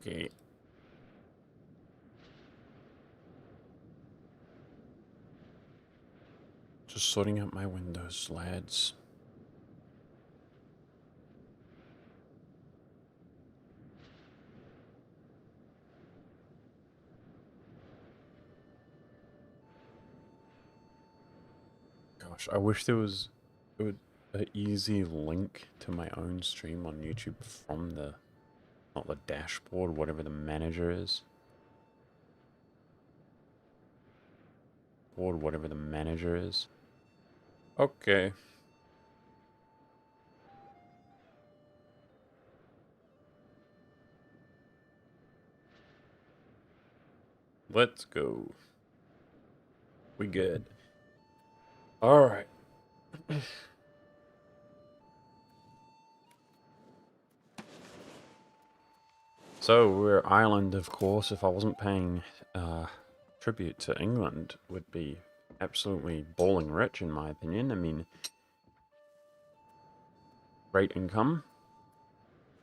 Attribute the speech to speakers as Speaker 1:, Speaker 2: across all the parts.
Speaker 1: Okay. Just sorting out my windows, lads. Gosh, I wish there was an easy link to my own stream on YouTube from the, not the dashboard, whatever the manager is. Or whatever the manager is. Okay. Let's go. We good. Alright. So, we're Ireland, of course. If I wasn't paying tribute to England, would be absolutely balling rich, in my opinion. I mean, great income.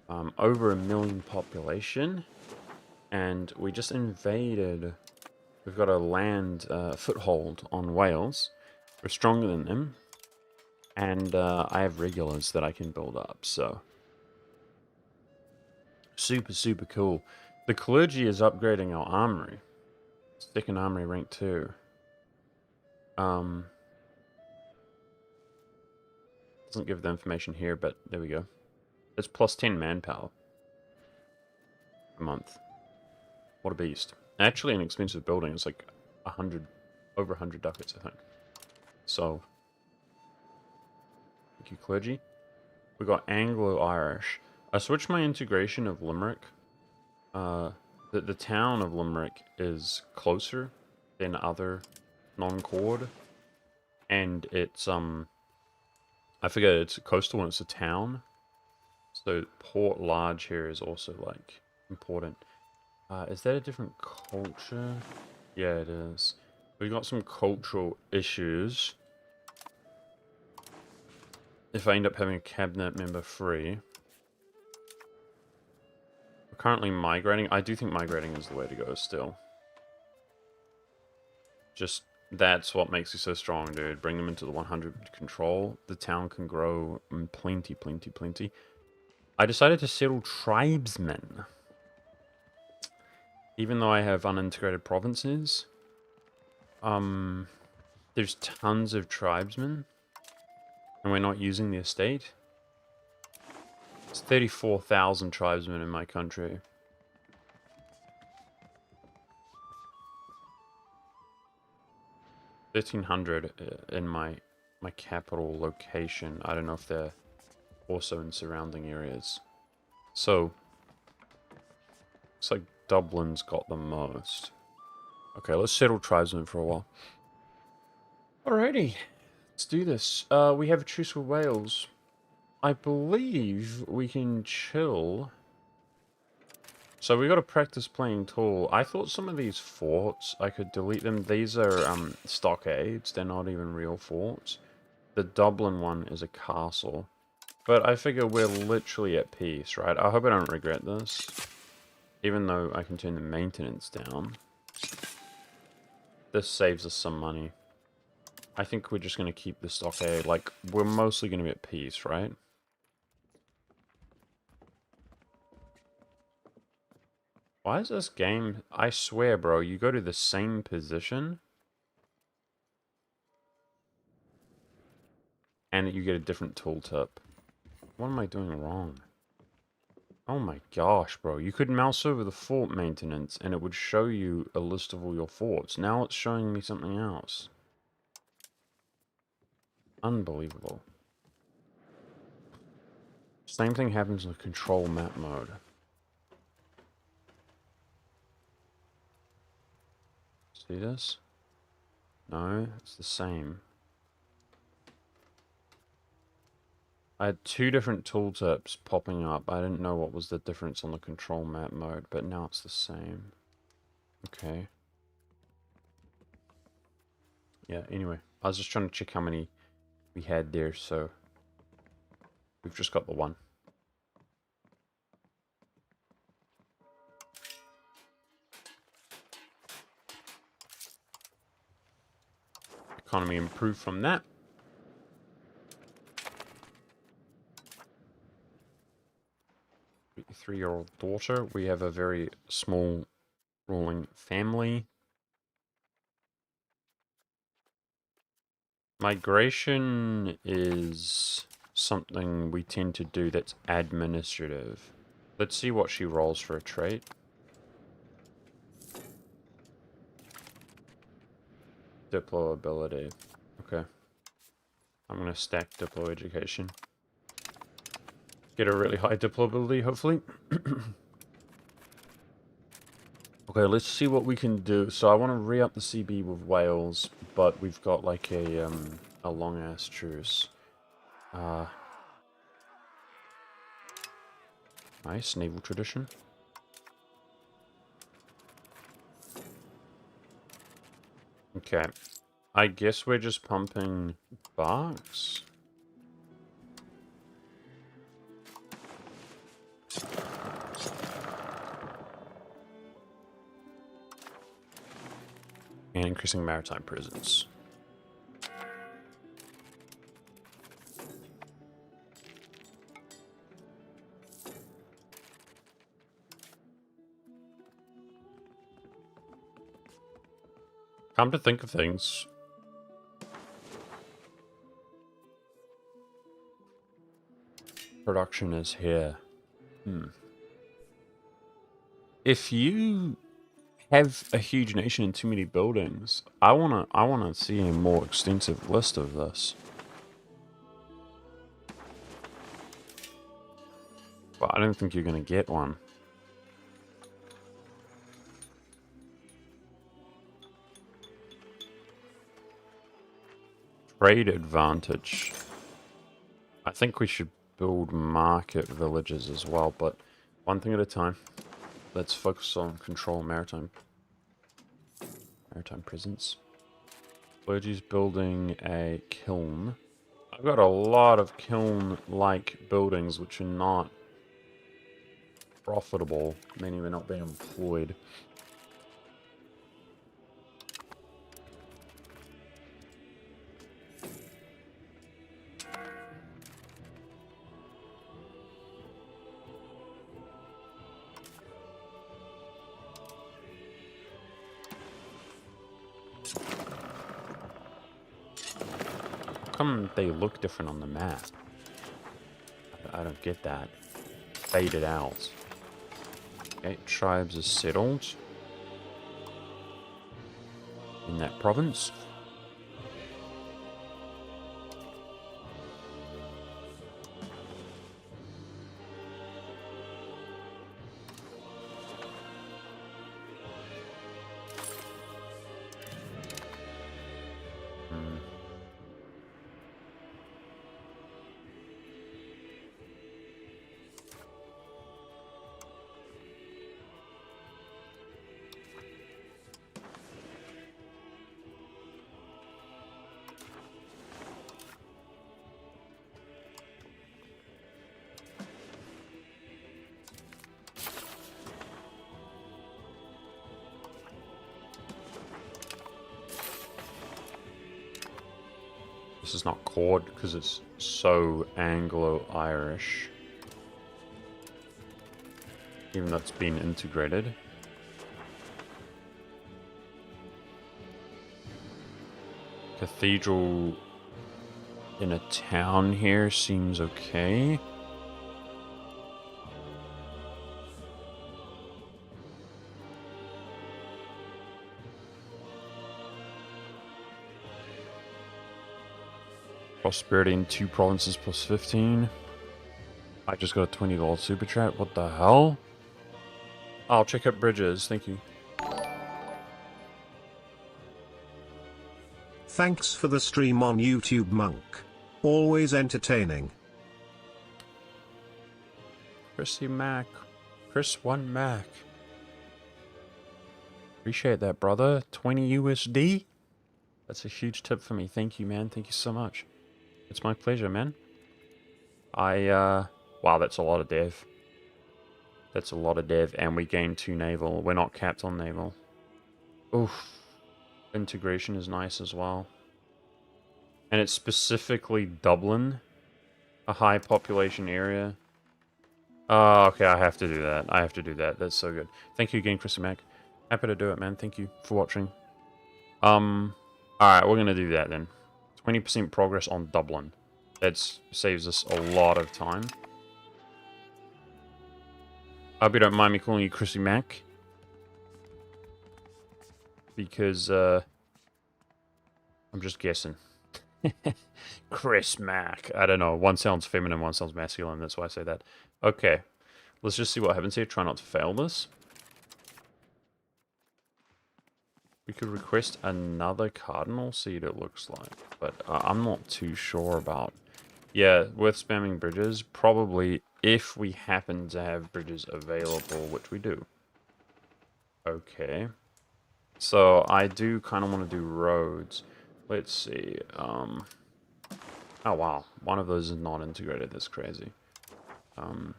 Speaker 1: Over 1 million population. And we just invaded. We've got a land foothold on Wales. We're stronger than them. And I have regulars that I can build up, so... Super, super cool. The clergy is upgrading our armory. Second armory rank 2. Doesn't give the information here, but there we go. It's plus 10 manpower a month. What a beast. Actually, an expensive building. It's like 100, over 100 ducats, I think. So, thank you, clergy. We got Anglo-Irish. I switched my integration of Limerick. The town of Limerick is closer than other non-cord. And it's, I forget, it's coastal and it's a town. So Port Large here is also, like, important. Is that a different culture? Yeah, it is. We've got some cultural issues. If I end up having a cabinet member free. We're currently migrating. I do think migrating is the way to go still. Just, that's what makes you so strong, dude. Bring them into the 100 control. The town can grow plenty, plenty, plenty. I decided to settle tribesmen. Even though I have unintegrated provinces. There's tons of tribesmen. And we're not using the estate. It's 34,000 tribesmen in my country. $1,300 in my capital location. I don't know if they're also in surrounding areas. So, looks like Dublin's got the most. Okay, let's settle tribesmen for a while. Alrighty, let's do this. We have a truce with Wales. I believe we can chill. So we got to practice playing tall. I thought some of these forts, I could delete them. These are stockades. They're not even real forts. The Dublin one is a castle. But I figure we're literally at peace, right? I hope I don't regret this. Even though I can turn the maintenance down. This saves us some money. I think we're just going to keep the stockade. Like, we're mostly going to be at peace, right? Why is this game... I swear, bro, you go to the same position... and you get a different tooltip. What am I doing wrong? Oh my gosh, bro. You could mouse over the fort maintenance, and it would show you a list of all your forts. Now it's showing me something else. Unbelievable. Same thing happens with control map mode. See this? No, it's the same. I had two different tooltips popping up. I didn't know what was the difference on the control map mode, but now it's the same. Okay. Yeah, anyway. I was just trying to check how many we had there, so... we've just got the one. economy improved from that. Three-year-old daughter. We have a very small ruling family. Migration is something we tend to do that's administrative. Let's see what she rolls for a trait. Diplo ability. Okay. I'm going to stack Diplo education. Get a really high Diplo ability, hopefully. Okay, let's see what we can do. So I want to re-up the CB with Wales, but we've got like a long-ass truce. Nice, naval tradition. Okay. I guess we're just pumping barks. And increasing maritime presence. Come to think of things, production is here. If you have a huge nation and too many buildings, I wanna see a more extensive list of this. But I don't think you're gonna get one. Trade advantage. I think we should build market villages as well, but one thing at a time. Let's focus on control maritime presence. Clergy's building a kiln. I've got a lot of kiln-like buildings which are not profitable, meaning they're not being employed. How come they look different on the map? I don't get that. Faded out. Okay, tribes are settled in that province. This is not chord because it's so Anglo-Irish. Even though it's been integrated. Cathedral in a town here seems okay. Prosperity in 2 provinces plus 15. I just got a $20 super chat. What the hell? I'll check out bridges. Thank you.
Speaker 2: Thanks for the stream on YouTube, Monk. Always entertaining.
Speaker 1: Chrissy Mac. Chris 1 Mac. Appreciate that, brother. 20 USD? That's a huge tip for me. Thank you, man. Thank you so much. It's my pleasure, man. Wow, that's a lot of dev. That's a lot of dev, and we gained 2 naval. We're not capped on naval. Oof. Integration is nice as well. And it's specifically Dublin, a high population area. Oh, okay, I have to do that. I have to do that. That's so good. Thank you again, Chris and Mac. Happy to do it, man. Thank you for watching. Alright, we're gonna do that then. 20% progress on Dublin. That saves us a lot of time. I hope you don't mind me calling you Chrissy Mac. Because, I'm just guessing. Chris Mac. I don't know. One sounds feminine, one sounds masculine. That's why I say that. Okay. Let's just see what happens here. Try not to fail this. We could request another cardinal seed, it looks like. But I'm not too sure about... Yeah, worth spamming bridges. Probably if we happen to have bridges available, which we do. Okay. So I do kind of want to do roads. Let's see. Oh, wow. One of those is not integrated. That's crazy.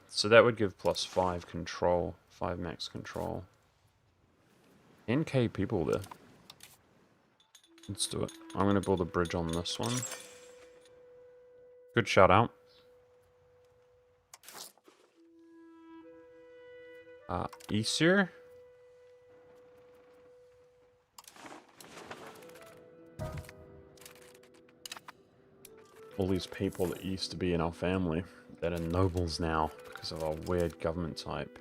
Speaker 1: So that would give +5 control. 5 max control. NK people there. Let's do it. I'm going to build a bridge on this one. Good shout out. Easier. All these people that used to be in our family that are nobles now because of our weird government type.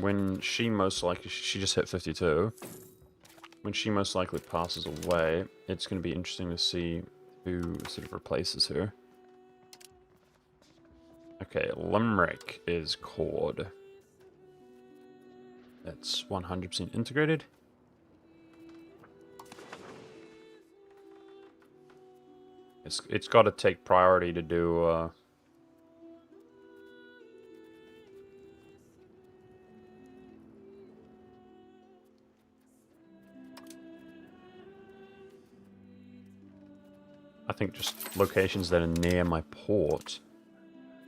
Speaker 1: When she most likely, she just hit 52. When she most likely passes away, it's going to be interesting to see who sort of replaces her. Okay, Limerick is cord. That's 100% integrated. It's got to take priority to do I think just locations that are near my port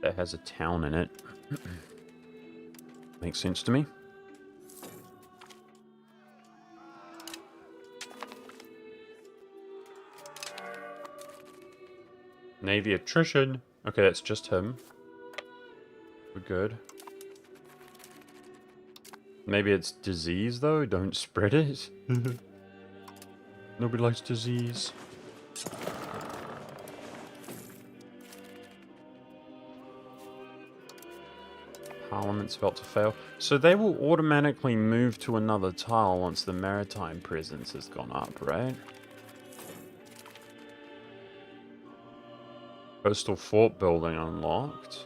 Speaker 1: that has a town in it. Makes sense to me. Navy attrition. Okay, that's just him. We're good. Maybe it's disease, though? Don't spread it. Nobody likes disease. Parliament's about to fail. So they will automatically move to another tile once the maritime presence has gone up, right? Coastal fort building unlocked.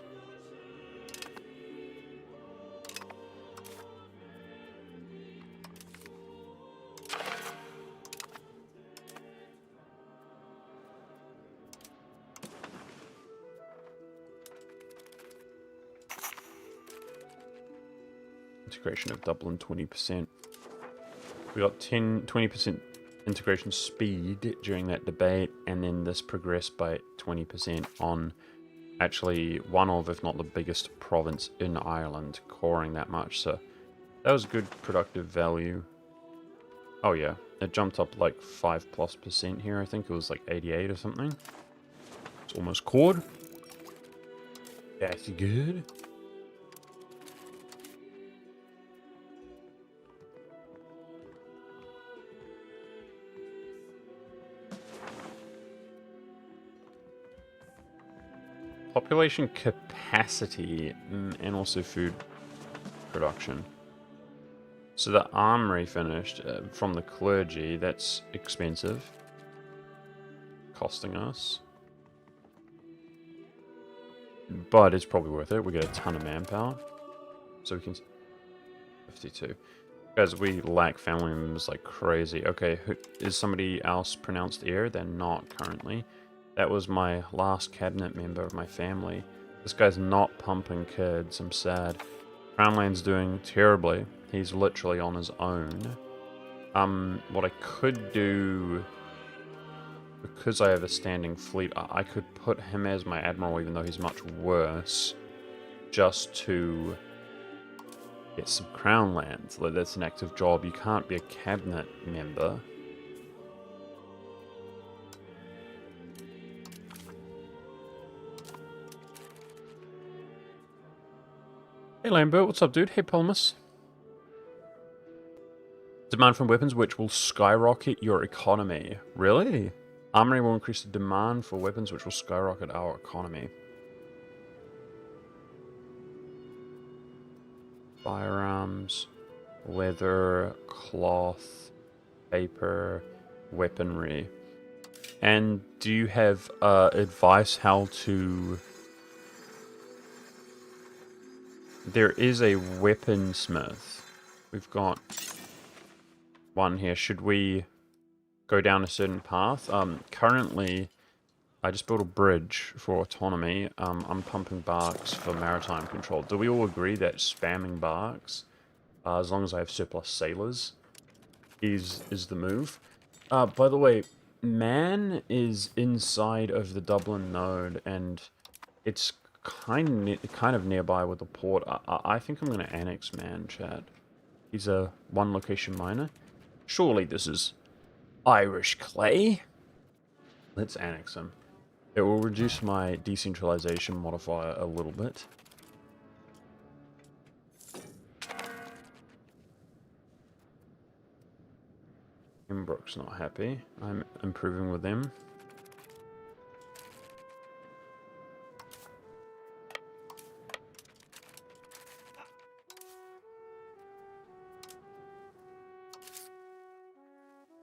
Speaker 1: Integration of Dublin 20%. We got 20% integration speed during that debate, and then this progressed by 20% on actually one of, if not the biggest province in Ireland, coring that much. So that was good productive value. Oh yeah, it jumped up like 5+% here. I think it was like 88 or something. It's almost cored. That's good. Population capacity and also food production. So the armory finished from the clergy. That's expensive. Costing us. But it's probably worth it. We get a ton of manpower. So we can... 52. Guys, we lack family members like crazy. Okay, is somebody else pronounced heir? They're not currently. That was my last cabinet member of my family. This guy's not pumping kids. I'm sad. Crownland's doing terribly. He's literally on his own. What I could do... Because I have a standing fleet, I could put him as my admiral, even though he's much worse. Just to get some crown lands. Like, that's an active job. You can't be a cabinet member. Hey Lambert, what's up, dude? Hey Palmas. Demand from weapons which will skyrocket your economy. Really? Armory will increase the demand for weapons which will skyrocket our economy. Firearms, leather, cloth, paper, weaponry. And do you have advice how to... There is a weaponsmith. We've got one here. Should we go down a certain path? Currently, I just built a bridge for autonomy. I'm pumping barks for maritime control. Do we all agree that spamming barks, as long as I have surplus sailors, is the move? By the way, Man is inside of the Dublin node, and it's kind of nearby with the port. I think I'm going to annex Man, chat. He's a one-location miner. Surely this is Irish clay. Let's annex him. It will reduce my decentralization modifier a little bit. Imbrook's not happy. I'm improving with them.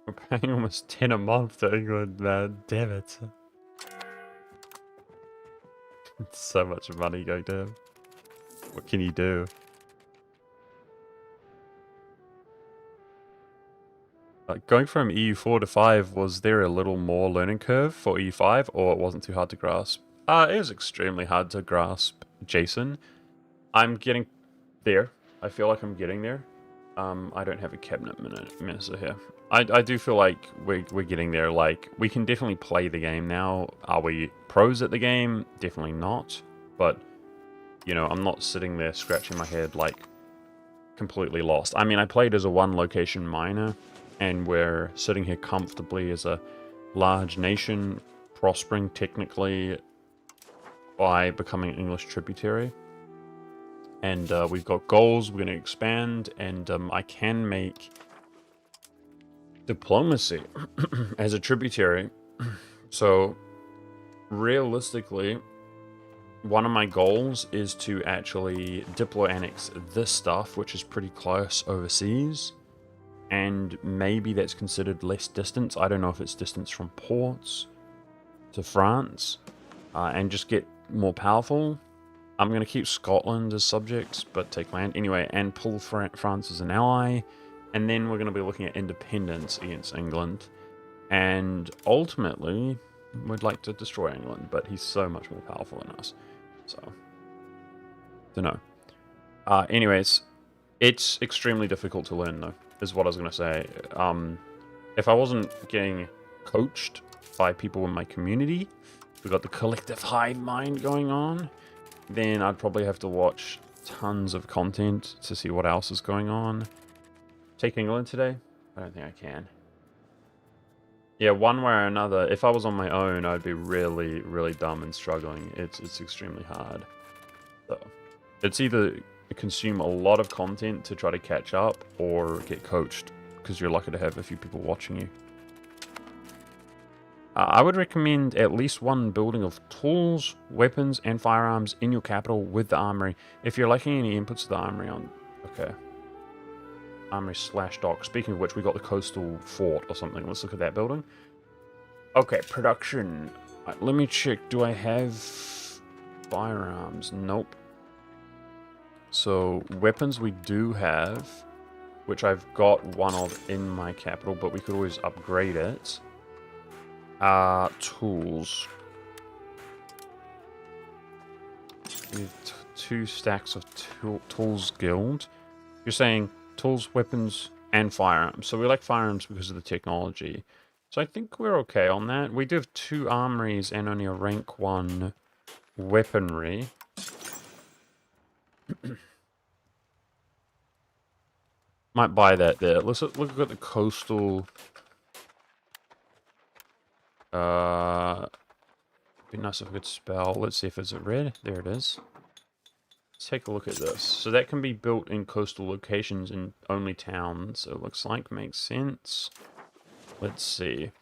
Speaker 1: We're paying almost 10 a month to England, man. Damn it. It's so much money going down. What can you do? Going from EU4 to 5, was there a little more learning curve for EU5, or it wasn't too hard to grasp? It was extremely hard to grasp, Jason. I'm getting there. I feel like I'm getting there. I don't have a cabinet minister here. I do feel like we're getting there. Like, we can definitely play the game now. Are we pros at the game? Definitely not. But, you know, I'm not sitting there scratching my head like completely lost. I mean, I played as a one-location miner, and we're sitting here comfortably as a large nation, prospering technically by becoming English tributary. And we've got goals, we're going to expand, and I can make diplomacy as a tributary. So, realistically, one of my goals is to actually diplo-annex this stuff, which is pretty close overseas. And maybe that's considered less distance. I don't know if it's distance from ports to France. And just get more powerful. I'm going to keep Scotland as subjects, but take land anyway, and pull France as an ally. And then we're going to be looking at independence against England. And ultimately, we'd like to destroy England, but he's so much more powerful than us. So, don't know. Anyways, it's extremely difficult to learn, though, is what I was going to say. If I wasn't getting coached by people in my community, we've got the collective hive mind going on, then I'd probably have to watch tons of content to see what else is going on. Take England today? I don't think I can. Yeah, one way or another, if I was on my own, I'd be really, really dumb and struggling. It's extremely hard. So, it's either consume a lot of content to try to catch up, or get coached, because you're lucky to have a few people watching you. I would recommend at least one building of tools, weapons, and firearms in your capital with the armory. If you're lacking any inputs to the armory on... Okay. Armory / dock. Speaking of which, we got the coastal fort or something. Let's look at that building. Okay, production. Let me check. Do I have firearms? Nope. So, weapons we do have, which I've got one of in my capital, but we could always upgrade it. Tools. We have 2 stacks of tools guild. You're saying tools, weapons, and firearms. So we like firearms because of the technology. So I think we're okay on that. We do have 2 armories and only a rank 1 weaponry. Might buy that there. Let's look at the coastal. Be nice if I could spell. Let's see if it's a red. There it is. Let's take a look at this. So that can be built in coastal locations in only towns, it looks like. Makes sense. Let's see.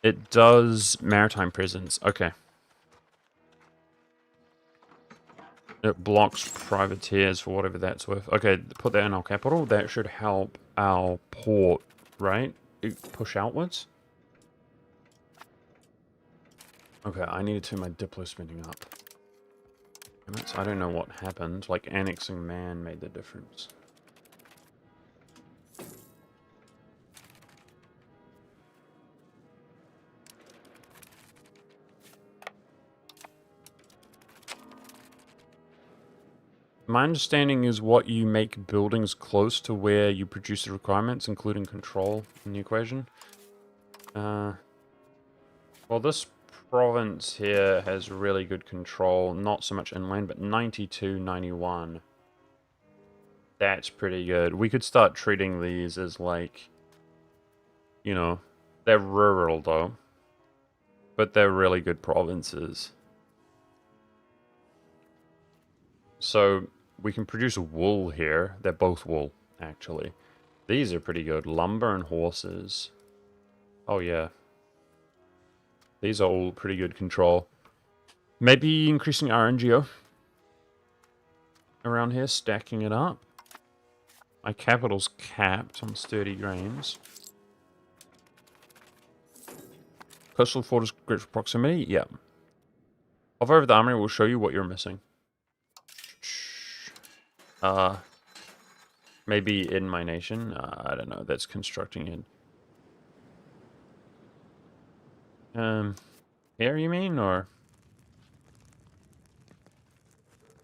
Speaker 1: It does maritime presence. Okay. It blocks privateers for whatever that's worth. Okay, put that in our capital. That should help our port, right? Push outwards. Okay, I need to turn my Diplo spending up. Damn it, I don't know what happened. Like, annexing man made the difference. My understanding is what you make buildings close to where you produce the requirements, including control in the equation. Well, this province here has really good control. Not so much inland, but 92, 91. That's pretty good. We could start treating these as like, you know, they're rural though, but they're really good provinces. So we can produce wool here. They're both wool, actually. These are pretty good. Lumber and horses. Oh, yeah. These are all pretty good control. Maybe increasing our NGO around here, stacking it up. My capital's capped on sturdy grains. Coastal fort is great for proximity? Yeah. Hover over the armory will show you what you're missing. Maybe in my nation? I don't know. That's constructing it. Here you mean, or?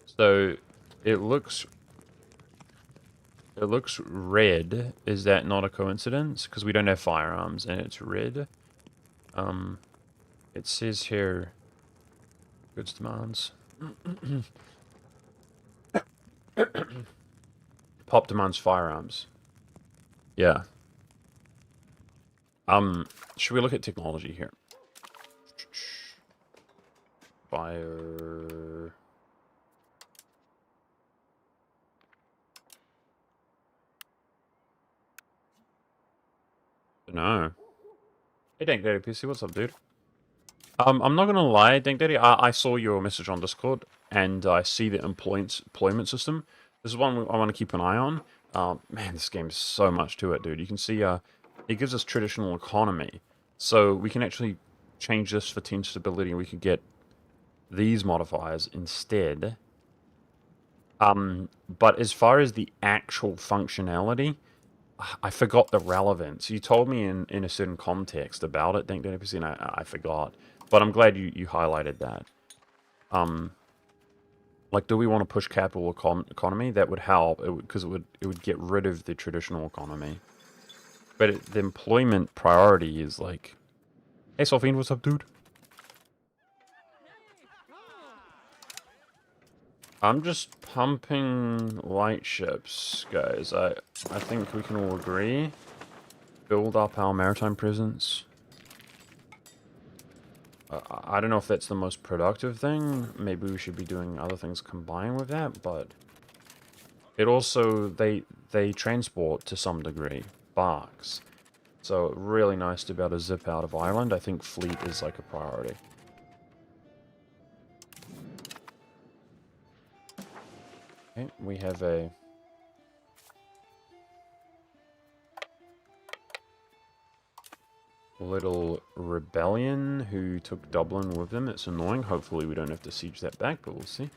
Speaker 1: So, it looks red. Is that not a coincidence? Because we don't have firearms and it's red. It says here, goods demands. Pop demands firearms. Yeah. Should we look at technology here? Fire. No. Hey, Dank Daddy PC, what's up, dude? I'm not gonna lie, Dank Daddy, I saw your message on Discord, and I see the employment system. This is one I want to keep an eye on. Man, this game is so much to it, dude. You can see, it gives us traditional economy. So we can actually change this for 10 stability, and we could get these modifiers instead. But as far as the actual functionality, I forgot the relevance. You told me in a certain context about it, Dank Daddy PC, and I forgot. But I'm glad you highlighted that. Like, do we want to push capital economy? That would help, because it would get rid of the traditional economy. But the employment priority is like, hey, Solfine, what's up, dude? I'm just pumping light ships, guys. I think we can all agree. Build up our maritime presence. I don't know if that's the most productive thing. Maybe we should be doing other things combined with that, but it also, they transport to some degree, barks. So really nice to be able to zip out of Ireland. I think fleet is like a priority. Okay, we have a little rebellion who took Dublin with them. It's annoying. Hopefully we don't have to siege that back, but we'll see.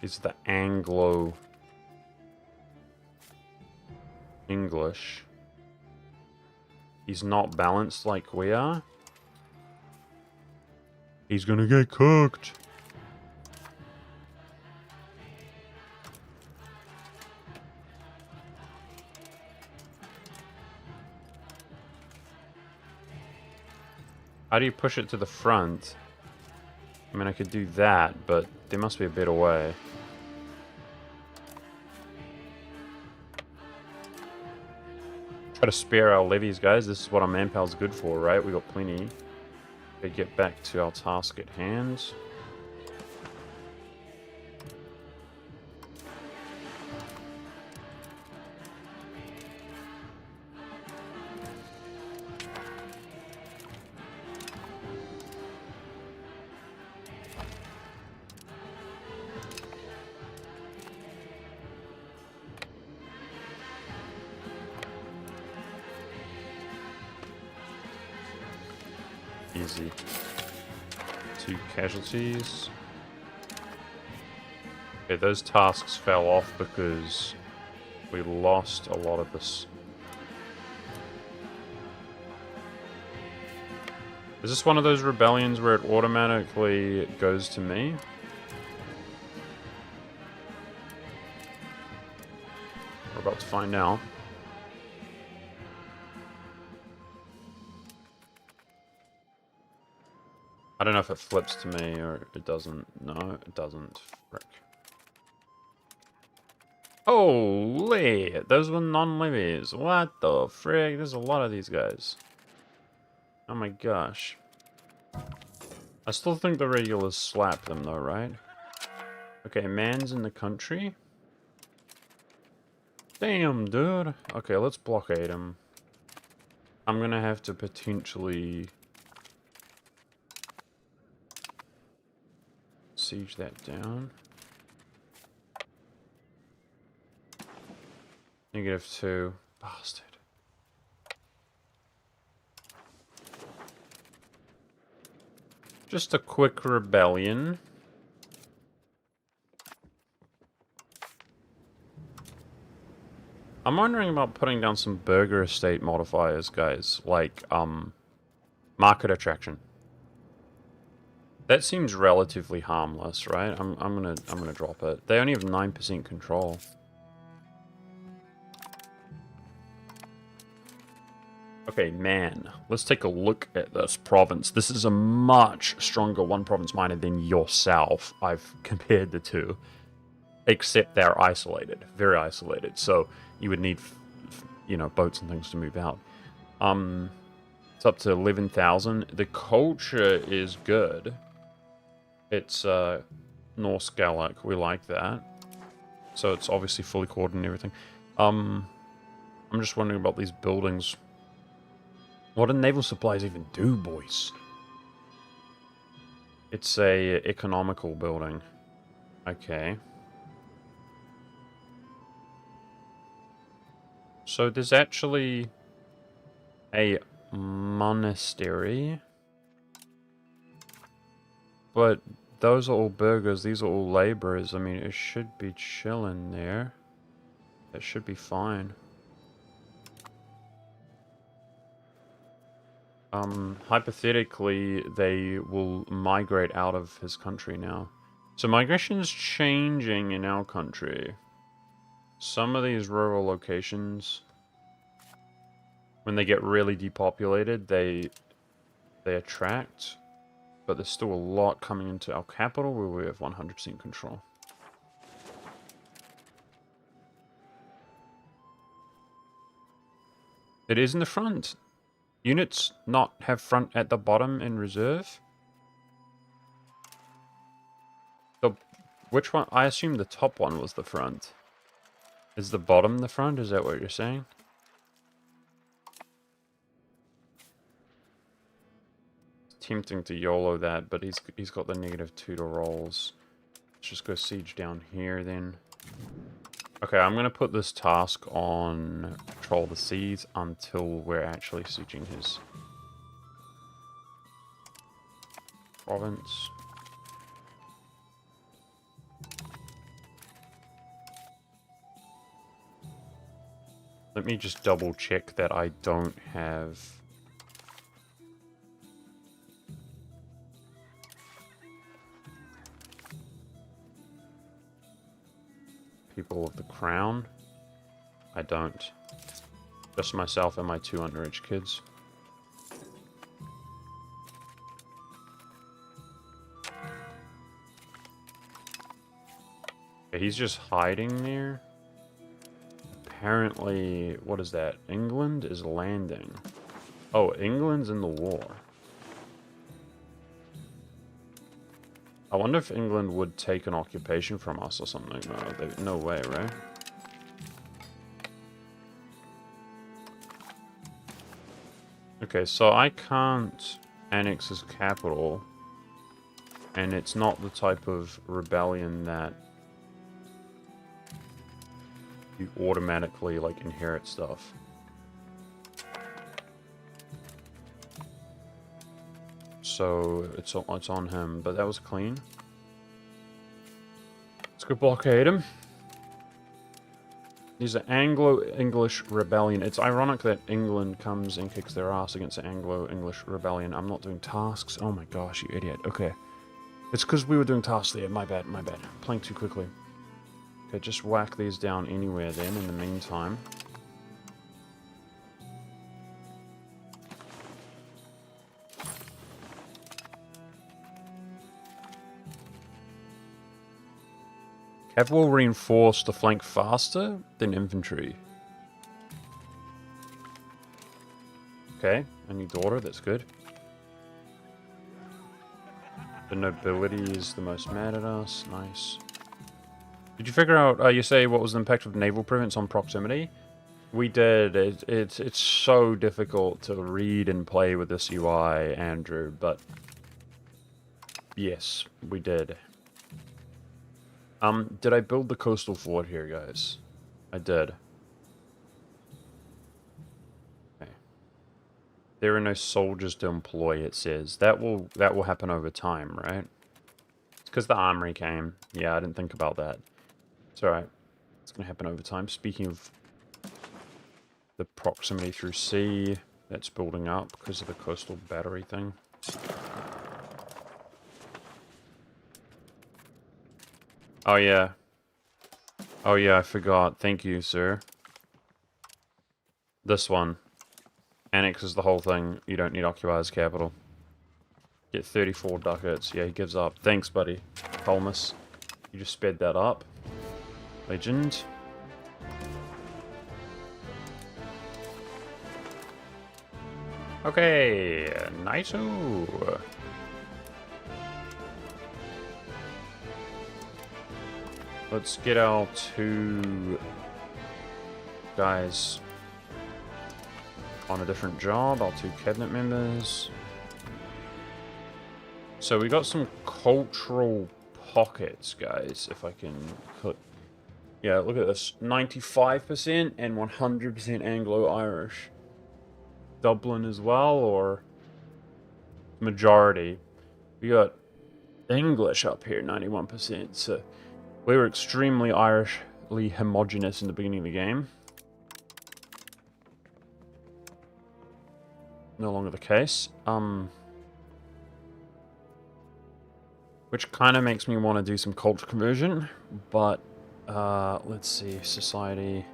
Speaker 1: Is the Anglo-English. He's not balanced like we are. He's gonna get cooked. How do you push it to the front? I mean, I could do that, but there must be a better way. Gotta spare our levies, guys. This is what our manpower's good for, right? We got plenty. Okay, get back to our task at hand. Easy. 2 casualties. Okay, those tasks fell off because we lost a lot of this. Is this one of those rebellions where it automatically goes to me? We're about to find out. I don't know if it flips to me or it doesn't. No, it doesn't. Frick. Holy! Those were non-levies. What the frick? There's a lot of these guys. Oh my gosh. I still think the regulars slap them though, right? Okay, man's in the country. Damn, dude. Okay, let's blockade him. I'm gonna have to potentially siege that down. -2. Bastard. Just a quick rebellion. I'm wondering about putting down some burger estate modifiers, guys. Like, market attraction. That seems relatively harmless, right? I'm gonna drop it. They only have 9% control. Okay, man. Let's take a look at this province. This is a much stronger one province minor than yourself. I've compared the two. Except they're isolated. Very isolated. So you would need, you know, boats and things to move out. It's up to 11,000. The culture is good. It's Norse Gaelic. We like that. So it's obviously fully coordinated and everything. I'm just wondering about these buildings. What do naval supplies even do, boys? It's a economical building. Okay. So there's actually a monastery. But those are all burghers, these are all laborers. I mean, it should be chilling there. It should be fine. Hypothetically, they will migrate out of his country now. So migration's changing in our country. Some of these rural locations, when they get really depopulated, they attract. But there's still a lot coming into our capital where we have 100% control. It is in the front. Units not have front at the bottom in reserve. Which one? I assume the top one was the front. Is the bottom the front? Is that what you're saying? It's tempting to YOLO that, but he's got the -2 to rolls. Let's just go siege down here then. Okay, I'm gonna put this task on Patrol the Seas until we're actually sieging his province. Let me just double check that I don't have people of the crown. I don't. Just myself and my 2 underage kids. Okay, he's just hiding there. apparently, what is that? England is landing. Oh, England's in the war. I wonder if England would take an occupation from us or something. No way, right? Okay, so I can't annex his capital, and it's not the type of rebellion that you automatically, like, inherit stuff. So it's on him, but that was clean. Let's go blockade him. These are Anglo-English rebellion. It's ironic that England comes and kicks their ass against the Anglo-English rebellion. I'm not doing tasks. Oh my gosh, you idiot. Okay. It's because we were doing tasks there. My bad, my bad. Playing too quickly. Okay, just whack these down anywhere then in the meantime. Cavalry reinforce the flank faster than infantry. Okay, a new daughter, that's good. The nobility is the most mad at us, nice. Did you figure out, you say what was the impact of naval presence on proximity? We did, it's so difficult to read and play with this UI, Andrew, but yes, we did. Did I build the coastal fort here, guys? I did. Okay. There are no soldiers to employ, it says. That will happen over time, right? It's because the armory came. Yeah, I didn't think about that. It's alright. It's gonna happen over time. Speaking of the proximity through sea, that's building up because of the coastal battery thing. Oh, yeah. Oh, yeah, I forgot. Thank you, sir. This one. Annexes the whole thing. You don't need Occupier's capital. Get 34 ducats. Yeah, he gives up. Thanks, buddy. Colmus. You just sped that up. Legend. Okay. Nice-oo. Let's get our 2 guys on a different job, our 2 cabinet members. So we got some cultural pockets, guys, if I can click. Yeah, look at this. 95% and 100% Anglo-Irish. Dublin as well, or majority. We got English up here, 91%, so we were extremely Irishly homogenous in the beginning of the game. No longer the case. Which kind of makes me want to do some culture conversion, but let's see, society.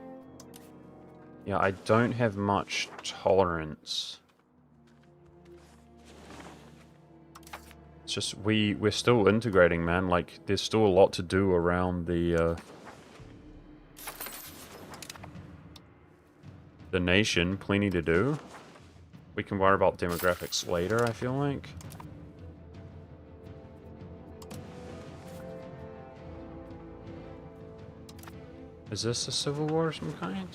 Speaker 1: Yeah, I don't have much tolerance. It's just we're still integrating, man. Like, there's still a lot to do around the nation. Plenty to do. We can worry about demographics later, I feel like. Is this a civil war of some kind?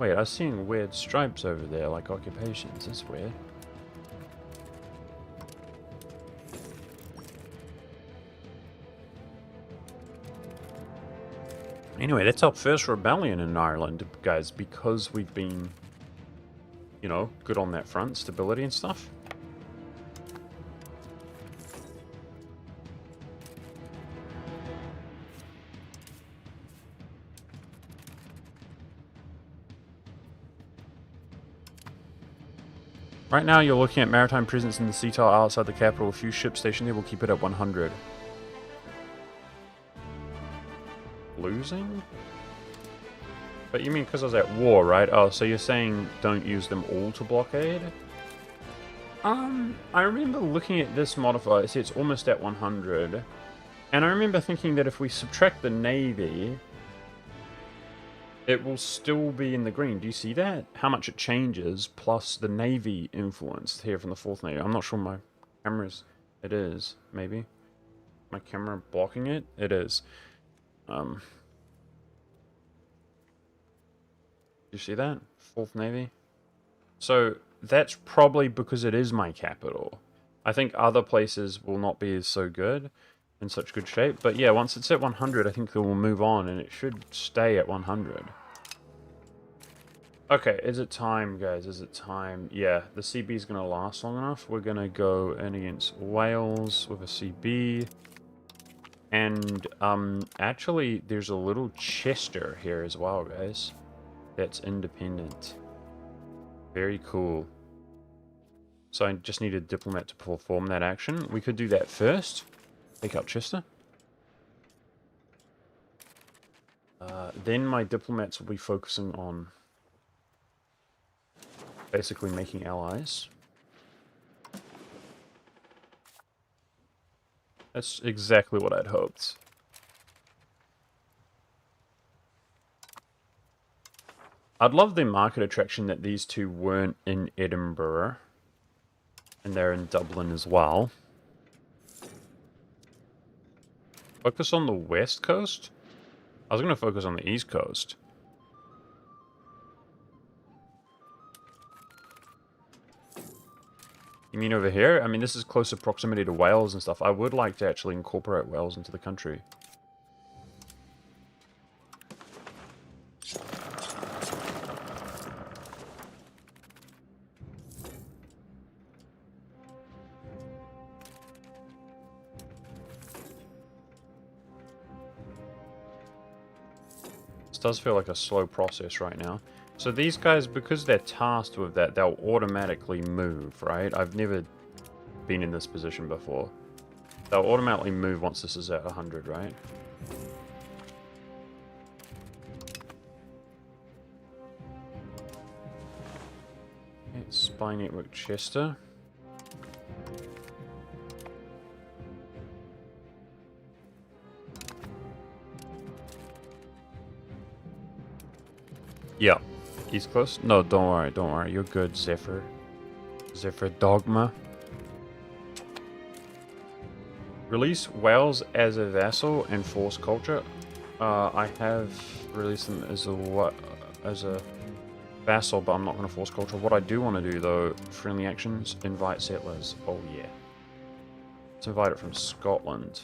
Speaker 1: Wait, I'm seeing weird stripes over there, like occupations. That's weird. Anyway, that's our first rebellion in Ireland, guys, because we've been, you know, good on that front, stability and stuff. Right now, you're looking at maritime presence in the sea tile outside the capital. A few ships stationed there will keep it at 100. Losing? But you mean because I was at war, right? Oh, so you're saying don't use them all to blockade? I remember looking at this modifier. See, it's almost at 100. And I remember thinking that if we subtract the navy, it will still be in the green. Do you see that? How much it changes, plus the navy influence here from the 4th Navy. I'm not sure my camera's... It is, maybe. My camera blocking it? It is. Do you see that? 4th Navy? So, that's probably because it is my capital. I think other places will not be so good, in such good shape. But yeah, once it's at 100, I think it will move on, and it should stay at 100. Okay, is it time, guys? Is it time? Yeah, the CB is going to last long enough. We're going to go in against Wales with a CB. And, actually, there's a little Chester here as well, guys. That's independent. Very cool. So I just need a diplomat to perform that action. We could do that first. Take out Chester. Then my diplomats will be focusing on basically making allies. That's exactly what I'd hoped. I'd love the market attraction that these two weren't in Edinburgh. And they're in Dublin as well. Focus on the west coast? I was going to focus on the east coast. You mean over here? I mean, this is closer proximity to Wales and stuff. I would like to actually incorporate Wales into the country. This does feel like a slow process right now. So these guys, because they're tasked with that, they'll automatically move, right? I've never been in this position before. They'll automatically move once this is at 100, right? Okay, Spy Network Chester. Yeah. East Coast? No, don't worry. You're good, Zephyr. Zephyr Dogma. Release Wales as a vassal and force culture. I have released them as a vassal, but I'm not going to force culture. What I do want to do, though, friendly actions, invite settlers. Oh, yeah. Let's invite it from Scotland.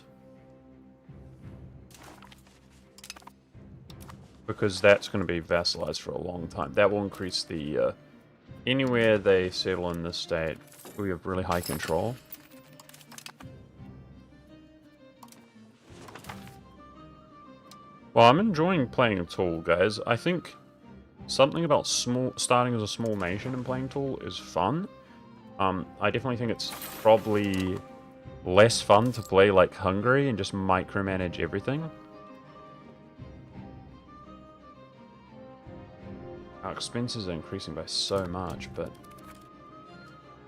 Speaker 1: Because that's going to be vassalized for a long time. That will increase the... anywhere they settle in this state, we have really high control. Well, I'm enjoying playing a tool, guys. I think something about starting as a small nation and playing tool is fun. I definitely think it's probably less fun to play like Hungary and just micromanage everything. Our expenses are increasing by so much, but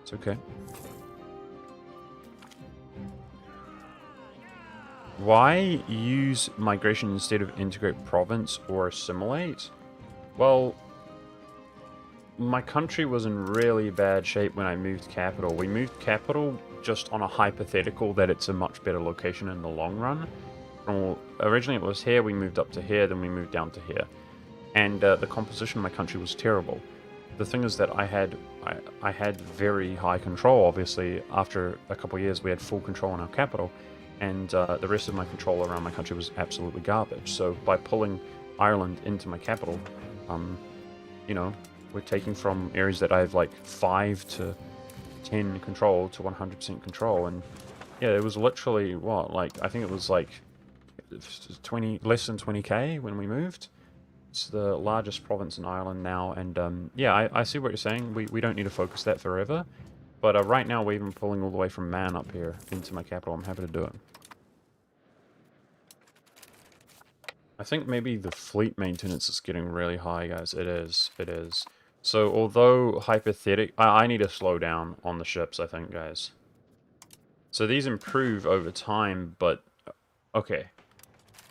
Speaker 1: it's okay. Why use migration instead of integrate province or assimilate? Well, my country was in really bad shape when I moved capital. We moved capital just on a hypothetical that it's a much better location in the long run. Well, originally it was here, we moved up to here, then we moved down to here. And the composition of my country was terrible. The thing is that I had very high control, obviously. After a couple of years, we had full control on our capital, and the rest of my control around my country was absolutely garbage. So by pulling Ireland into my capital, you know, we're taking from areas that I have like 5 to 10 control to 100% control. And yeah, it was literally, what, like, I think it was like 20, less than 20k when we moved. It's the largest province in Ireland now, and yeah, I see what you're saying. We don't need to focus that forever, but right now we're even pulling all the way from Man up here into my capital. I'm happy to do it. I think maybe the fleet maintenance is getting really high, guys. It is. So although I need to slow down on the ships, I think, guys. So these improve over time, but okay.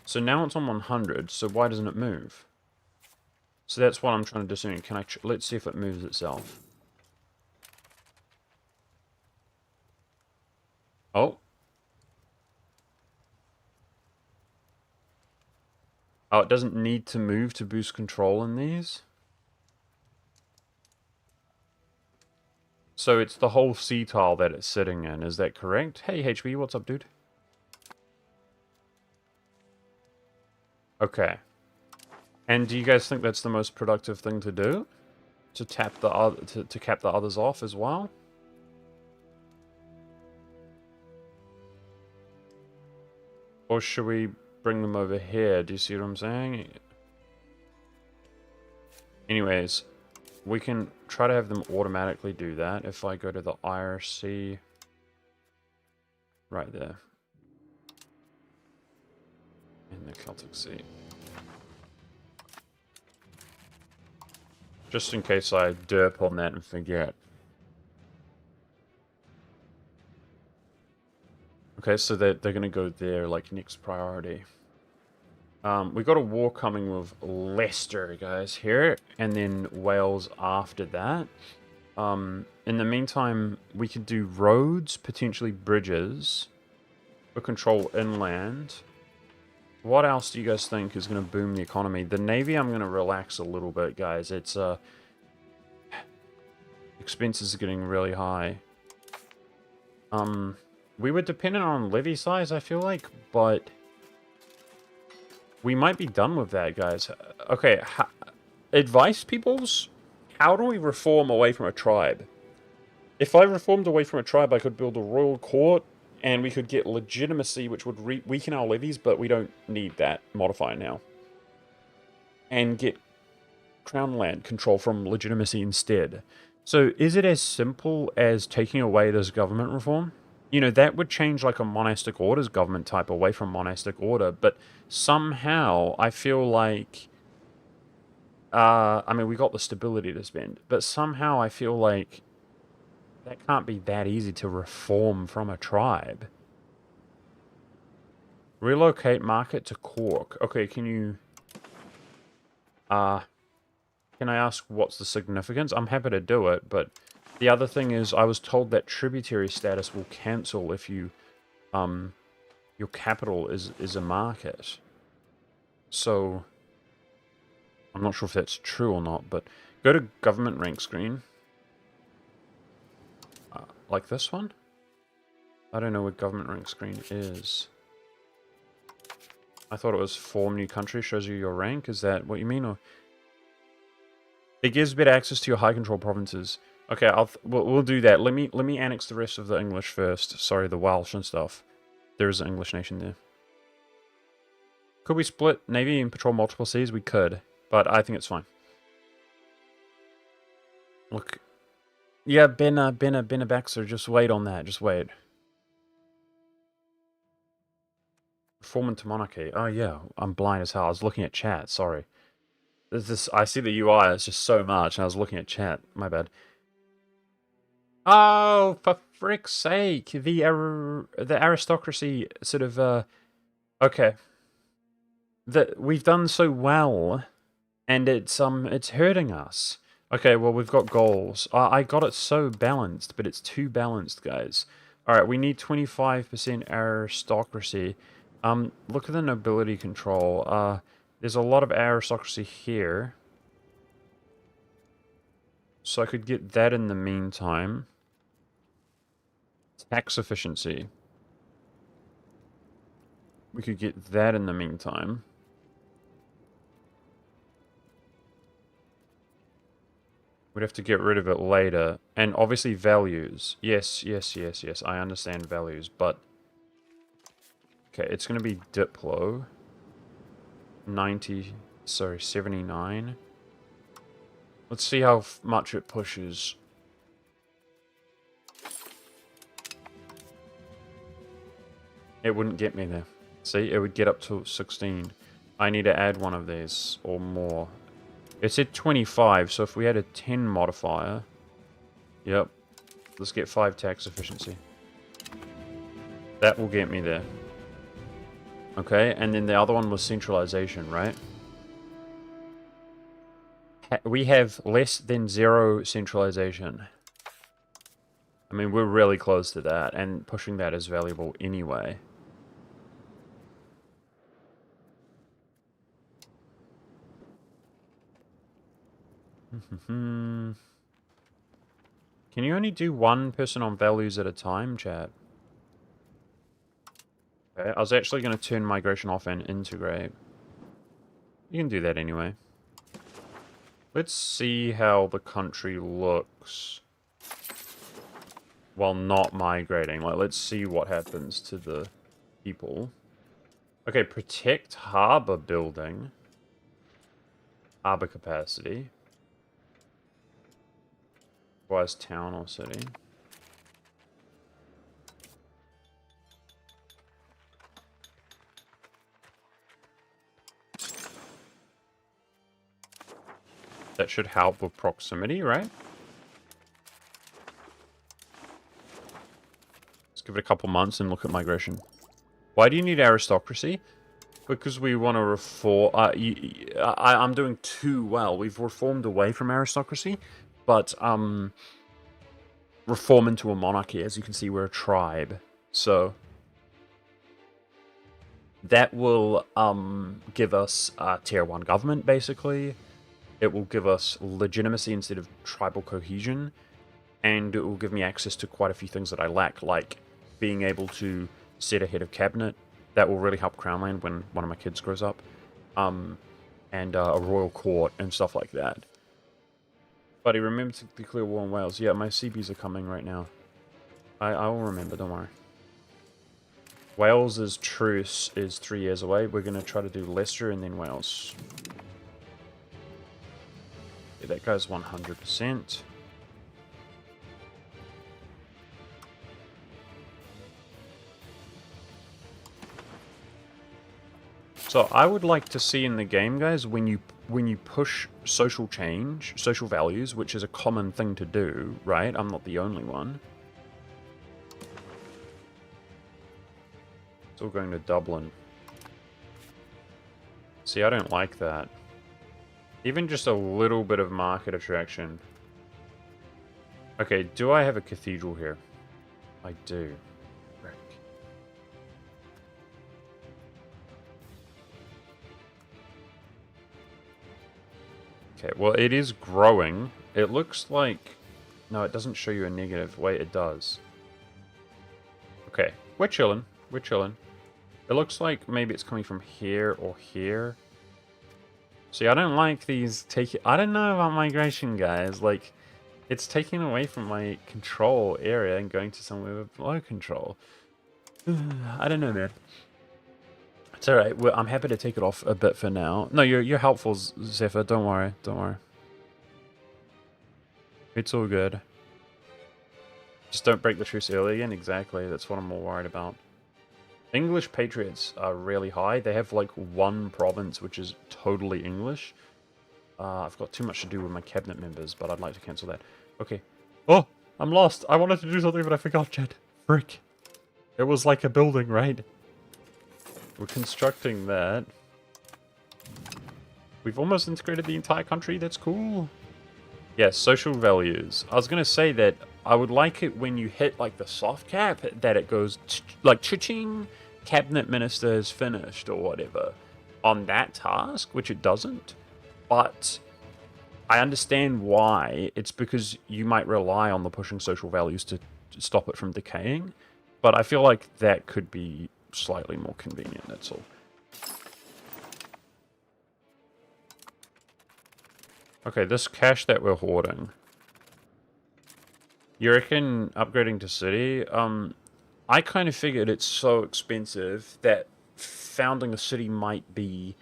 Speaker 1: So now it's on 100, so why doesn't it move? So that's what I'm trying to discern. Can I... let's see if it moves itself. Oh. Oh, it doesn't need to move to boost control in these? So it's the whole C tile that it's sitting in, is that correct? Hey, HB, what's up, dude? Okay. And do you guys think that's the most productive thing to do? To tap the other, to cap the others off as well? Or should we bring them over here? Do you see what I'm saying? Anyways, we can try to have them automatically do that if I go to the IRC right there. In the Celtic Sea. Just in case I derp on that and forget. Okay, so they're going to go there, like, next priority. We got a war coming with Leicester, guys, here. And then Wales after that. In the meantime, we could do roads, potentially bridges. For control inland. What else do you guys think is going to boom the economy? The Navy, I'm going to relax a little bit, guys. It's, expenses are getting really high. We were dependent on levy size, I feel like, but we might be done with that, guys. Okay, advice, peoples? How do we reform away from a tribe? If I reformed away from a tribe, I could build a royal court, and we could get legitimacy, which would weaken our levies, but we don't need that modifier now. And get crown land control from legitimacy instead. So is it as simple as taking away this government reform? You know, that would change like a monastic orders government type away from monastic order, but somehow I feel like, I mean, we got the stability to spend, but somehow I feel like that can't be that easy to reform from a tribe. Relocate market to Cork. Okay, can you, can I ask what's the significance? I'm happy to do it, but the other thing is I was told that tributary status will cancel if you, your capital is a market. So, I'm not sure if that's true or not, but go to government rank screen. Like this one? I don't know what government rank screen is. I thought it was form new country, shows you your rank. Is that what you mean? Or it gives better access to your high control provinces. Okay, we'll do that. Let me annex the rest of the English first. Sorry, the Welsh and stuff. There is an English nation there. Could we split Navy and patrol multiple seas? We could, but I think it's fine. Look. Yeah, Benna Baxter, just wait on that. Just wait. Reform into monarchy. Oh yeah, I'm blind as hell. I was looking at chat, sorry. I see the UI, it's just so much, and I was looking at chat. My bad. Oh, for frick's sake. The aristocracy sort of, okay. We've done so well, and it's hurting us. Okay, well, we've got goals. I got it so balanced, but it's too balanced, guys. Alright, we need 25% aristocracy. Look at the nobility control. There's a lot of aristocracy here. So I could get that in the meantime. Tax efficiency. We could get that in the meantime. We'd have to get rid of it later. And obviously values. Yes, I understand values, but... Okay, it's going to be Diplo. 79. Let's see how much it pushes. It wouldn't get me there. See, it would get up to 16. I need to add one of these, or more. It said 25, so if we had a 10 modifier... Yep. Let's get 5 tax efficiency. That will get me there. Okay, and then the other one was centralization, right? we have less than 0 centralization. I mean, we're really close to that, and pushing that is valuable anyway. Can you only do one person on values at a time, chat? Okay, I was actually going to turn migration off and integrate. You can do that anyway. Let's see how the country looks while not migrating. Like, let's see what happens to the people. Okay, protect harbor building. Harbor capacity. Requires town or city. That should help with proximity, right? Let's give it a couple months and look at migration. Why do you need aristocracy? Because we want to reform... I'm doing too well. We've reformed away from aristocracy, but reform into a monarchy. As you can see, we're a tribe. So that will give us a tier 1 government, basically. It will give us legitimacy instead of tribal cohesion. And it will give me access to quite a few things that I lack, like being able to set a head of cabinet. That will really help Crownland when one of my kids grows up. And a royal court and stuff like that. Buddy, remember to declare war on Wales. Yeah, my CBs are coming right now. I will remember, don't worry. Wales's truce is 3 years away. We're going to try to do Leicester and then Wales. Yeah, that goes 100%. So I would like to see in the game, guys, when you push social change, social values, which is a common thing to do, right? I'm not the only one. It's all going to Dublin. See, I don't like that. Even just a little bit of market attraction. Okay, do I have a cathedral here? I do. Frick. Okay, well, it is growing. It looks like... No, it doesn't show you a negative. Wait, it does. Okay, we're chilling. We're chilling. It looks like maybe it's coming from here or here. See, I don't like these I don't know about migration, guys. Like, it's taking away from my control area and going to somewhere with low control. I don't know, man. It's alright. Well, I'm happy to take it off a bit for now. No, you're helpful, Zephyr. Don't worry. Don't worry. It's all good. Just don't break the truce early again. Exactly. That's what I'm more worried about. English patriots are really high. They have like one province which is totally English. I've got too much to do with my cabinet members, but I'd like to cancel that. Okay. Oh, I'm lost. I wanted to do something, but I forgot, Chad. Frick. It was like a building, right? We're constructing that. We've almost integrated the entire country. That's cool. Yeah, social values. I was going to say that I would like it when you hit like the soft cap, that it goes like cha-ching, cabinet minister is finished or whatever on that task, which it doesn't. But I understand why. It's because you might rely on the pushing social values to stop it from decaying. But I feel like that could be slightly more convenient, that's all. Okay, this cash that we're hoarding. You reckon upgrading to city? I kind of figured it's so expensive that founding a city might be...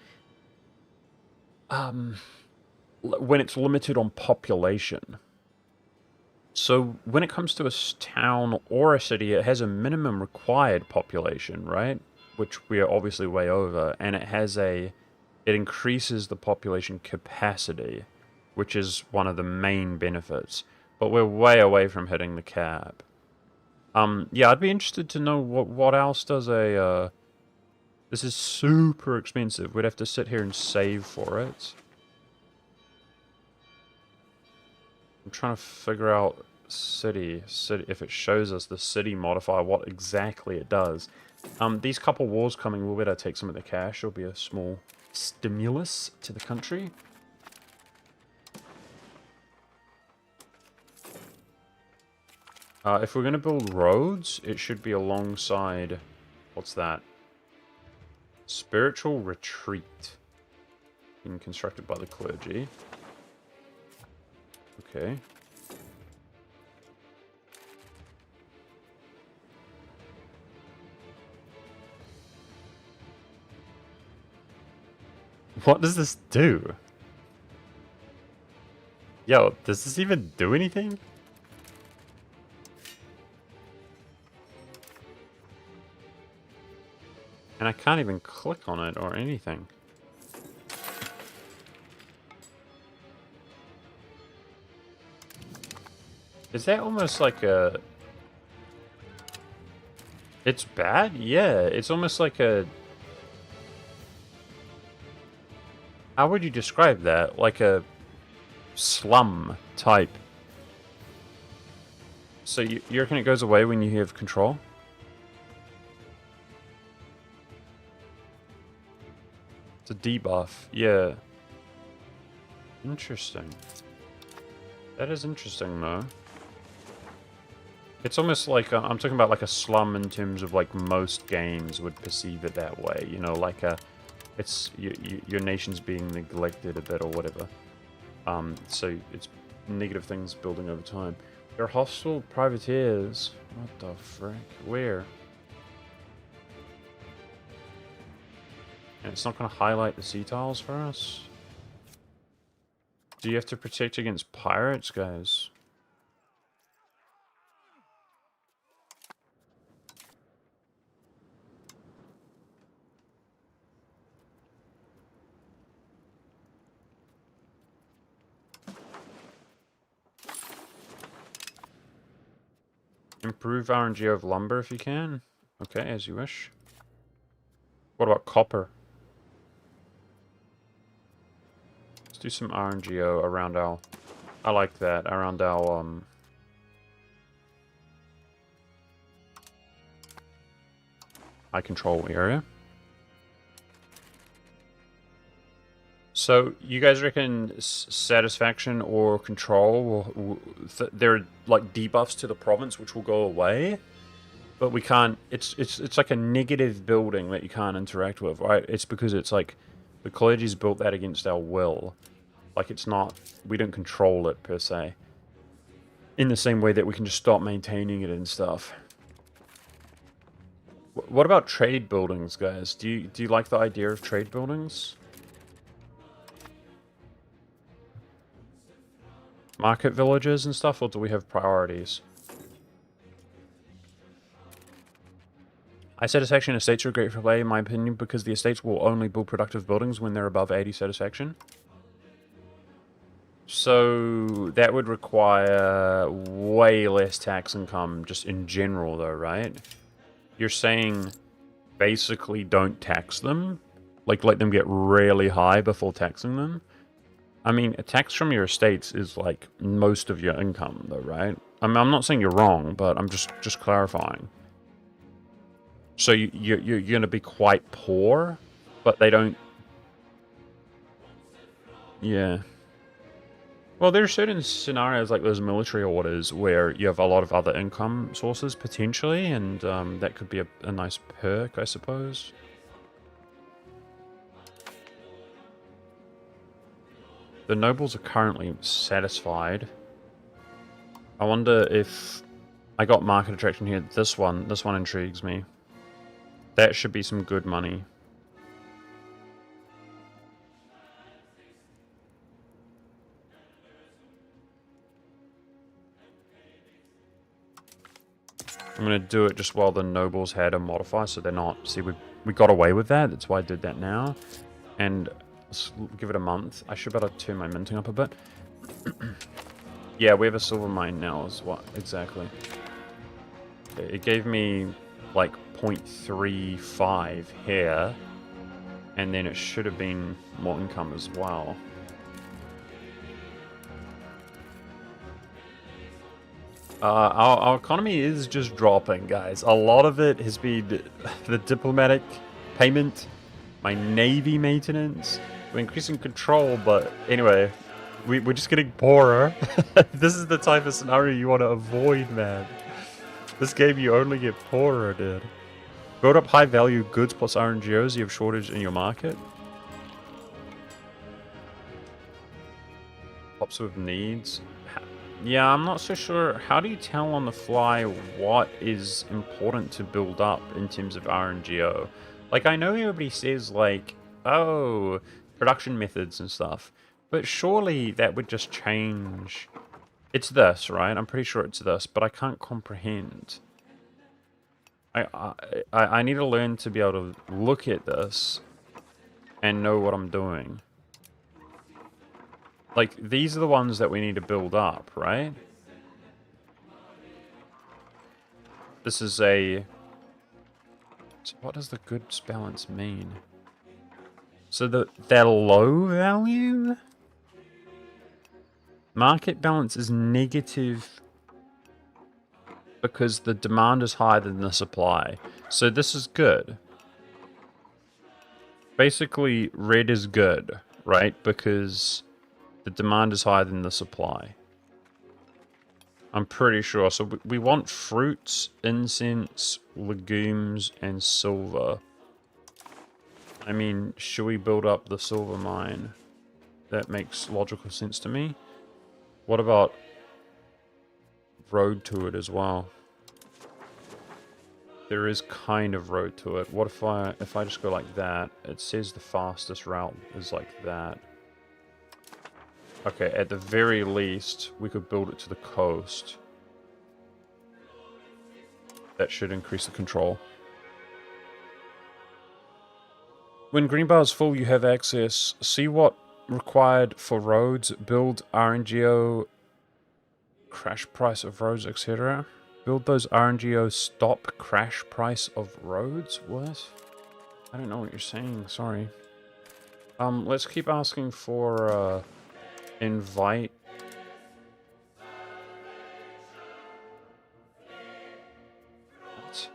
Speaker 1: when it's limited on population. So when it comes to a town or a city, it has a minimum required population, right? Which we are obviously way over, and it increases the population capacity, which is one of the main benefits. But we're way away from hitting the cap. Yeah, I'd be interested to know what else does a... This is super expensive. We'd have to sit here and save for it. I'm trying to figure out city, if it shows us the city modifier, what exactly it does. These couple wars coming, we'll better take some of the cash. It'll be a small stimulus to the country. If we're going to build roads, it should be alongside... What's that? Spiritual retreat. Being constructed by the clergy. Okay. What does this do? Yo, does this even do anything? And I can't even click on it or anything. Is that almost like a... It's bad? Yeah, it's almost like a... How would you describe that? Like a slum type. So you reckon it goes away when you have control? It's a debuff, yeah. Interesting. That is interesting, though. It's almost like, I'm talking about like a slum in terms of like most games would perceive it that way. You know, like a, it's, your nation's being neglected a bit or whatever. So it's negative things building over time. They're hostile privateers. What the frick? Where? And it's not going to highlight the sea tiles for us? Do you have to protect against pirates, guys? Improve RNG of lumber if you can. Okay, as you wish. What about copper? Let's do some RNGO around our... I like that, around our, high control area. So, you guys reckon satisfaction or control, there are like debuffs to the province which will go away? But we can't, it's like a negative building that you can't interact with, right? It's because it's like, the clergy's built that against our will. Like it's not, we don't control it per se. In the same way that we can just stop maintaining it and stuff. What about trade buildings, guys? Do you like the idea of trade buildings? Market villages and stuff, or do we have priorities? High satisfaction estates are great for play, in my opinion, because the estates will only build productive buildings when they're above 80 satisfaction. So that would require way less tax income just in general though, right? You're saying basically don't tax them? Like let them get really high before taxing them? I mean, a tax from your estates is like most of your income though, right? I mean, I'm not saying you're wrong, but I'm just clarifying. So you're going to be quite poor, but they don't... Yeah. Well, there are certain scenarios like those military orders where you have a lot of other income sources potentially, and that could be a nice perk, I suppose. The nobles are currently satisfied. I wonder if I got market attraction here. This one intrigues me. That should be some good money. I'm gonna do it just while the nobles had a modifier, so they're not... See, we got away with that. That's why I did that now. And let's give it a month. I should better turn my minting up a bit. Yeah, we have a silver mine now is what exactly. It gave me like 0.35 here, and then it should have been more income as well. Our economy is just dropping, guys. A lot of it has been the diplomatic payment, my navy maintenance. We're increasing control, but anyway, we're just getting poorer. This is the type of scenario you want to avoid, man. This game, you only get poorer, dude. Build up high-value goods plus RNGOs. You have shortage in your market. Pops with needs. Yeah, I'm not so sure. How do you tell on the fly what is important to build up in terms of RNGO? Like, I know everybody says, like, oh, production methods and stuff, but surely that would just change. It's this, right? I'm pretty sure it's this, but I can't comprehend. I need to learn to be able to look at this and know what I'm doing. Like, these are the ones that we need to build up, right? This is a... So what does the goods balance mean? So they're low value? Market balance is negative because the demand is higher than the supply. So this is good. Basically, red is good, right? Because the demand is higher than the supply. I'm pretty sure. So we want fruits, incense, legumes, and silver. I mean, should we build up the silver mine? That makes logical sense to me. What about road to it as well? There is kind of road to it. What if I just go like that? It says the fastest route is like that. Okay, at the very least, we could build it to the coast. That should increase the control. When green bar is full, you have access. See what required for roads, build RNGO, crash price of roads, etc. Build those RNGO, stop crash price of roads? What? I don't know what you're saying, sorry. Let's keep asking for, invite. What?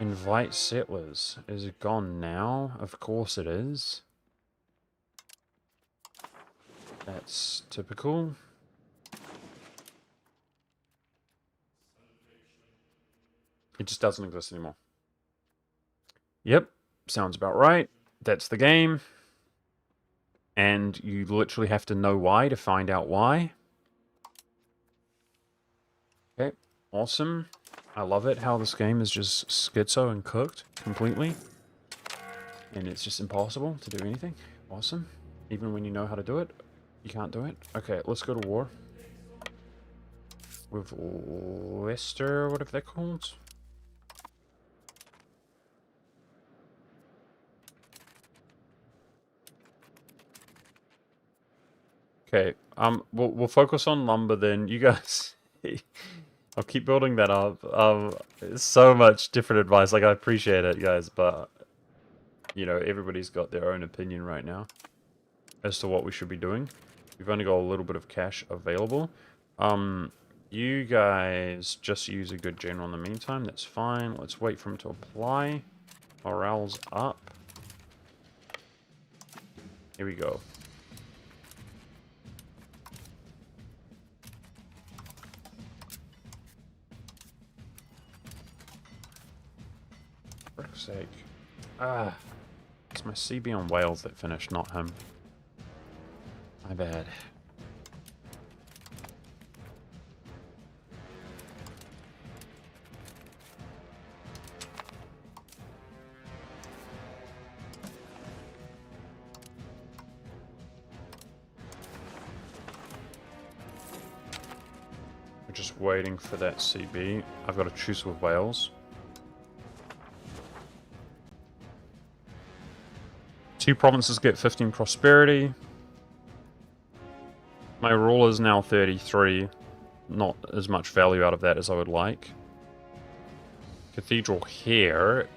Speaker 1: Invite settlers. Is it gone now? Of course it is. That's typical. It just doesn't exist anymore. Yep, sounds about right. That's the game. And you literally have to know why to find out why. Okay, awesome. I love it how this game is just schizo and cooked completely. And it's just impossible to do anything. Awesome. Even when you know how to do it, you can't do it. Okay, let's go to war. With Leicester, whatever they're called. Okay, we'll focus on lumber then. You guys, I'll keep building that up. So much different advice. Like, I appreciate it, guys, but you know, everybody's got their own opinion right now as to what we should be doing. We've only got a little bit of cash available. You guys just use a good general in the meantime. That's fine. Let's wait for him to apply. Morale's up. Here we go. For frick's sake. Ah. It's my CB on Wales that finished, not him. My bad. We're just waiting for that CB. I've got a truce with Wales. Two provinces get 15 prosperity. My rule is now 33. Not as much value out of that as I would like. Cathedral here.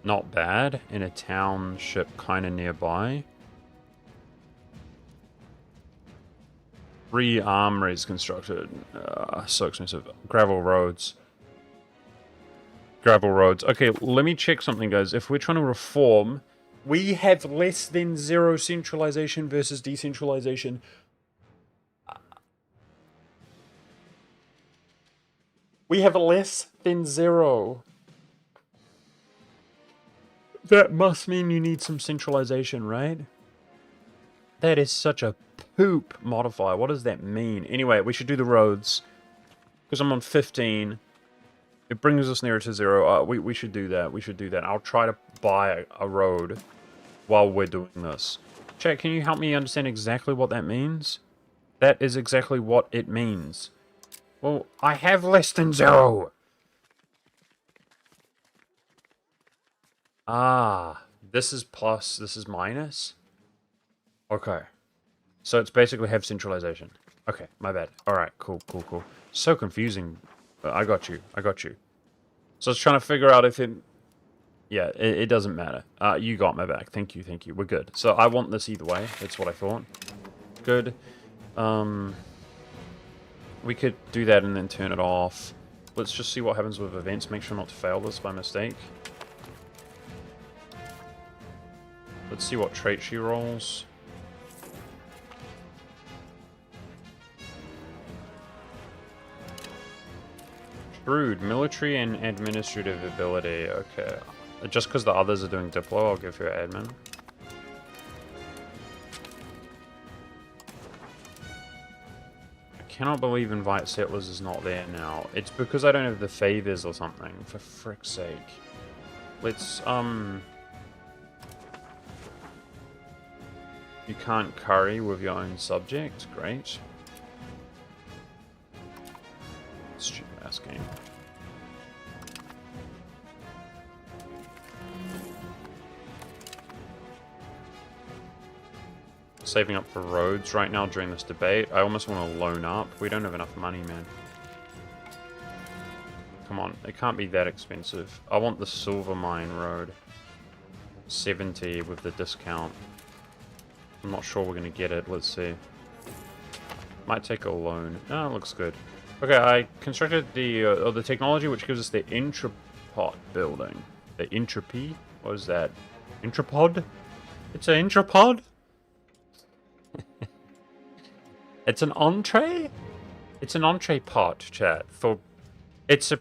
Speaker 1: Not bad. In a township kind of nearby. 3 armories constructed. So expensive. Gravel roads. Gravel roads. Okay, let me check something, guys. If we're trying to reform, we have less than 0 centralization versus decentralization. We have less than 0. That must mean you need some centralization, right? That is such a poop modifier. What does that mean? Anyway, we should do the roads. Because I'm on 15. It brings us nearer to 0. We should do that. We should do that. I'll try to buy a road while we're doing this. Chat, can you help me understand exactly what that means? That is exactly what it means. Well, I have less than 0. Ah, this is plus, this is minus? Okay. So it's basically have centralization. Okay, my bad. Alright, cool, cool, cool. So confusing. I got you. I got you. So I was trying to figure out if it... Yeah, it doesn't matter. You got my back. Thank you, thank you. We're good. So I want this either way. That's what I thought. Good. We could do that and then turn it off. Let's just see what happens with events. Make sure not to fail this by mistake. Let's see what trait she rolls. Shrewd, military and administrative ability. Okay. Just because the others are doing Diplo, I'll give her admin. I cannot believe invite settlers is not there now. It's because I don't have the favors or something, for frick's sake. Let's, You can't curry with your own subject. Great. Stupid ass game. Saving up for roads right now during this debate. I almost want to loan up. We don't have enough money, man. Come on, it can't be that expensive. I want the Silver Mine Road. 70 with the discount. I'm not sure we're going to get it. Let's see. Might take a loan. No, it looks good. Okay, I constructed the technology which gives us the intrapod building. The entropy? What is that? Intrapod? It's an intrapod? It's an entree? It's an entree pot, chat. It's a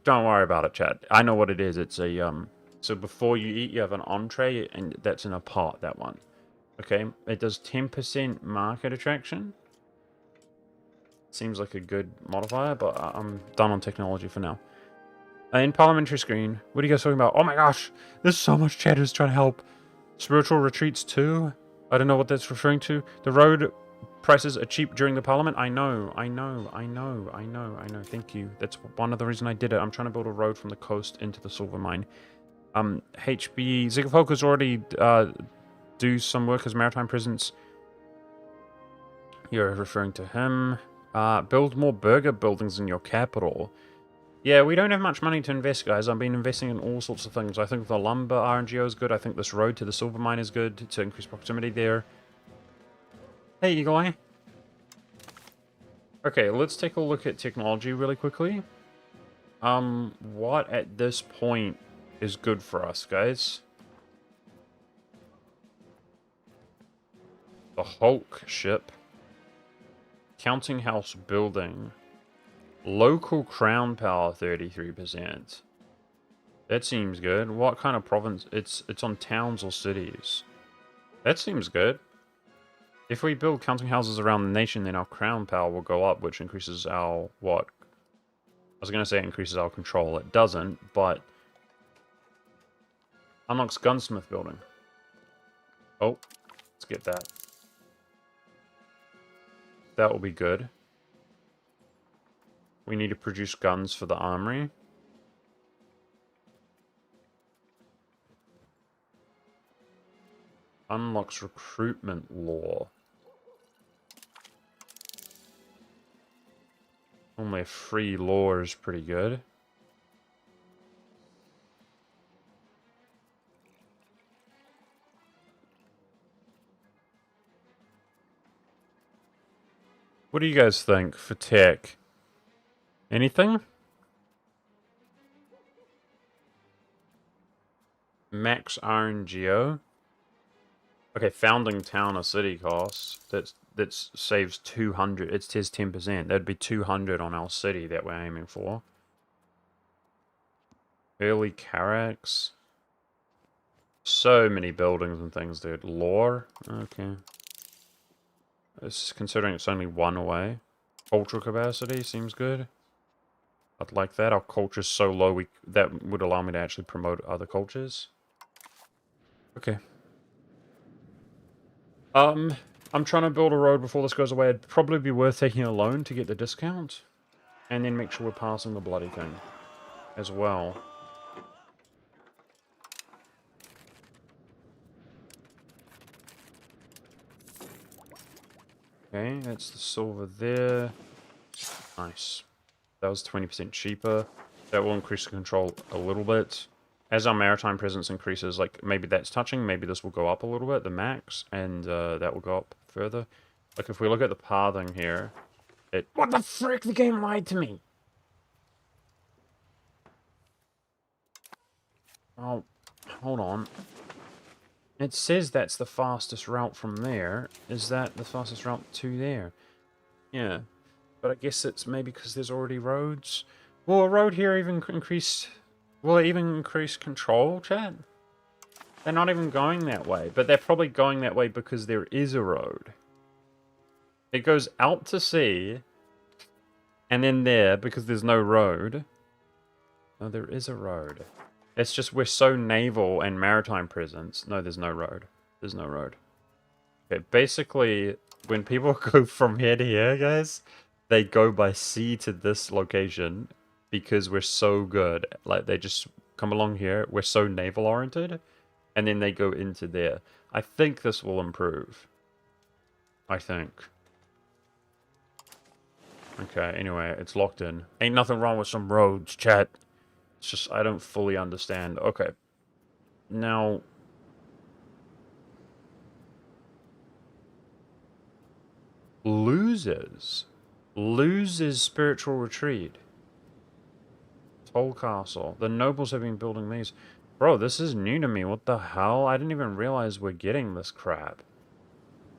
Speaker 1: don't worry about it, chat. I know what it is. It's a so before you eat, you have an entree, and that's in a pot. That one. Okay, it does 10% market attraction. Seems like a good modifier, but I'm done on technology for now. In parliamentary screen, what are you guys talking about? Oh my gosh, there's so much chat who's trying to help. Spiritual retreats too? I don't know what that's referring to. The road prices are cheap during the parliament. I know. Thank you. That's one of the reasons I did it. I'm trying to build a road from the coast into the silver mine. HB Zigafolk has already do some work as maritime presence. You're referring to him. Build more burger buildings in your capital. Yeah, we don't have much money to invest, guys. I've been investing in all sorts of things. I think the lumber RNGO is good. I think this road to the silver mine is good to increase proximity there. Hey, Eagle Eye. Okay, let's take a look at technology really quickly. What at this point is good for us, guys? The Hulk ship. Counting house building. Local crown power 33%. That seems good. What kind of province? It's on towns or cities. That seems good. If we build counting houses around the nation, then our crown power will go up, which increases our what? I was gonna say it increases our control. It doesn't, but unlocks gunsmith building. Oh, let's get that. That will be good. We need to produce guns for the armory. Unlocks recruitment law. Only a free law is pretty good. What do you guys think for tech? Anything? Max RNGO? Okay, founding town or city costs. That saves 200. It says 10%. That'd be 200 on our city that we're aiming for. Early Carax. So many buildings and things, dude. Lore? Okay. It's considering it's only one away. Cultural capacity seems good. I'd like that. Our culture's so low that would allow me to actually promote other cultures. Okay. I'm trying to build a road before this goes away. It'd probably be worth taking a loan to get the discount. And then make sure we're passing the bloody thing as well. Okay, that's the silver there. Nice. That was 20% cheaper. That will increase the control a little bit. As our maritime presence increases, like, maybe that's touching, maybe this will go up a little bit, the max, and that will go up further. Like, if we look at the pathing here, it... What the frick? The game lied to me! Oh, hold on. It says that's the fastest route from there. Is that the fastest route to there? Yeah. But I guess it's maybe because there's already roads. Will a road here even increase... Will it even increase control, chat? They're not even going that way. But they're probably going that way because there is a road. It goes out to sea. And then there, because there's no road. Oh, there is a road. It's just we're so naval and maritime presence. No, there's no road. There's no road. Okay, basically, when people go from here to here, guys, they go by sea to this location because we're so good. Like, they just come along here. We're so naval oriented. And then they go into there. I think this will improve. I think. Okay, anyway, it's locked in. Ain't nothing wrong with some roads, chat. It's just, I don't fully understand. Okay. Now... Loses spiritual retreat. Toll Castle. The nobles have been building these. Bro, this is new to me. What the hell? I didn't even realize we're getting this crap.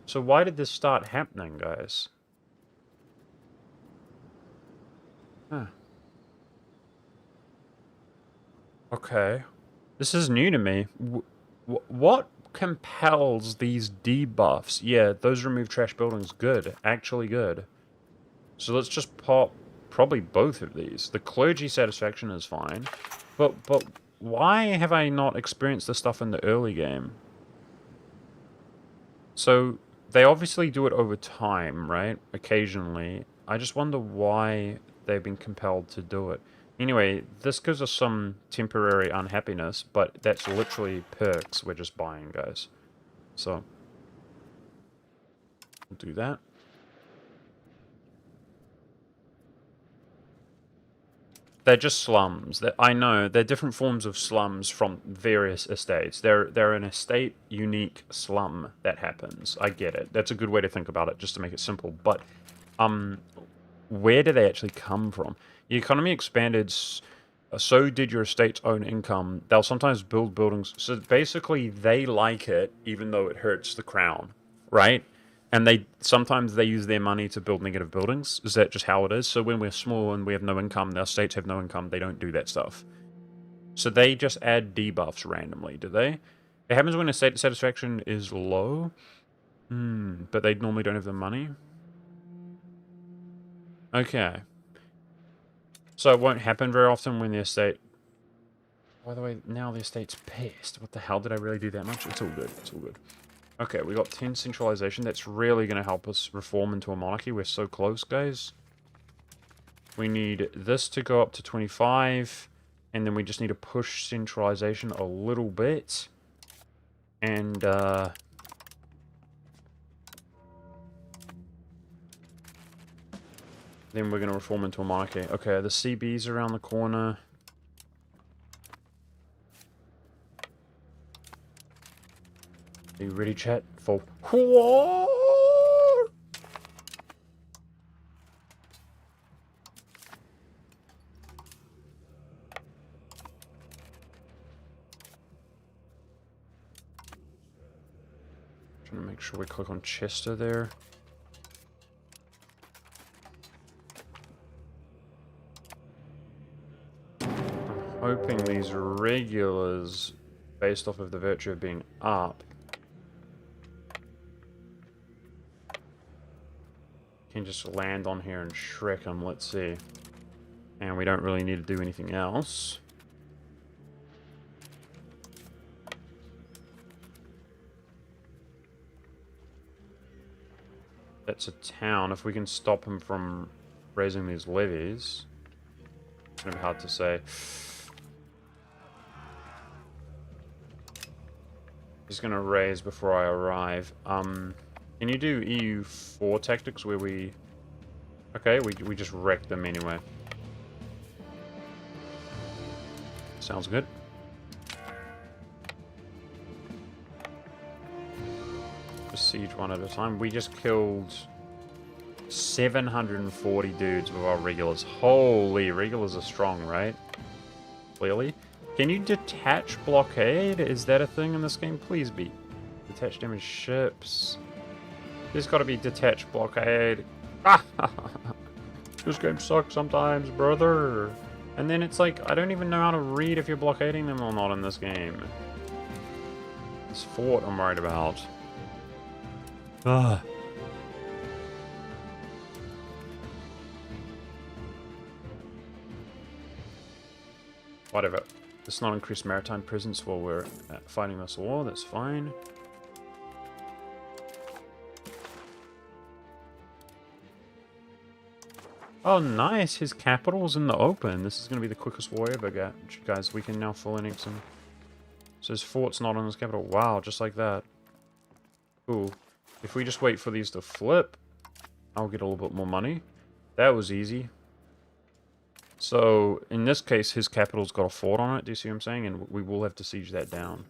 Speaker 1: So why did this start happening, guys? Huh. Okay. This is new to me. What compels these debuffs? Yeah, those remove trash buildings. Good. Actually good. So let's just pop probably both of these. The clergy satisfaction is fine. But why have I not experienced this stuff in the early game? So they obviously do it over time, right? Occasionally. I just wonder why they've been compelled to do it. Anyway, this gives us some temporary unhappiness, but that's literally perks we're just buying, guys. So, we'll do that. They're just slums. I know, they're different forms of slums from various estates. They're an estate-unique slum that happens. I get it. That's a good way to think about it, just to make it simple. But, where do they actually come from? The economy expanded, so did your estate's own income. They'll sometimes build buildings. So basically, they like it, even though it hurts the crown, right? And sometimes they use their money to build negative buildings. Is that just how it is? So when we're small and we have no income, our states have no income, they don't do that stuff. So they just add debuffs randomly, do they? It happens when estate satisfaction is low. But they normally don't have the money. Okay. So it won't happen very often when the estate... By the way, now the estate's pissed. What the hell? Did I really do that much? It's all good. It's all good. Okay, we got 10 centralization. That's really going to help us reform into a monarchy. We're so close, guys. We need this to go up to 25. And then we just need to push centralization a little bit. And, then we're going to reform into a monarchy. Okay, the CB's around the corner. Are you ready, chat? For war? Trying to make sure we click on Chester there. I'm hoping these regulars, based off of the virtue of being up, can just land on here and Shrek them. Let's see. And we don't really need to do anything else. That's a town. If we can stop him from raising these levies, it's gonna be hard to say. He's gonna raise before I arrive. Can you do EU4 tactics where we... Okay, we just wreck them anyway. Sounds good. Siege one at a time. We just killed 740 dudes with our regulars. Holy, regulars are strong, right? Clearly. Can you detach blockade? Is that a thing in this game? Please be. Detach damaged ships. There's got to be detach blockade. This game sucks sometimes, brother. And then it's like, I don't even know how to read if you're blockading them or not in this game. This fort I'm worried about. Whatever. Let's not increase maritime presence while we're fighting this war. That's fine. Oh, nice. His capital's in the open. This is going to be the quickest war ever, guys. We can now full annex him. So his fort's not on his capital. Wow, just like that. Cool. If we just wait for these to flip, I'll get a little bit more money. That was easy. So, in this case, his capital's got a fort on it. Do you see what I'm saying? And we will have to siege that down.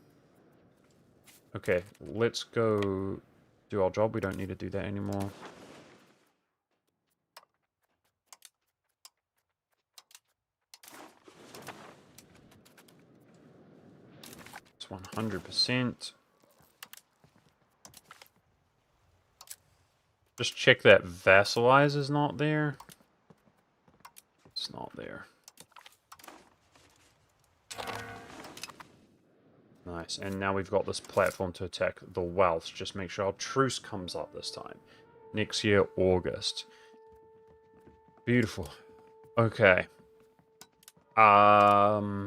Speaker 1: Okay, let's go do our job. We don't need to do that anymore. It's 100%. Just check that vassalize is not there. It's not there. Nice. And now we've got this platform to attack the Welsh. Just make sure our truce comes up this time. Next year, August. Beautiful. Okay. I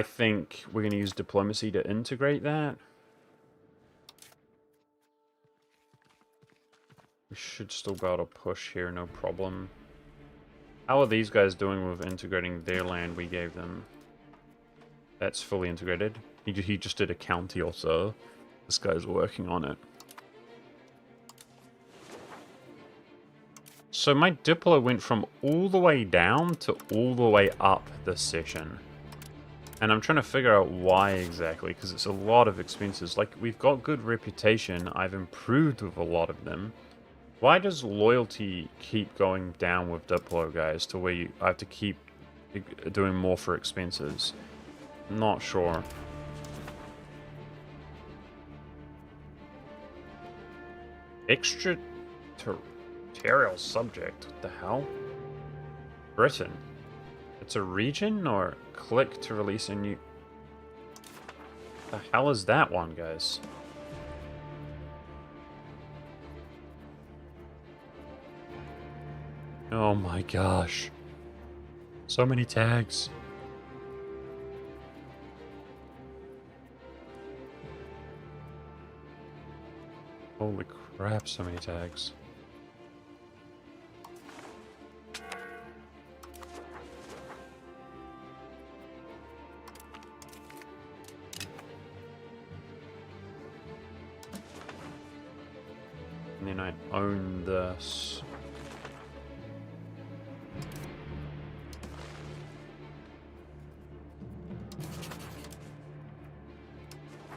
Speaker 1: think we're going to use diplomacy to integrate that. We should still be able to push here, no problem. How are these guys doing with integrating their land we gave them? That's fully integrated. He just did a county or so. This guy's working on it. So my Diplo went from all the way down to all the way up this session. And I'm trying to figure out why exactly, because it's a lot of expenses. Like, we've got good reputation. I've improved with a lot of them. Why does loyalty keep going down with Diplo, guys, to where I have to keep doing more for expenses? Not sure. Extraterritorial subject. What the hell? Britain. It's a region, or click to release a new... The hell is that one, guys? Oh my gosh. So many tags. Holy crap, so many tags. And then I own this.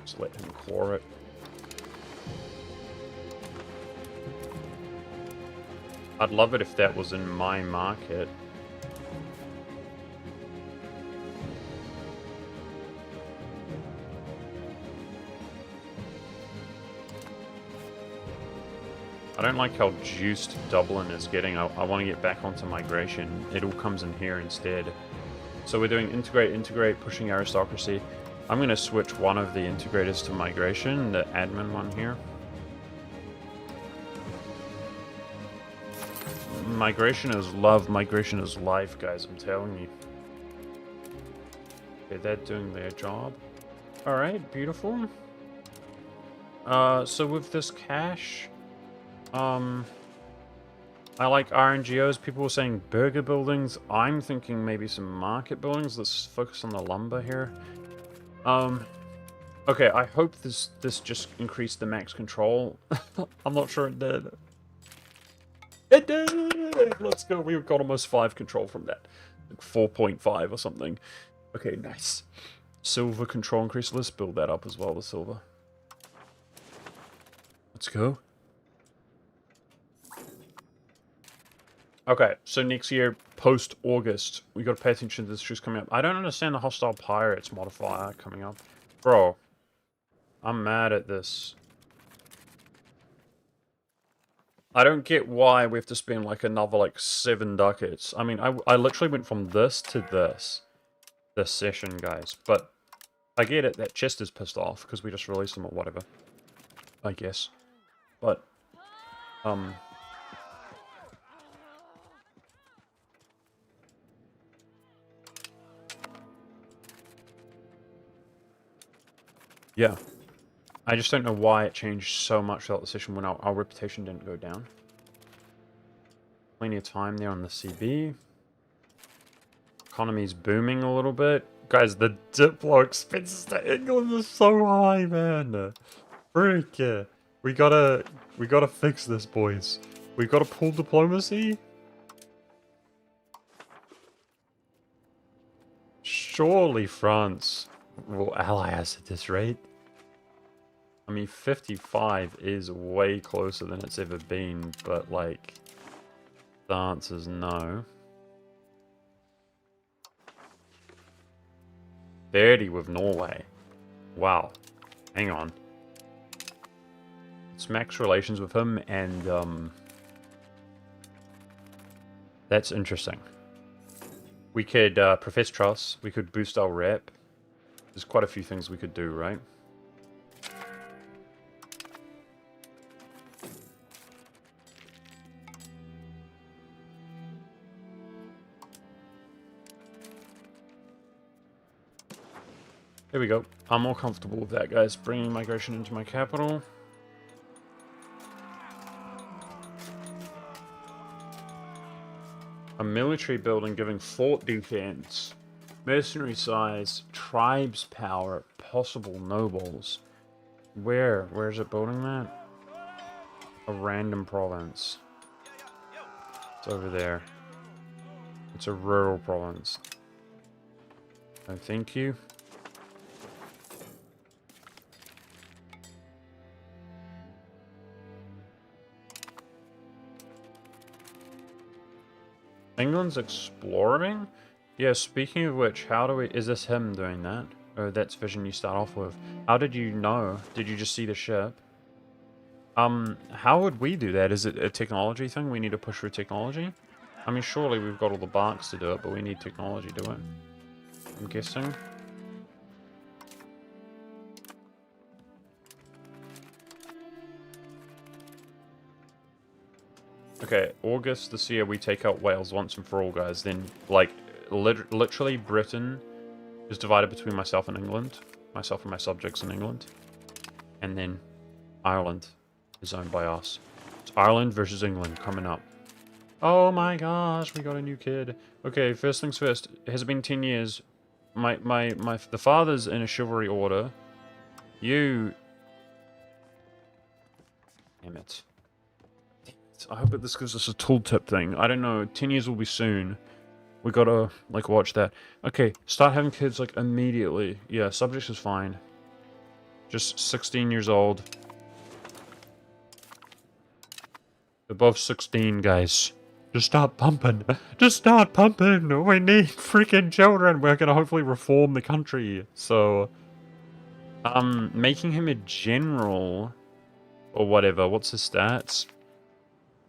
Speaker 1: Just let him core it. I'd love it if that was in my market. I don't like how juiced Dublin is getting. I want to get back onto migration. It all comes in here instead. So we're doing integrate, pushing aristocracy. I'm going to switch one of the integrators to migration, the admin one here. Migration is love, migration is life, guys, I'm telling you. Okay, they're doing their job. Alright, beautiful. So with this cash, I like RNGOs. People were saying burger buildings. I'm thinking maybe some market buildings. Let's focus on the lumber here. Okay, I hope this just increased the max control. I'm not sure it did. It did! Let's go. We got almost 5 control from that. Like 4.5 or something. Okay, nice. Silver control increase. Let's build that up as well, the silver. Let's go. Okay, so next year, post-August, we gotta pay attention to this truce coming up. I don't understand the hostile pirates modifier coming up. Bro, I'm mad at this. I don't get why we have to spend like another like 7 ducats. I mean, I literally went from this to this session, guys. But I get it, that chest is pissed off because we just released them or whatever. I guess. But, yeah. I just don't know why it changed so much throughout the session when our reputation didn't go down. Plenty of time there on the CB. Economy's booming a little bit. Guys, the Diplo expenses to England are so high, man. Freak. We gotta fix this, boys. We gotta pull diplomacy. Surely France will ally us at this rate. I mean, 55 is way closer than it's ever been, but, like, the answer's no. 30 with Norway. Wow. Hang on. Let's max relations with him, and, that's interesting. We could, profess trust. We could boost our rep. There's quite a few things we could do, right? There we go. I'm more comfortable with that, guys. Bringing migration into my capital. A military building giving fort defense. Mercenary size. Tribes power. Possible nobles. Where? Where's it building that? A random province. It's over there. It's a rural province. No, thank you. England's exploring? Yeah, speaking of which, how do we... Is this him doing that? Oh, that's vision you start off with. How did you know? Did you just see the ship? How would we do that? Is it a technology thing? We need to push through technology? I mean, surely we've got all the barks to do it, but we need technology to do it. I'm guessing. Okay, August this year we take out Wales once and for all, guys. Then, like, literally Britain is divided between myself and England. Myself and my subjects in England. And then Ireland is owned by us. It's Ireland versus England coming up. Oh my gosh, we got a new kid. Okay, first things first. It has been 10 years. The father's in a chivalry order. You... Damn it. I hope that this gives us a tooltip thing. I don't know. 10 years will be soon. We gotta, like, watch that. Okay, start having kids, like, immediately. Yeah, subjects is fine. Just 16 years old. Above 16, guys. Just start pumping. Just start pumping. We need freaking children. We're gonna hopefully reform the country. So, making him a general or whatever. What's his stats?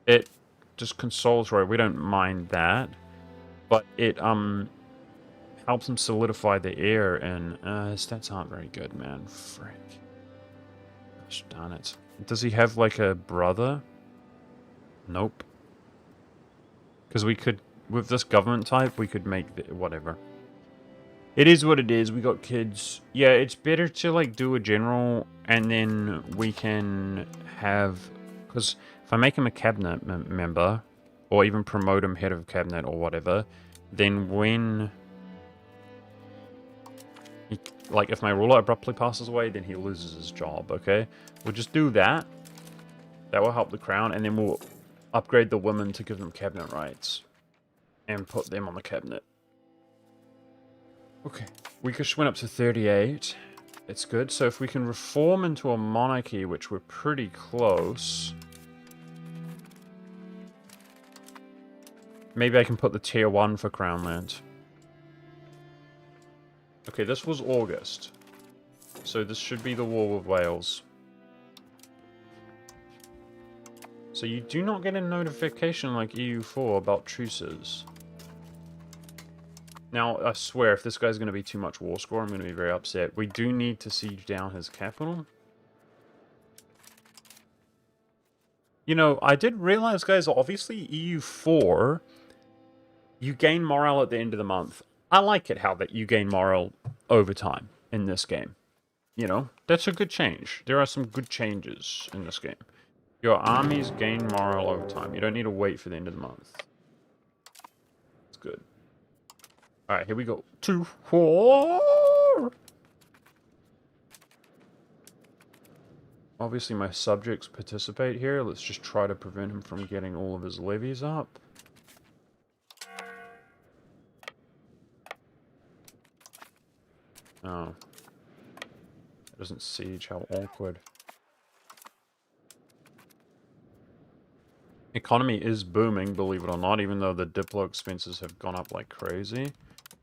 Speaker 1: It just consoles Roy. We don't mind that. But it helps him solidify the air, and his stats aren't very good, man. Frick. Gosh darn it. Does he have like a brother? Nope. Because we could, with this government type, we could make whatever. It is what it is. We got kids. Yeah, it's better to like do a general, and then we can have, because if I make him a cabinet member, or even promote him head of cabinet or whatever, then when he, like if my ruler abruptly passes away, then he loses his job. Okay, we'll just do that. That will help the crown, and then we'll upgrade the women to give them cabinet rights and put them on the cabinet. Okay, we just went up to 38. It's good. So if we can reform into a monarchy, which we're pretty close, maybe I can put the tier 1 for crown land. Okay, this was August, so this should be the war with Wales. So you do not get a notification like EU4 about truces. Now, I swear, if this guy's going to be too much war score, I'm going to be very upset. We do need to siege down his capital. You know, I did realize, guys, obviously EU4, you gain morale at the end of the month. I like it how that you gain morale over time in this game. You know, that's a good change. There are some good changes in this game. Your armies gain morale over time. You don't need to wait for the end of the month. It's good. Alright, here we go. 2, 4. Obviously, my subjects participate here. Let's just try to prevent him from getting all of his levies up. Oh. It doesn't siege, how awkward. Economy is booming, believe it or not, even though the Diplo expenses have gone up like crazy.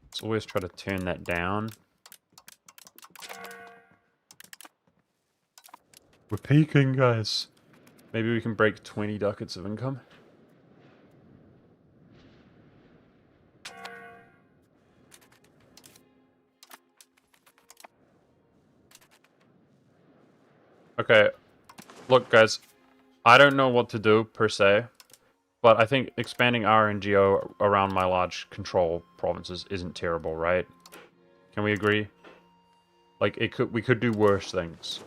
Speaker 1: Let's always try to turn that down. We're peaking, guys. Maybe we can break 20 ducats of income. Okay, look, guys. I don't know what to do, per se. But I think expanding RNGO around my large control provinces isn't terrible, right? Can we agree? Like, we could do worse things.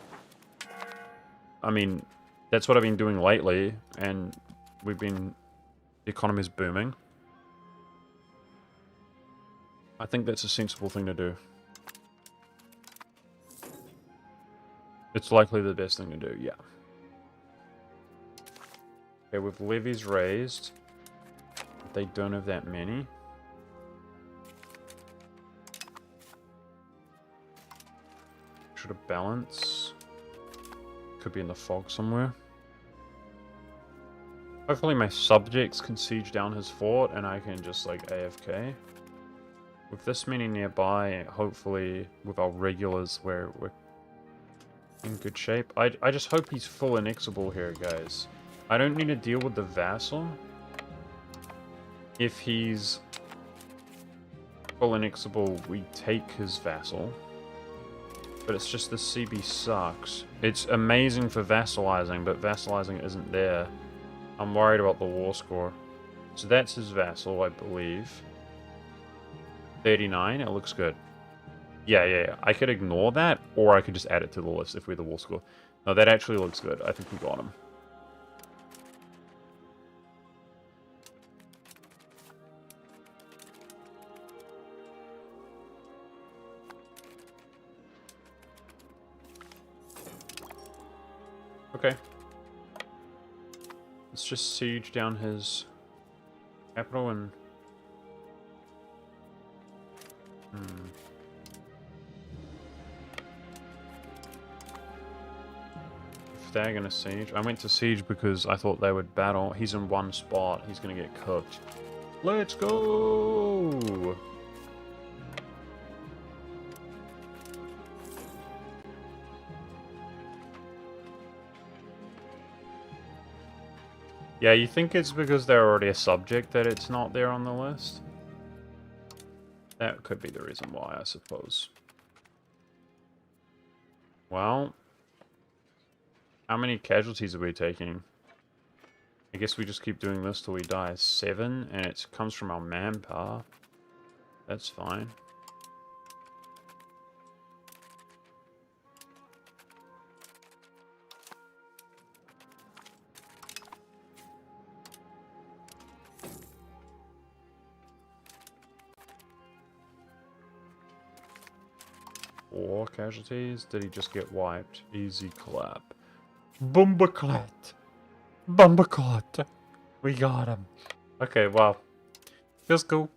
Speaker 1: I mean, that's what I've been doing lately, and the economy's booming. I think that's a sensible thing to do. It's likely the best thing to do, yeah. Okay, with levies raised, they don't have that many. Should have balance. Could be in the fog somewhere. Hopefully my subjects can siege down his fort and I can just like AFK. With this many nearby, hopefully with our regulars we're in good shape. I just hope he's full annexable here, guys. I don't need to deal with the vassal if he's full annexable. We take his vassal, but it's just the CB sucks. It's amazing for vassalizing, but vassalizing isn't there. I'm worried about the war score. So that's his vassal, I believe. 39, it looks good. Yeah. I could ignore that, or I could just add it to the list if we're the war score. No, that actually looks good. I think we got him. Okay. Let's just siege down his capital and... If they're gonna siege... I went to siege because I thought they would battle. He's in one spot. He's gonna get cooked. Let's go! Yeah, you think it's because they're already a subject that it's not there on the list? That could be the reason why, I suppose. Well, how many casualties are we taking? I guess we just keep doing this till we die. 7, and it comes from our manpower. That's fine. Four casualties? Did he just get wiped? Easy clap. Bumbaclat! Bumbaclat! We got him. Okay, well. Feels cool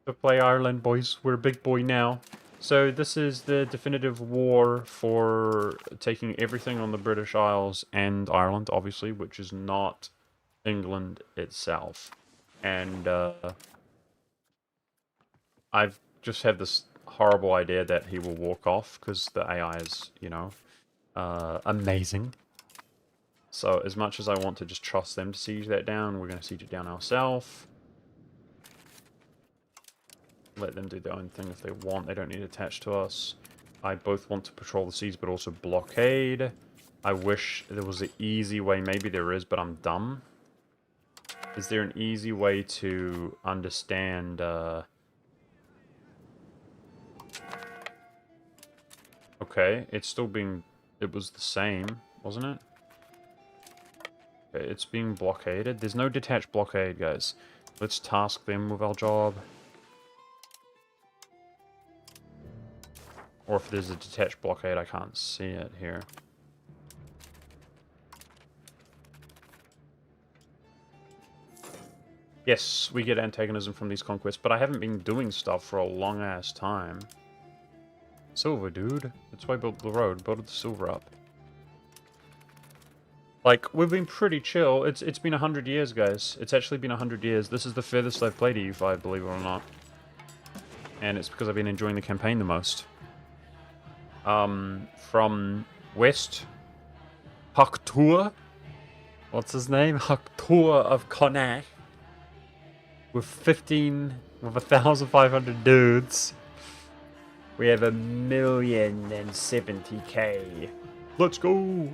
Speaker 1: to play Ireland, boys. We're a big boy now. So this is the definitive war for taking everything on the British Isles and Ireland, obviously, which is not England itself. And I've just had this horrible idea that he will walk off because the AI is, you know, amazing. So as much as I want to just trust them to siege that down, we're going to siege it down ourselves. Let them do their own thing if they want. They don't need to attach to us. I both want to patrol the seas, but also blockade. I wish there was an easy way. Maybe there is, but I'm dumb. Is there an easy way to understand... Okay, it's still being... It was the same, wasn't it? Okay, it's being blockaded. There's no detached blockade, guys. Let's task them with our job. Or if there's a detached blockade, I can't see it here. Yes, we get antagonism from these conquests, but I haven't been doing stuff for a long-ass time. Silver, dude. That's why I built the road. Build the silver up. Like, we've been pretty chill. It's been 100 years, guys. It's actually been 100 years. This is the furthest I've played EU5, believe it or not. And it's because I've been enjoying the campaign the most. From West Haktur. What's his name? Haktur of Connacht. With 1,500 dudes. We have 1,070,000. Let's go!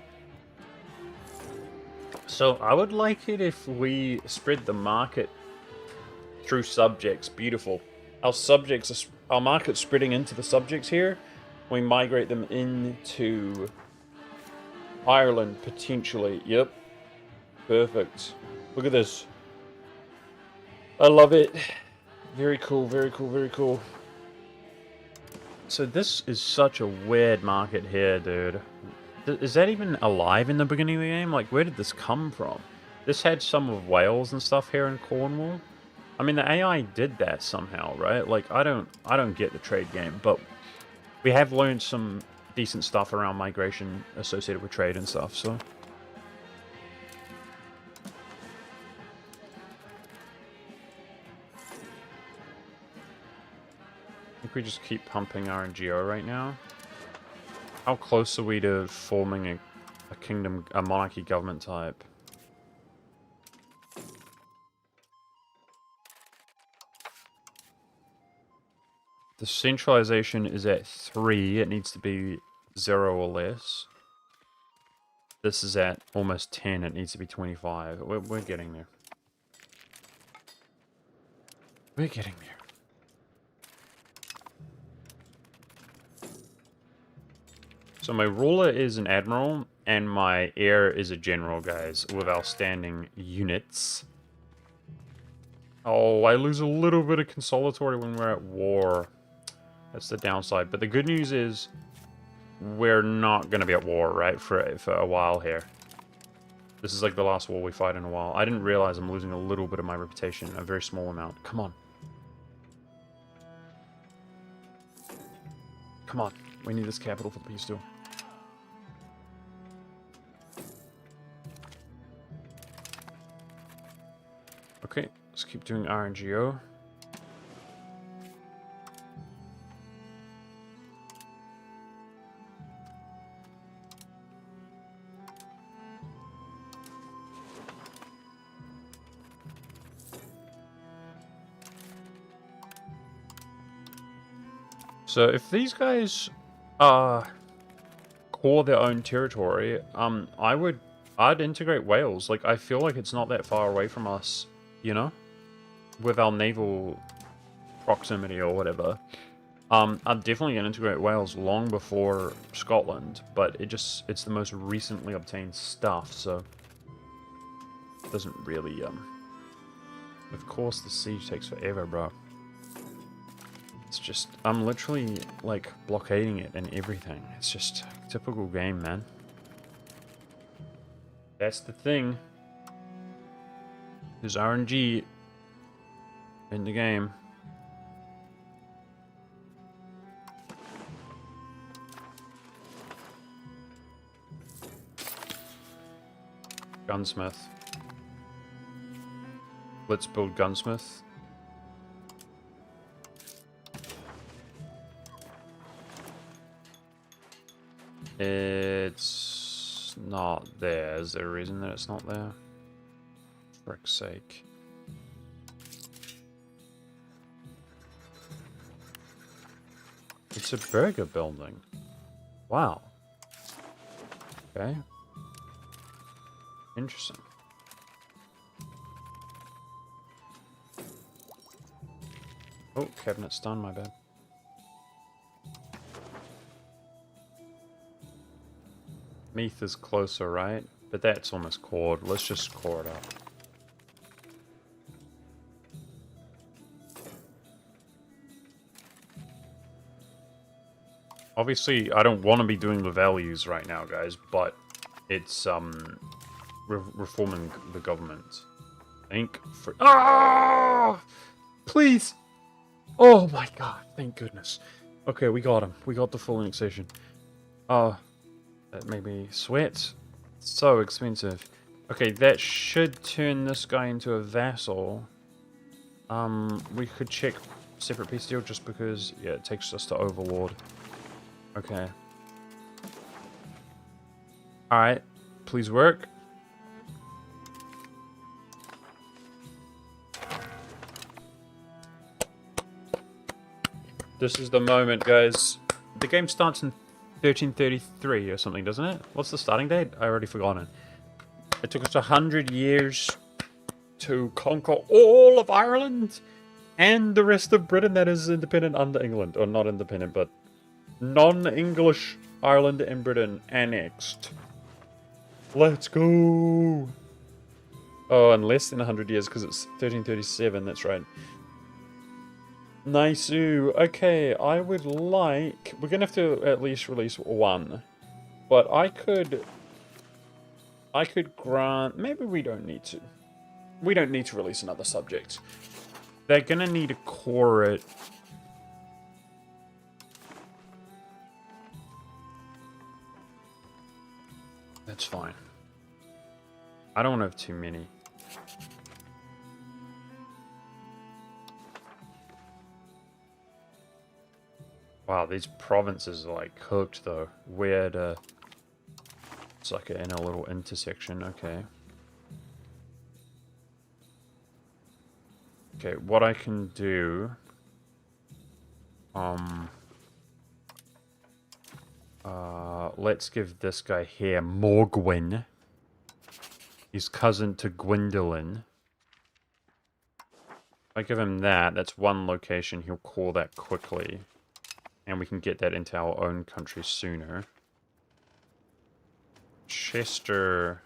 Speaker 1: So, I would like it if we spread the market through subjects. Beautiful. Our market's spreading into the subjects here. We migrate them into Ireland, potentially. Yep. Perfect. Look at this. I love it. Very cool, very cool, very cool. So this is such a weird market here, dude. Is that even alive in the beginning of the game? Like, where did this come from? This had some of Wales and stuff here in Cornwall. I mean, the AI did that somehow, right? Like, I don't get the trade game, but we have learned some decent stuff around migration associated with trade and stuff, so... I think we just keep pumping RNGO right now. How close are we to forming a monarchy government type? The centralization is at 3. It needs to be 0 or less. This is at almost 10. It needs to be 25. We're getting there. We're getting there. So my ruler is an admiral, and my heir is a general, guys, with outstanding units. Oh, I lose a little bit of consolatory when we're at war. That's the downside. But the good news is we're not going to be at war, right, for a while here. This is like the last war we fight in a while. I didn't realize I'm losing a little bit of my reputation, a very small amount. Come on. Come on. We need this capital for the peace deal. Okay, let's keep doing RNGO. So if these guys core their own territory, I'd integrate Wales. Like, I feel like it's not that far away from us, you know? With our naval proximity or whatever. I'm definitely going to integrate Wales long before Scotland, but it's the most recently obtained stuff, so it doesn't really, of course the siege takes forever, bro. It's just, I'm literally, like, blockading it and everything. It's just a typical game, man. That's the thing. There's RNG in the game. Gunsmith. Let's build Gunsmith. It's not there. Is there a reason that it's not there? For frick's sake. It's a burger building. Wow. Okay. Interesting. Oh, cabinet's done, my bad. Meath is closer, right? But that's almost cored. Let's just core it up. Obviously, I don't want to be doing the values right now, guys, but it's, reforming the government. Thank for... Ah! Please! Oh my god, thank goodness. Okay, we got him. We got the full annexation. That made me sweat. So expensive. Okay, that should turn this guy into a vassal. We could check separate peace deal just because, yeah, it takes us to overlord. Okay. Alright, please work. This is the moment, guys. The game starts in 1333 or something, doesn't it? What's the starting date? I already forgotten. It took us 100 years to conquer all of Ireland and the rest of Britain that is independent under England. Or not independent, but non-English Ireland and Britain annexed. Let's go! Oh, and less than 100 years because it's 1337, that's right. Nice. Okay, I would like... We're going to have to at least release one. But I could grant... Maybe we don't need to. We don't need to release another subject. They're going to need to core it. That's fine. I don't want to have too many. Wow, these provinces are like cooked though. Weird, it's like in a little intersection, okay. Okay, what I can do... let's give this guy here Morgwyn. He's cousin to Gwendolyn. If I give him that, that's one location, he'll call that quickly. And we can get that into our own country sooner. Chester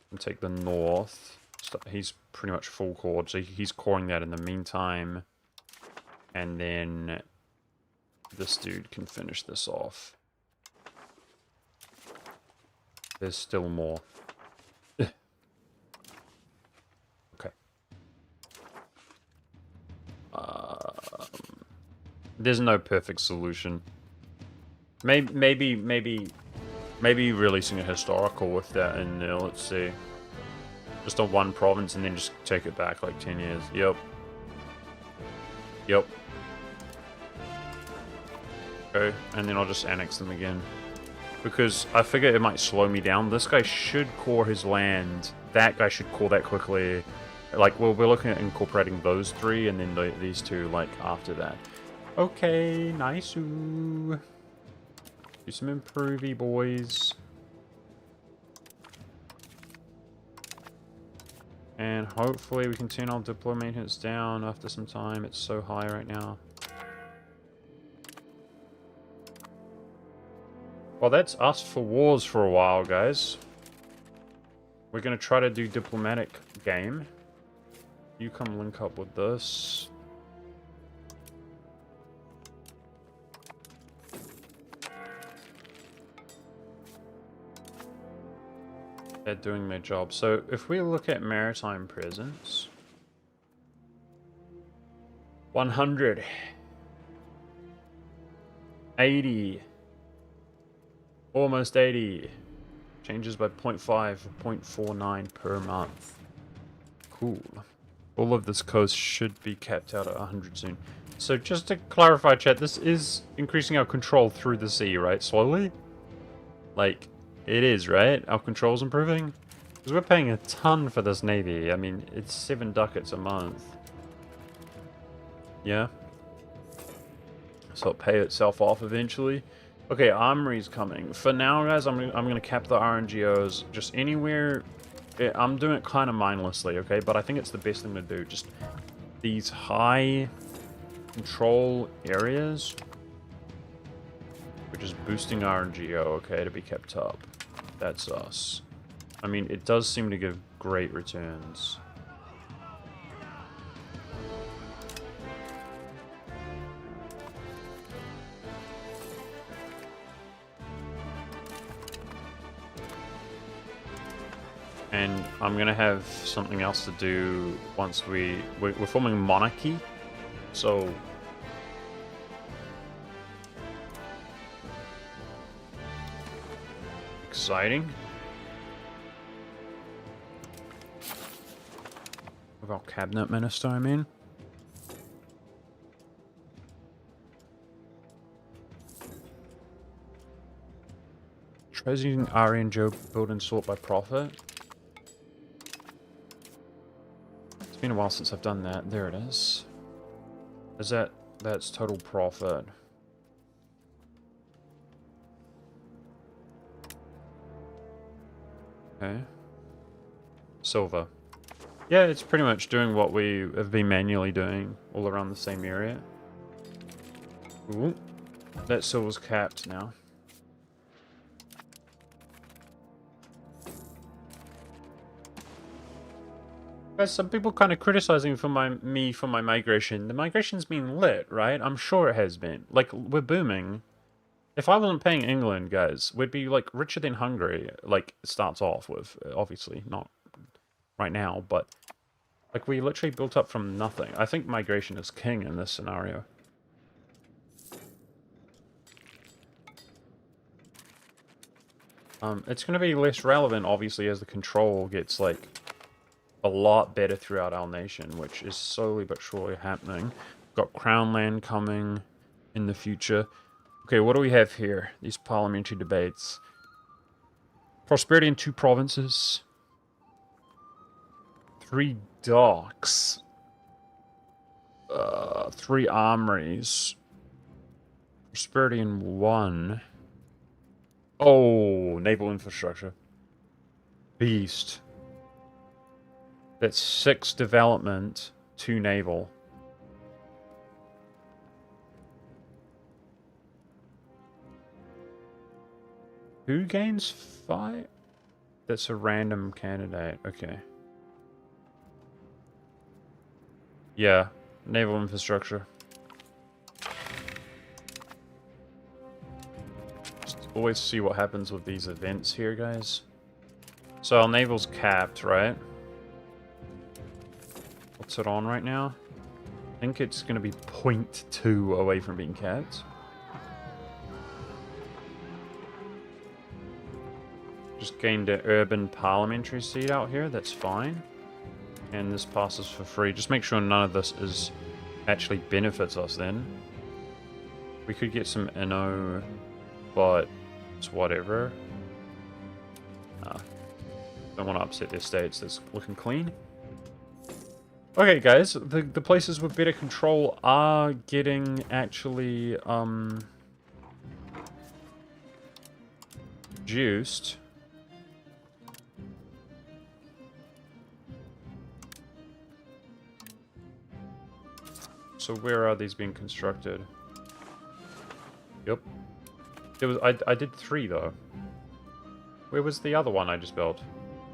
Speaker 1: can take the north. He's pretty much full cored, so he's coring that in the meantime. And then this dude can finish this off. There's still more. Okay. There's no perfect solution. Maybe releasing a historical with that in there, let's see. Just on one province and then just take it back like 10 years. Yep. Yep. Okay, and then I'll just annex them again. Because I figure it might slow me down. This guy should core his land. That guy should core that quickly. Like, well, we're looking at incorporating those three and then these two, like, after that. Okay, nice. Do some improvey, boys. And hopefully we can turn our deploy maintenance down after some time. It's so high right now. Well, that's us for wars for a while, guys. We're going to try to do diplomatic game. You come link up with this. They're doing their job. So if we look at maritime presence, 100, 80, almost 80, changes by 0.5 or 0.49 per month. Cool. All of this coast should be capped out at 100 soon. So just to clarify, chat, this is increasing our control through the sea, right? Slowly? Like, it is, right? Our control's improving? Because we're paying a ton for this navy. I mean, it's 7 ducats a month. Yeah? So it'll pay itself off eventually. Okay, Armory's coming. For now, guys, I'm gonna cap the RNGOs just anywhere. I'm doing it kind of mindlessly, okay? But I think it's the best thing to do. Just these high control areas. We're just boosting RNGO, okay, to be kept up. That's us. I mean, it does seem to give great returns. And I'm gonna have something else to do once we're forming monarchy, so exciting. With our cabinet minister, I mean. Tries using RNGO build and sort by profit. It's been a while since I've done that. There it is. That's total profit. Okay. Silver. Yeah, it's pretty much doing what we have been manually doing all around the same area. Ooh. That silver's capped now. Guys, some people kind of criticizing for me for my migration. The migration's been lit, right? I'm sure it has been. Like, we're booming. If I wasn't paying England, guys, we'd be, like, richer than Hungary. Like, it starts off with, obviously, not right now, but, like, we literally built up from nothing. I think migration is king in this scenario. It's going to be less relevant, obviously, as the control gets, like, a lot better throughout our nation, which is slowly but surely happening. Got Crown Land coming in the future. Okay, what do we have here? These parliamentary debates. Prosperity in 2 provinces. 3 docks. 3 armories. Prosperity in 1. Oh, naval infrastructure. Beast. That's 6 development, 2 naval. Who gains 5? That's a random candidate. Okay. Yeah, naval infrastructure. Just always see what happens with these events here, guys. So our naval's capped, right? What's it on right now? I think it's going to be 0.2 away from being capped. Just gained an urban parliamentary seat out here. That's fine. And this passes for free. Just make sure none of this is actually benefits us then. We could get some NO, but it's whatever. Don't want to upset their states. That's looking clean. Okay, guys, the places with better control are getting actually juiced. So where are these being constructed? Yep. There was I did 3 though. Where was the other one I just built?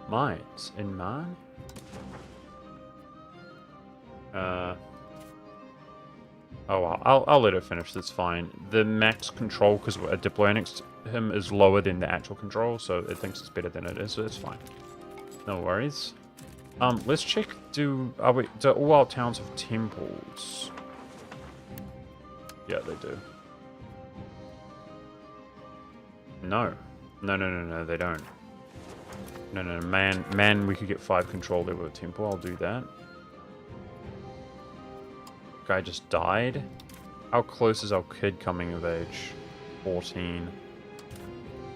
Speaker 1: Mines in mine? Oh well, I'll let it finish. That's fine. The max control, because a diplomat next to him, is lower than the actual control, so it thinks it's better than it is. So it's fine. No worries. Let's check. Do all our towns have temples? Yeah, they do. No. No, they don't. No, man, we could get 5 control there with a temple. I'll do that. Guy just died. How close is our kid coming of age? 14.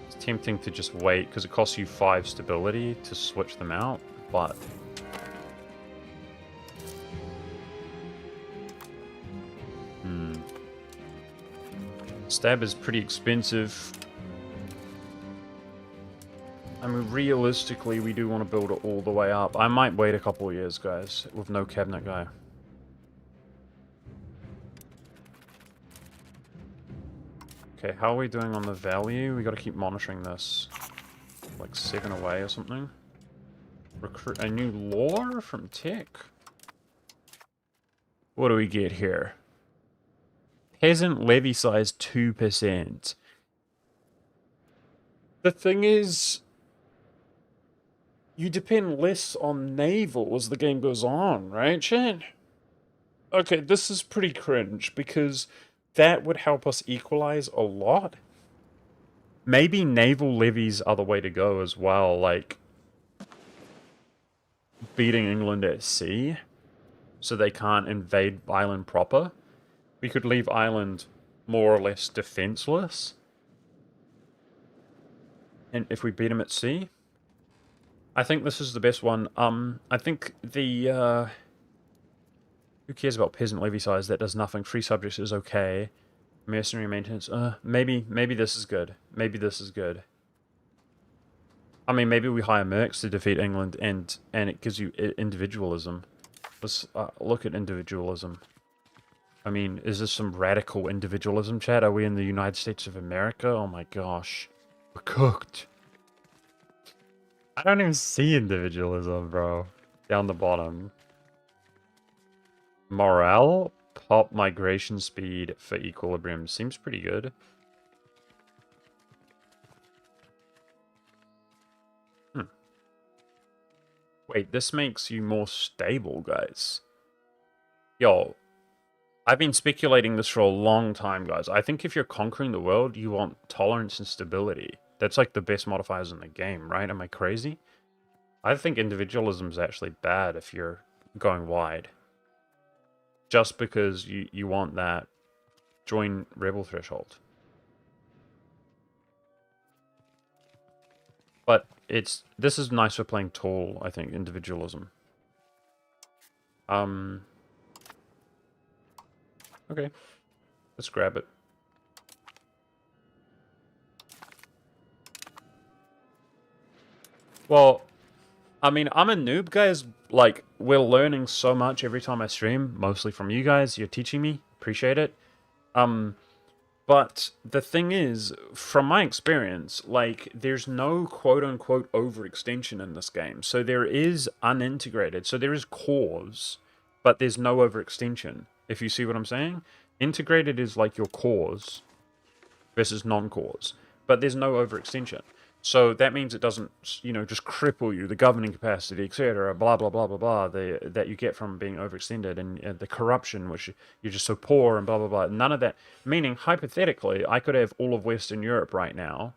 Speaker 1: It's tempting to just wait, because it costs you 5 stability to switch them out, but... Stab is pretty expensive. I mean, realistically, we do want to build it all the way up. I might wait a couple of years, guys, with no cabinet guy. Okay, how are we doing on the value? We got to keep monitoring this. Like 7 away or something. Recruit a new lore from Tech. What do we get here? Peasant levy size 2%. The thing is, you depend less on naval as the game goes on, right, chat? Okay, this is pretty cringe, because that would help us equalize a lot. Maybe naval levies are the way to go as well, like beating England at sea, so they can't invade Ireland proper. We could leave Ireland more or less defenseless. And if we beat them at sea, I think this is the best one. I think the, who cares about peasant levy size? That does nothing. Free subjects is okay. Mercenary maintenance, maybe this is good. Maybe this is good. I mean, maybe we hire mercs to defeat England, and it gives you individualism. Let's look at individualism. I mean, is this some radical individualism, chat? Are we in the United States of America? Oh my gosh. We're cooked. I don't even see individualism, bro. Down the bottom. Morale? Pop migration speed for equilibrium. Seems pretty good. Wait, this makes you more stable, guys. Yo, I've been speculating this for a long time, guys. I think if you're conquering the world, you want tolerance and stability. That's like the best modifiers in the game, right? Am I crazy? I think individualism is actually bad if you're going wide. Just because you want that join rebel threshold. But this is nice for playing tall, I think, individualism. Okay. Let's grab it. Well, I mean, I'm a noob, guys. Like, we're learning so much every time I stream, mostly from you guys. You're teaching me. Appreciate it. But the thing is, from my experience, like, there's no quote-unquote overextension in this game. So there is unintegrated. So there is cores, but there's no overextension, if you see what I'm saying. Integrated is like your cores versus non-cores, but there's no overextension. So that means it doesn't, you know, just cripple you, the governing capacity, etc., blah, blah, blah, blah, blah, that you get from being overextended, and the corruption, which you're just so poor, and blah, blah, blah. None of that. Meaning, hypothetically, I could have all of Western Europe right now,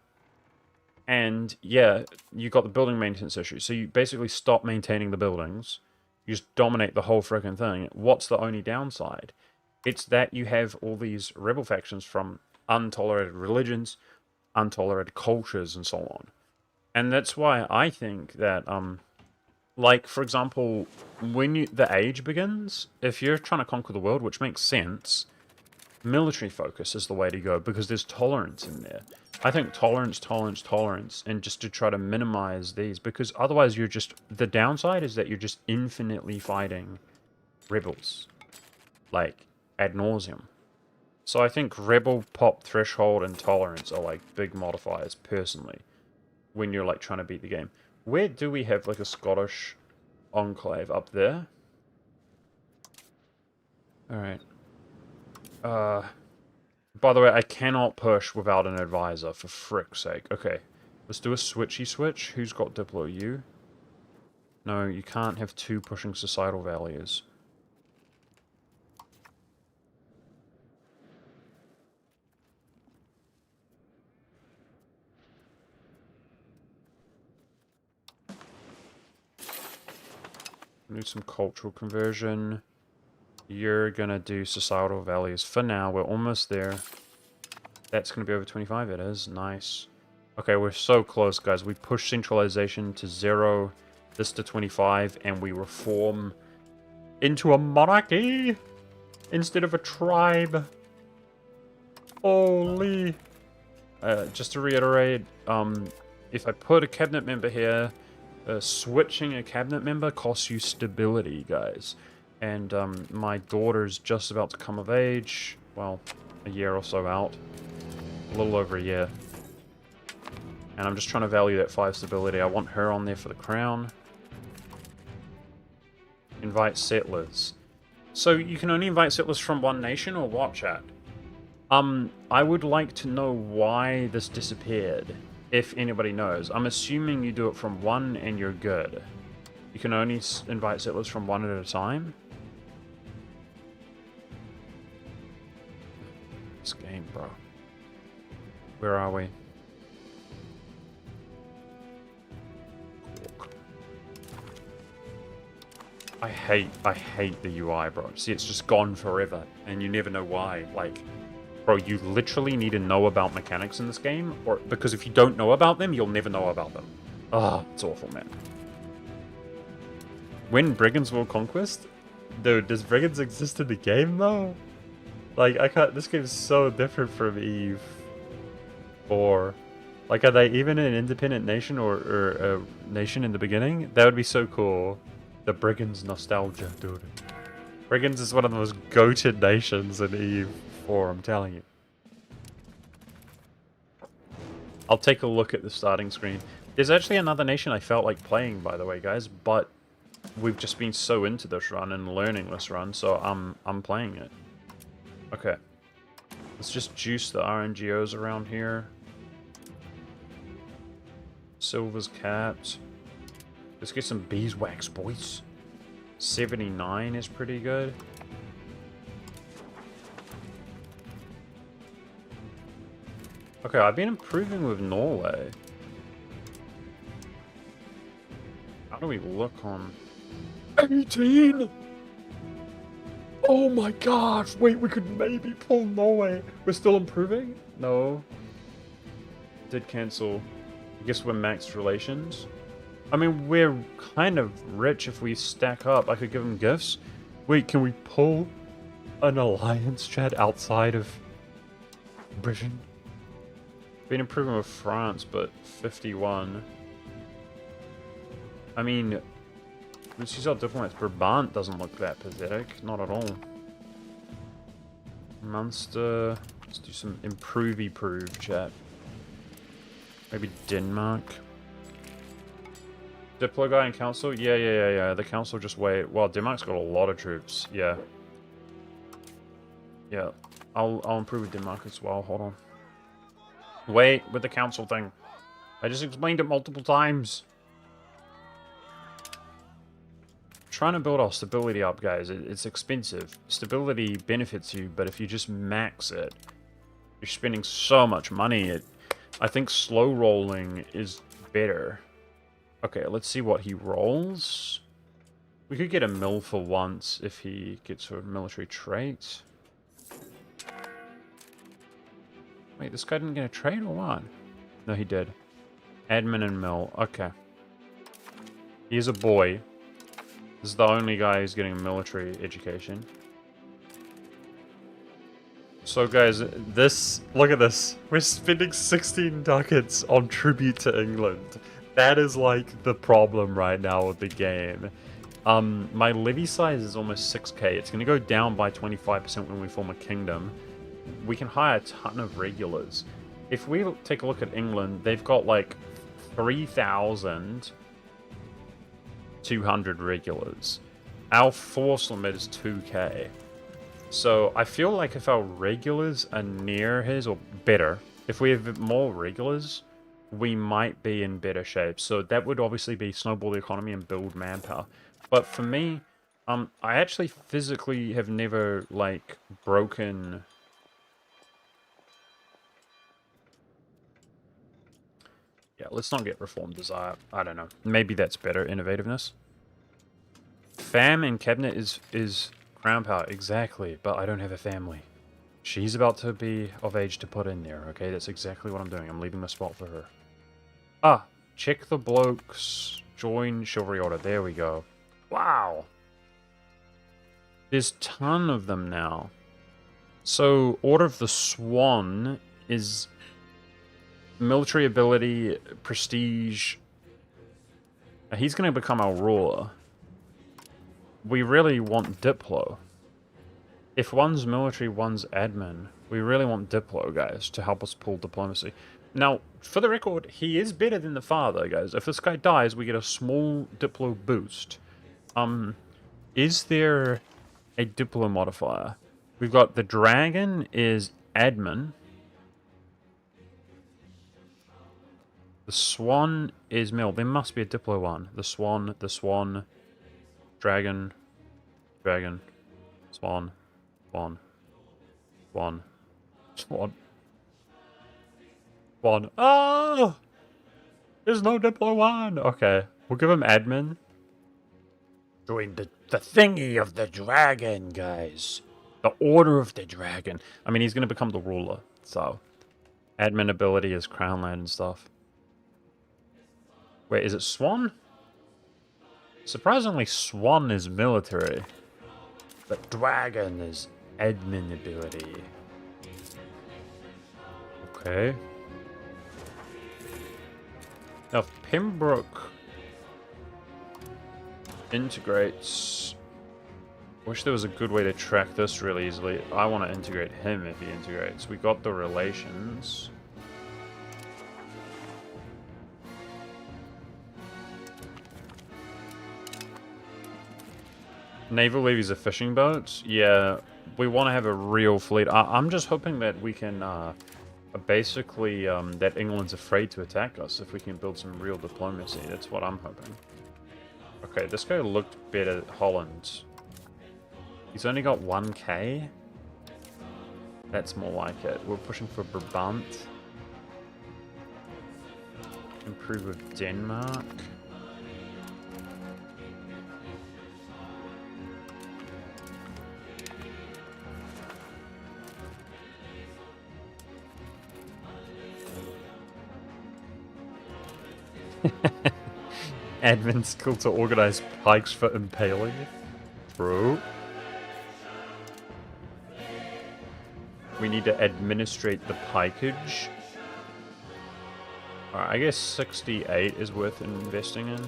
Speaker 1: and, yeah, you got the building maintenance issue. So you basically stop maintaining the buildings. You just dominate the whole freaking thing. What's the only downside? It's that you have all these rebel factions from untolerated religions, untolerated cultures, and so on. And that's why I think that Like, for example, when the age begins, if you're trying to conquer the world, which makes sense, military focus is the way to go because there's tolerance in there. I think tolerance, tolerance, tolerance, and just to try to minimize these, because otherwise you're just, the downside is that you're just infinitely fighting rebels, like, ad nauseum. So I think rebel, pop, threshold, and tolerance are like big modifiers, personally, when you're like trying to beat the game. Where do we have like a Scottish enclave? Up there? Alright. By the way, I cannot push without an advisor, for frick's sake. Okay, let's do a switchy switch. Who's got Diplo? You? No, you can't have two pushing societal values. Need some cultural conversion. You're gonna do societal values. For now, we're almost there. That's gonna be over 25, it is. Nice. Okay, we're so close, guys. We push centralization to 0, this to 25, and we reform into a monarchy instead of a tribe. Holy. Just to reiterate, if I put a cabinet member here, switching a cabinet member costs you stability, guys. And my daughter's just about to come of age. Well, a year or so out. A little over a year. And I'm just trying to value that 5 stability. I want her on there for the crown. Invite settlers. So you can only invite settlers from one nation or what, chat? I would like to know why this disappeared, if anybody knows. I'm assuming you do it from one and you're good. You can only invite settlers from one at a time? This game, bro. Where are we? I hate the UI, bro. See, it's just gone forever, and you never know why. Like, bro, you literally need to know about mechanics in this game, or because if you don't know about them, you'll never know about them. Ah, it's awful, man. When Brigands World Conquest? Dude, does Brigands exist in the game, though? Like, I can't... This game's so different from Eve 4. Like, are they even an independent nation or a nation in the beginning? That would be so cool. The Brigands nostalgia, dude. Brigands is one of the most goated nations in Eve 4, I'm telling you. I'll take a look at the starting screen. There's actually another nation I felt like playing, by the way, guys, but we've just been so into this run and learning this run, so I'm playing it. Okay. Let's just juice the RNGOs around here. Silver's capped. Let's get some beeswax, boys. 79 is pretty good. Okay, I've been improving with Norway. How do we look on... 18! Oh my gosh! Wait, we could maybe pull Norway. We're still improving? No. Did cancel. I guess we're maxed relations. I mean, we're kind of rich if we stack up. I could give them gifts. Wait, can we pull an alliance, chat, outside of Britain? Been improving with France, but 51. I mean, let's use our diplomats. Brabant doesn't look that pathetic. Not at all. Munster. Let's do some improve, chat. Maybe Denmark. Diplo guy in council? Yeah. The council just wait. Well, Denmark's got a lot of troops. Yeah. Yeah. I'll improve with Denmark as well. Hold on. Wait, with the council thing. I just explained it multiple times. Trying to build our stability up, guys. It's expensive. Stability benefits you, but if you just max it, you're spending so much money. I think slow rolling is better. Okay, let's see what he rolls. We could get a mill for once if he gets a military trait. Wait, this guy didn't get a trait or what? No, he did. Admin and mill. Okay. He's a boy. This is the only guy who's getting a military education. So guys, look at this. We're spending 16 ducats on tribute to England. That is like the problem right now with the game. My levy size is almost 6k. It's going to go down by 25% when we form a kingdom. We can hire a ton of regulars. If we take a look at England, they've got like 3,200 regulars. Our force limit is 2k. So I feel like if our regulars are near his or better, if we have more regulars, we might be in better shape. So that would obviously be snowball the economy and build manpower. But for me, I actually physically have never like broken. Yeah, let's not get reform desire. I don't know. Maybe that's better. Innovativeness. Fam in cabinet is crown power. Exactly. But I don't have a family. She's about to be of age to put in there. Okay, that's exactly what I'm doing. I'm leaving the spot for her. Ah, check the blokes. Join chivalry order. There we go. Wow. There's a ton of them now. So, Order of the Swan is military ability, prestige. He's going to become our ruler. We really want Diplo. If one's military, one's admin, we really want Diplo, guys, to help us pull diplomacy. Now, for the record, he is better than the father, guys. If this guy dies, we get a small Diplo boost. Is there a Diplo modifier? We've got the dragon is admin. The swan is mill. There must be a Diplo one. The swan, dragon, swan, swan. Ah! There's no Diplo one! Okay, we'll give him admin. Join the thingy of the dragon, guys. The Order of the Dragon. I mean, he's going to become the ruler, so. Admin ability is crown land and stuff. Wait, is it Swan? Surprisingly, Swan is military. But Dragon is admin ability. Okay. Now, if Pembroke integrates... Wish there was a good way to track this really easily. I want to integrate him if he integrates. We got the relations. Naval levies a fishing boat. Yeah, we want to have a real fleet. I'm just hoping that we can basically that England's afraid to attack us if we can build some real diplomacy. That's what I'm hoping. Okay, this guy looked better at Holland. He's only got 1k. That's more like it. We're pushing for Brabant. Improve with Denmark. Admin skill to organize pikes for impaling. True. We need to administrate the pikeage. Alright, I guess 68 is worth investing in.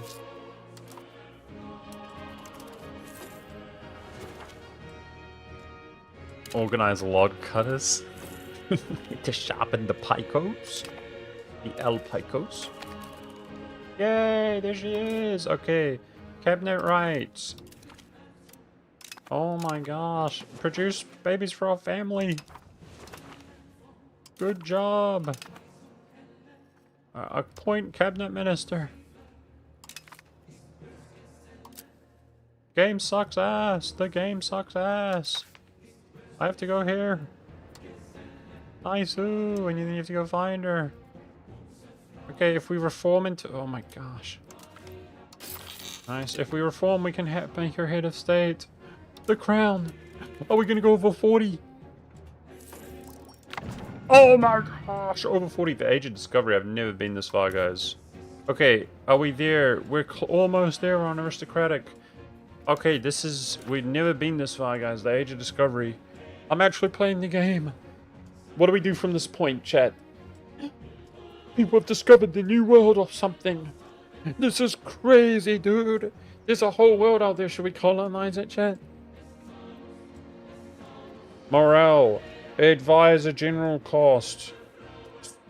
Speaker 1: Organize log cutters. To sharpen the picos. The El Picos. Yay, there she is. Okay, cabinet rights. Oh my gosh, produce babies for our family. Good job. Appoint cabinet minister. Game sucks ass. The game sucks ass. I have to go here. Nice, ooh, and then you have to go find her. Okay, if we reform into... Oh my gosh. Nice. If we reform, we can make her head of state. The crown. Are we going to go over 40? Oh my gosh. Over 40. The age of discovery. I've never been this far, guys. Okay, are we there? We're almost there on aristocratic. Okay, this is... We've never been this far, guys. The Age of Discovery. I'm actually playing the game. What do we do from this point, chat? People have discovered the new world or something. This is crazy, dude. There's a whole world out there. Should we colonize it, chat? Morale. Advisor general cost.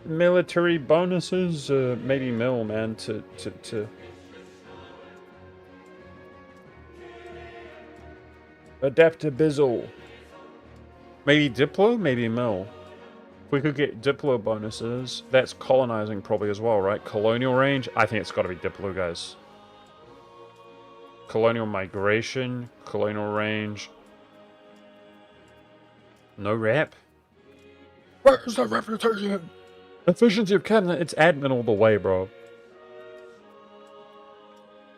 Speaker 1: Military bonuses. Maybe mill, man. To Adaptabizzle. Maybe Diplo? Maybe mill. If we could get Diplo bonuses, that's colonizing probably as well, right? Colonial range? I think it's got to be Diplo, guys. Colonial migration, colonial range. No rep? Where's the reputation? Efficiency of cabinet, it's admin all the way, bro.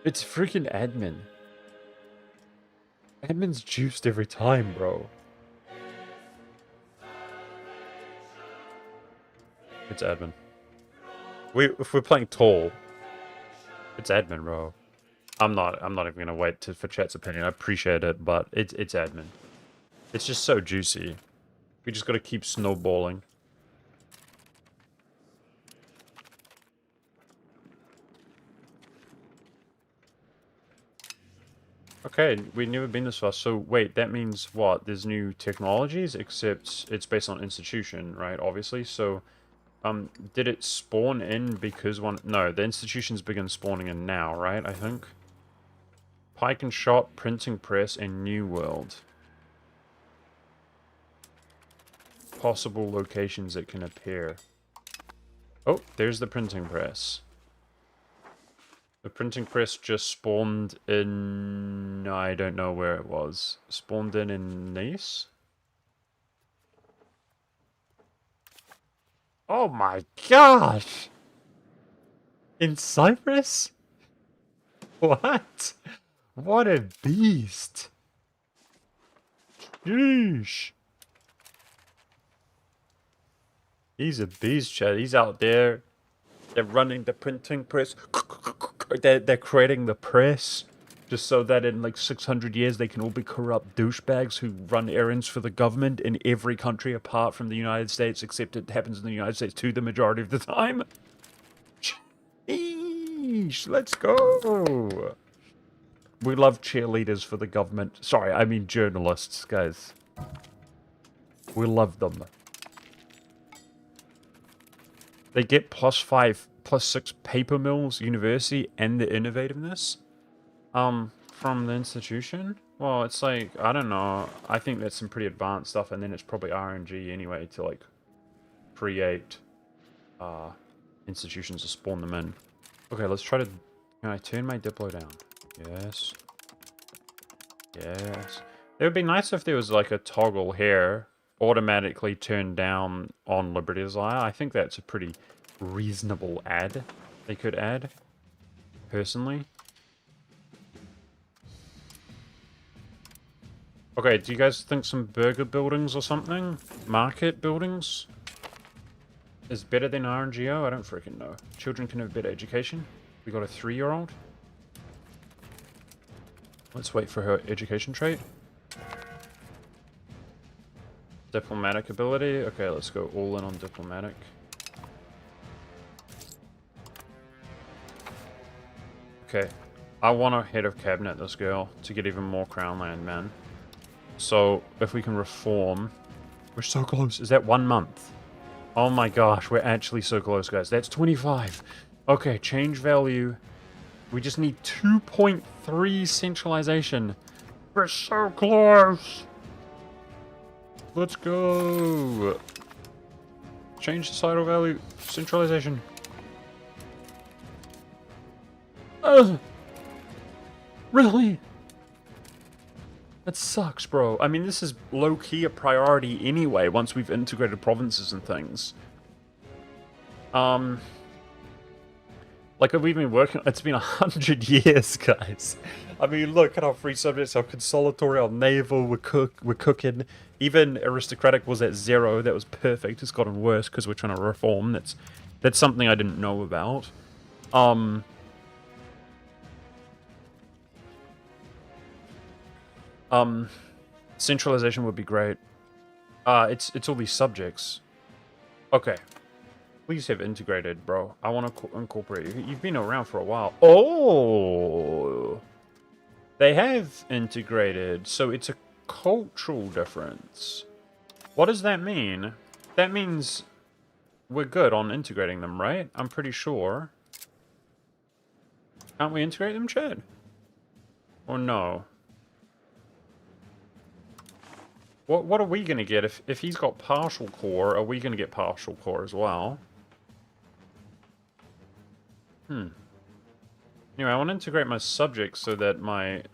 Speaker 1: It's freaking admin. Admin's juiced every time, bro. It's admin. If we're playing tall, it's admin, bro. I'm not even gonna wait for chat's opinion. I appreciate it, but it's admin. It's just so juicy. We just gotta keep snowballing. Okay, we've never been this far. So wait, that means what? There's new technologies, except it's based on institution, right? Obviously. So, did it spawn in because one? No, the institutions begin spawning in now, right? I think. Pike and shot, printing press, and New World. Possible locations that can appear. Oh, there's the printing press. The printing press just spawned in... I don't know where it was. Spawned in Nice? Oh my gosh! In Cyprus? What? What a beast! Yeesh! He's a beast, Chad. He's out there. They're running the printing press. They're creating the press. Just so that in like 600 years they can all be corrupt douchebags who run errands for the government in every country apart from the United States, except it happens in the United States too the majority of the time. Sheesh, let's go. We love cheerleaders for the government. Sorry, I mean journalists, guys. We love them. They get +5, +6 paper mills, university, and the innovativeness. From the institution? Well, it's like, I don't know. I think that's some pretty advanced stuff, and then it's probably RNG anyway to, like, create, institutions to spawn them in. Okay, let's try to... Can I turn my Diplo down? Yes. Yes. It would be nice if there was, like, a toggle here. Automatically turned down on Liberty Desire. I think that's a pretty reasonable ad they could add, personally. Okay, do you guys think some burger buildings or something? Market buildings? Is better than RNGO? I don't freaking know. Children can have better education. We got a 3-year-old. Let's wait for her education trait. Diplomatic ability. Okay, let's go all in on diplomatic. Okay. I want a head of cabinet this girl to get even more crown land, man. So, if we can reform... We're so close. Is that 1 month? Oh my gosh, we're actually so close, guys. That's 25. Okay, change value. We just need 2.3 centralization. We're so close. Let's go. Change societal value. Centralization. Really? That sucks, bro. I mean, this is low-key a priority anyway, once we've integrated provinces and things. Like, we've been working... It's been 100 years, guys. I mean, look at our free subjects, our consolatory, our naval, we're cooking. Even aristocratic was at 0. That was perfect. It's gotten worse because we're trying to reform. That's something I didn't know about. Um, Centralization would be great. It's all these subjects. Okay. Please have integrated, bro. I want to incorporate you. You've been around for a while. Oh! They have integrated, so it's a cultural difference. What does that mean? That means we're good on integrating them, right? I'm pretty sure. Can't we integrate them, Chad? Or no? What are we going to get? If he's got partial core, are we going to get partial core as well? Anyway, I want to integrate my subjects so that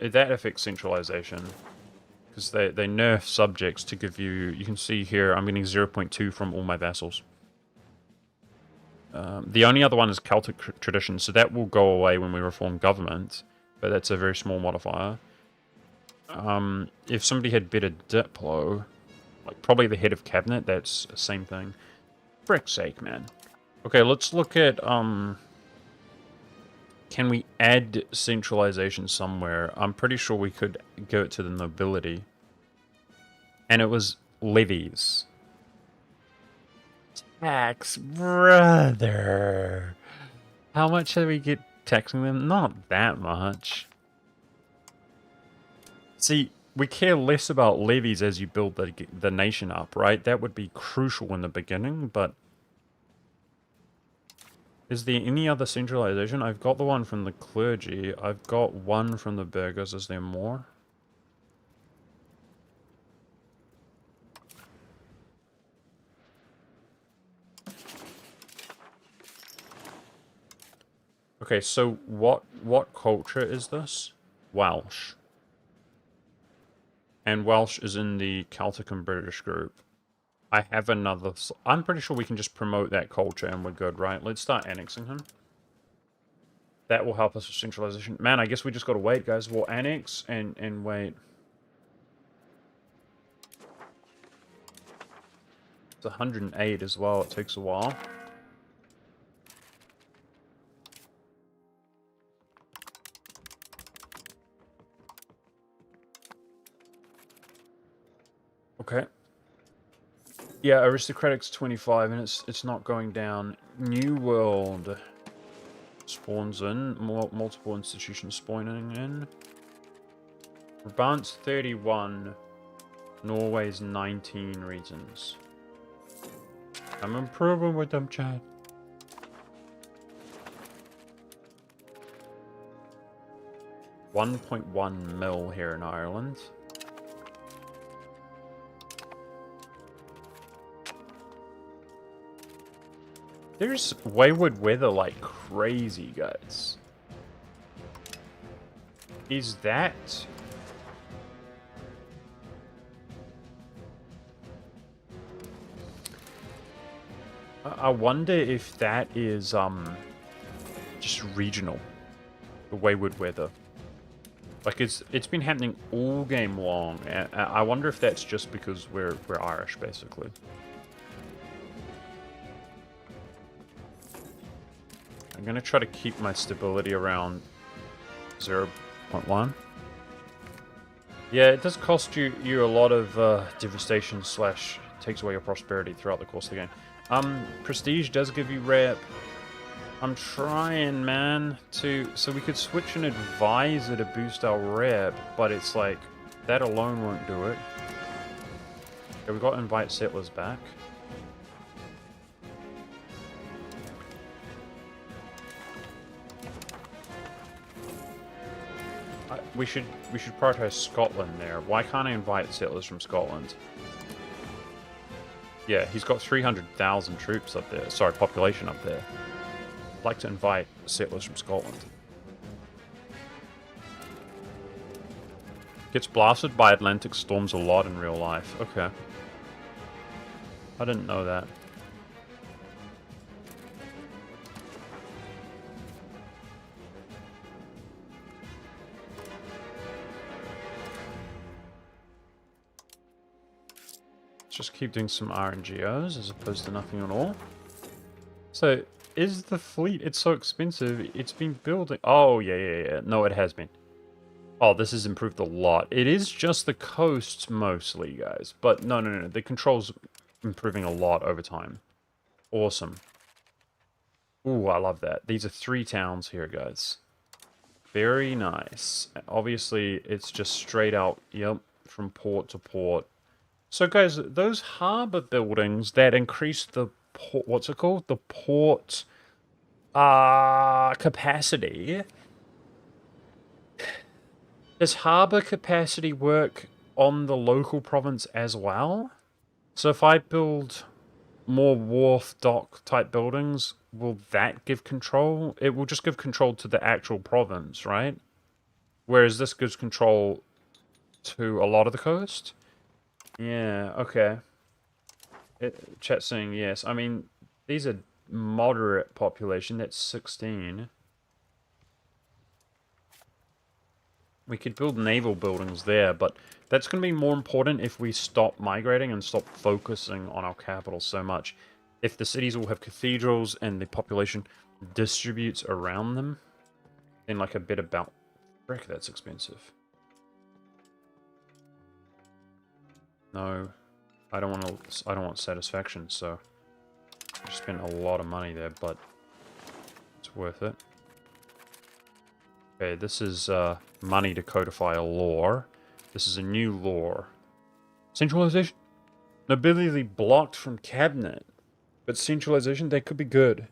Speaker 1: that affects centralization. Because they nerf subjects to give you... You can see here, I'm getting 0.2 from all my vassals. The only other one is Celtic tradition, so that will go away when we reform government. But that's a very small modifier. If somebody had better Diplo, like probably the head of cabinet, that's the same thing. Frick's sake, man. Okay, let's look at... Can we add centralization somewhere? I'm pretty sure we could go to the nobility. And it was levies. Tax, brother. How much should we get taxing them? Not that much. See, we care less about levies as you build the nation up, right? That would be crucial in the beginning, but... Is there any other centralization? I've got the one from the clergy. I've got one from the burghers. Is there more? Okay, so what culture is this? Welsh. And Welsh is in the Celtic and British group. I have another... I'm pretty sure we can just promote that culture and we're good, right? Let's start annexing him. That will help us with centralization. Man, I guess we just gotta wait, guys. We'll annex and wait. It's 108 as well. It takes a while. Okay. Yeah, aristocratic's 25 and it's not going down. New World spawns in. Multiple institutions spawning in. Brabant's 31. Norway's 19 regions. I'm improving with them, Chad. $1.1 mil here in Ireland. There's wayward weather like crazy, guys. Is that... I wonder if that is, just regional. The wayward weather. Like, it's been happening all game long. And I wonder if that's just because we're Irish, basically. I'm gonna try to keep my stability around 0.1. Yeah, it does cost you a lot of devastation / takes away your prosperity throughout the course of the game. Prestige does give you rep. I'm trying, man, so we could switch an advisor to boost our rep, but it's like that alone won't do it. Okay, we got invite settlers back. We should prioritize Scotland there. Why can't I invite settlers from Scotland? Yeah, he's got 300,000 troops up there. Sorry, population up there. I'd like to invite settlers from Scotland. Gets blasted by Atlantic storms a lot in real life. Okay. I didn't know that. Just keep doing some RNGOs as opposed to nothing at all. So, is the fleet? It's so expensive. It's been building. Oh, yeah. No, it has been. Oh, this has improved a lot. It is just the coast mostly, guys. But no. The controls improving a lot over time. Awesome. Ooh, I love that. These are 3 towns here, guys. Very nice. Obviously, it's just straight out, yep, from port to port. So, guys, those harbor buildings that increase the port, what's it called? The port capacity. Does harbor capacity work on the local province as well? So if I build more wharf dock type buildings, will that give control? It will just give control to the actual province, right? Whereas this gives control to a lot of the coast? Yeah, okay. Chat saying yes. I mean, these are moderate population. That's 16. We could build naval buildings there, but that's going to be more important if we stop migrating and stop focusing on our capital so much. If the cities all have cathedrals and the population distributes around them, then like a bit about... Frick, that's expensive. No, I don't want satisfaction, so I spent a lot of money there, but it's worth it. Okay, this is money to codify a law. This is a new law. Centralization. Nobility blocked from cabinet. But centralization, that could be good.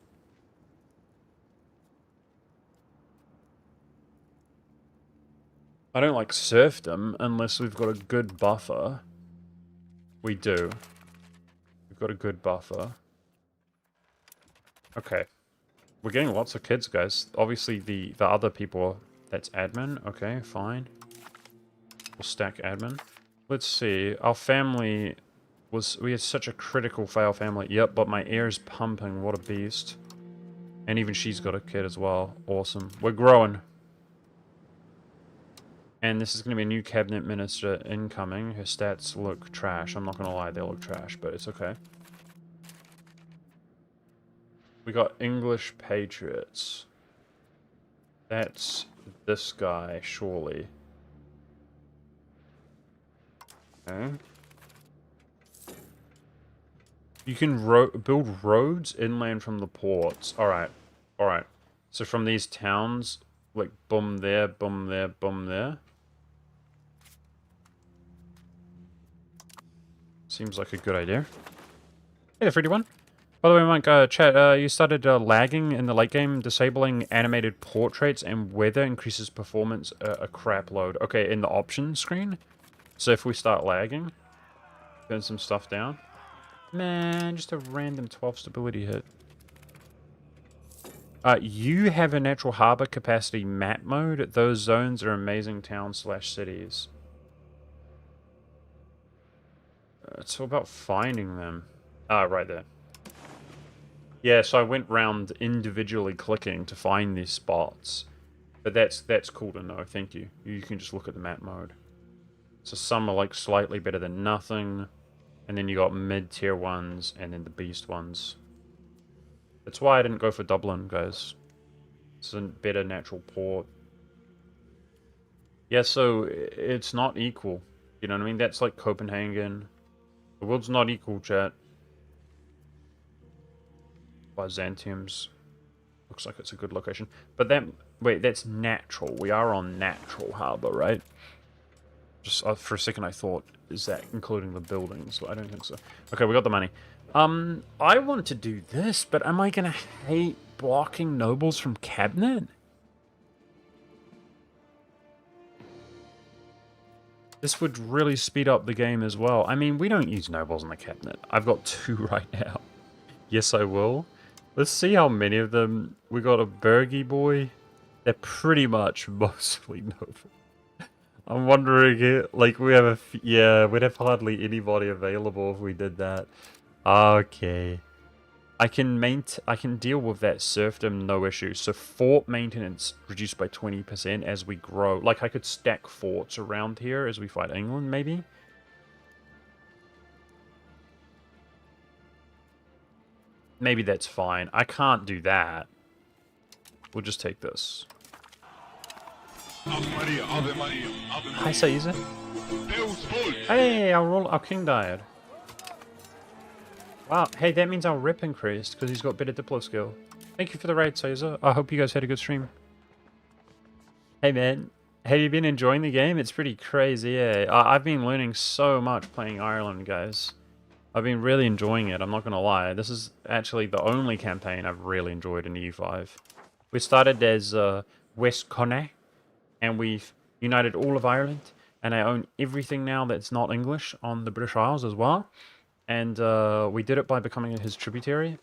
Speaker 1: I don't like serfdom unless we've got a good buffer. We do. We've got a good buffer. Okay. We're getting lots of kids, guys. Obviously, the other people, that's admin. Okay, fine. We'll stack admin. Let's see. Our family was... We had such a critical fail family. Yep, but my heir's pumping. What a beast. And even she's got a kid as well. Awesome. We're growing. And this is going to be a new cabinet minister incoming. Her stats look trash. I'm not going to lie, they look trash, but it's okay. We got English Patriots. That's this guy, surely. Okay. You can build roads inland from the ports. Alright. Alright. So from these towns, like boom there, boom there, boom there. Seems like a good idea. Hey, 31. By the way, Mike, chat, you started lagging in the late game. Disabling animated portraits and weather increases performance a crap load. Okay, in the options screen. So if we start lagging, turn some stuff down. Man, just a random 12 stability hit. You have a natural harbor capacity map mode. Those zones are amazing towns/cities. It's all about finding them. Ah, right there. Yeah, so I went round individually clicking to find these spots. But that's cool to know, thank you. You can just look at the map mode. So some are like slightly better than nothing. And then you got mid-tier ones, and then the beast ones. That's why I didn't go for Dublin, guys. It's a better natural port. Yeah, so it's not equal. You know what I mean? That's like Copenhagen. The world's not equal, chat. Byzantium's looks like it's a good location. But that... Wait, that's natural. We are on natural harbor, right? Just for a second I thought, is that including the buildings? But I don't think so. Okay, we got the money. I want to do this, but am I gonna hate blocking nobles from cabinet? This would really speed up the game as well. I mean, we don't use nobles in the cabinet. I've got 2 right now. Yes, I will. Let's see how many of them. We got a Bergie boy. They're pretty much mostly noble. I'm wondering, like, we have yeah, we'd have hardly anybody available if we did that. Okay. I can deal with that serfdom, no issue. So fort maintenance reduced by 20% as we grow. Like, I could stack forts around here as we fight England, maybe? maybe that's fine. I can't do that. We'll just take this.
Speaker 3: Ave Maria, Ave Maria, Ave
Speaker 1: Hi,
Speaker 3: Maria.
Speaker 1: Caesar.
Speaker 3: Deus volt.
Speaker 1: Hey, our king died. Wow, hey, that means our rep increased because he's got better Diplo skill. Thank you for the raid, Caesar. I hope you guys had a good stream. Hey, man. Have you been enjoying the game? It's pretty crazy, yeah. I've been learning so much playing Ireland, guys. I've been really enjoying it, I'm not going to lie. This is actually the only campaign I've really enjoyed in EU5. We started as West Connacht, and we've united all of Ireland, and I own everything now that's not English on the British Isles as well. And we did it by becoming his tributary.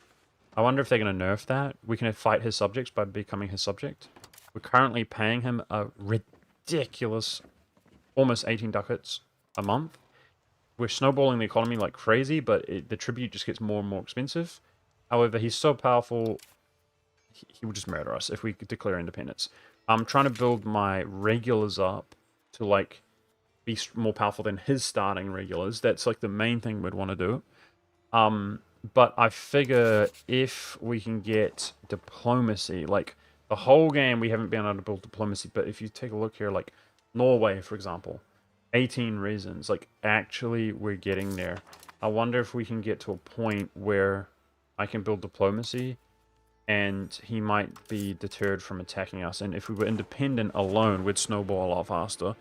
Speaker 1: I wonder if they're going to nerf that. We can fight his subjects by becoming his subject. We're currently paying him a ridiculous, almost 18 ducats a month. We're snowballing the economy like crazy, but the tribute just gets more and more expensive. However, he's so powerful, he will just murder us if we declare independence. I'm trying to build my regulars up to, like, be more powerful than his starting regulars. That's, like, the main thing we'd want to do. But I figure if we can get diplomacy, like, the whole game we haven't been able to build diplomacy, but if you take a look here, like, Norway, for example, 18 reasons, like, actually we're getting there. I wonder if we can get to a point where I can build diplomacy and he might be deterred from attacking us, and if we were independent alone, we'd snowball a lot faster.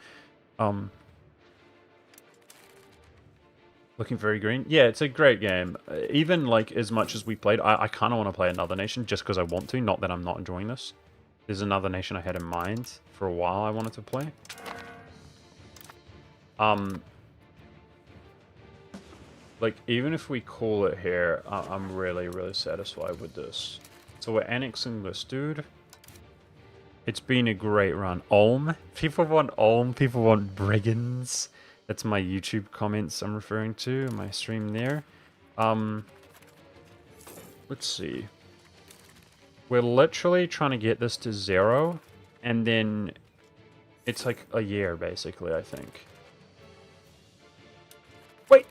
Speaker 1: Looking very green. Yeah, it's a great game. Even, like, as much as we played, I kind of want to play another nation just because I want to, not that I'm not enjoying this. There's another nation I had in mind for a while I wanted to play. Like, even if we call it here, I'm really, really satisfied with this. So we're annexing this dude. It's been a great run. OLM. People want OLM. People want brigands. That's my YouTube comments I'm referring to, my stream there. Let's see. We're literally trying to get this to 0, and then it's like a year, basically, I think. Wait!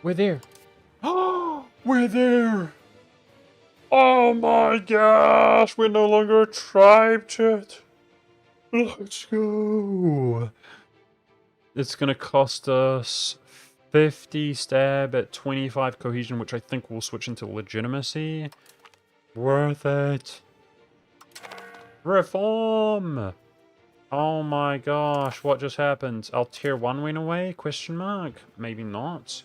Speaker 1: We're there. Oh, we're there! Oh my gosh, we're no longer a tribe, chat. Let's go. It's going to cost us 50 stab at 25 cohesion, which I think will switch into legitimacy. Worth it. Reform! Oh my gosh, what just happened? Our tier 1 went away? Question mark? Maybe not.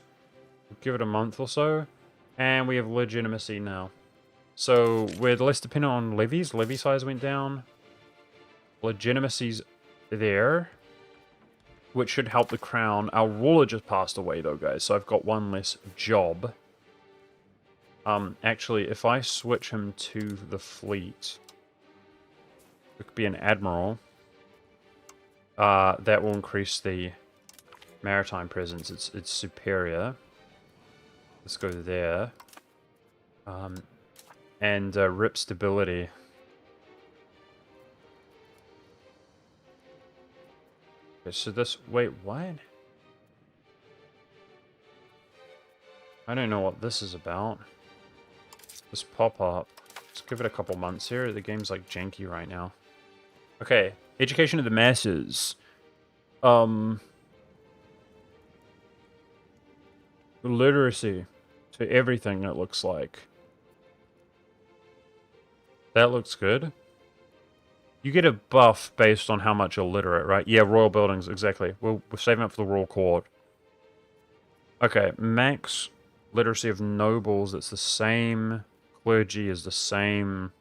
Speaker 1: We'll give it a month or so. And we have legitimacy now. So we're less dependent on levies. Levy size went down. Legitimacy's there, which should help the crown. Our ruler just passed away though, guys, so I've got one less job. Actually, if I switch him to the fleet, it could be an admiral. That will increase the maritime presence. It's superior. Let's go there. And rip stability. Okay, so this... Wait, what? I don't know what this is about. This pop-up. Let's give it a couple months here. The game's like janky right now. Okay, education of the masses. Literacy to everything, it looks like. That looks good. You get a buff based on how much you're literate, right? Yeah, royal buildings, exactly. We're saving up for the royal court. Okay, max literacy of nobles, it's the same. Clergy is the same.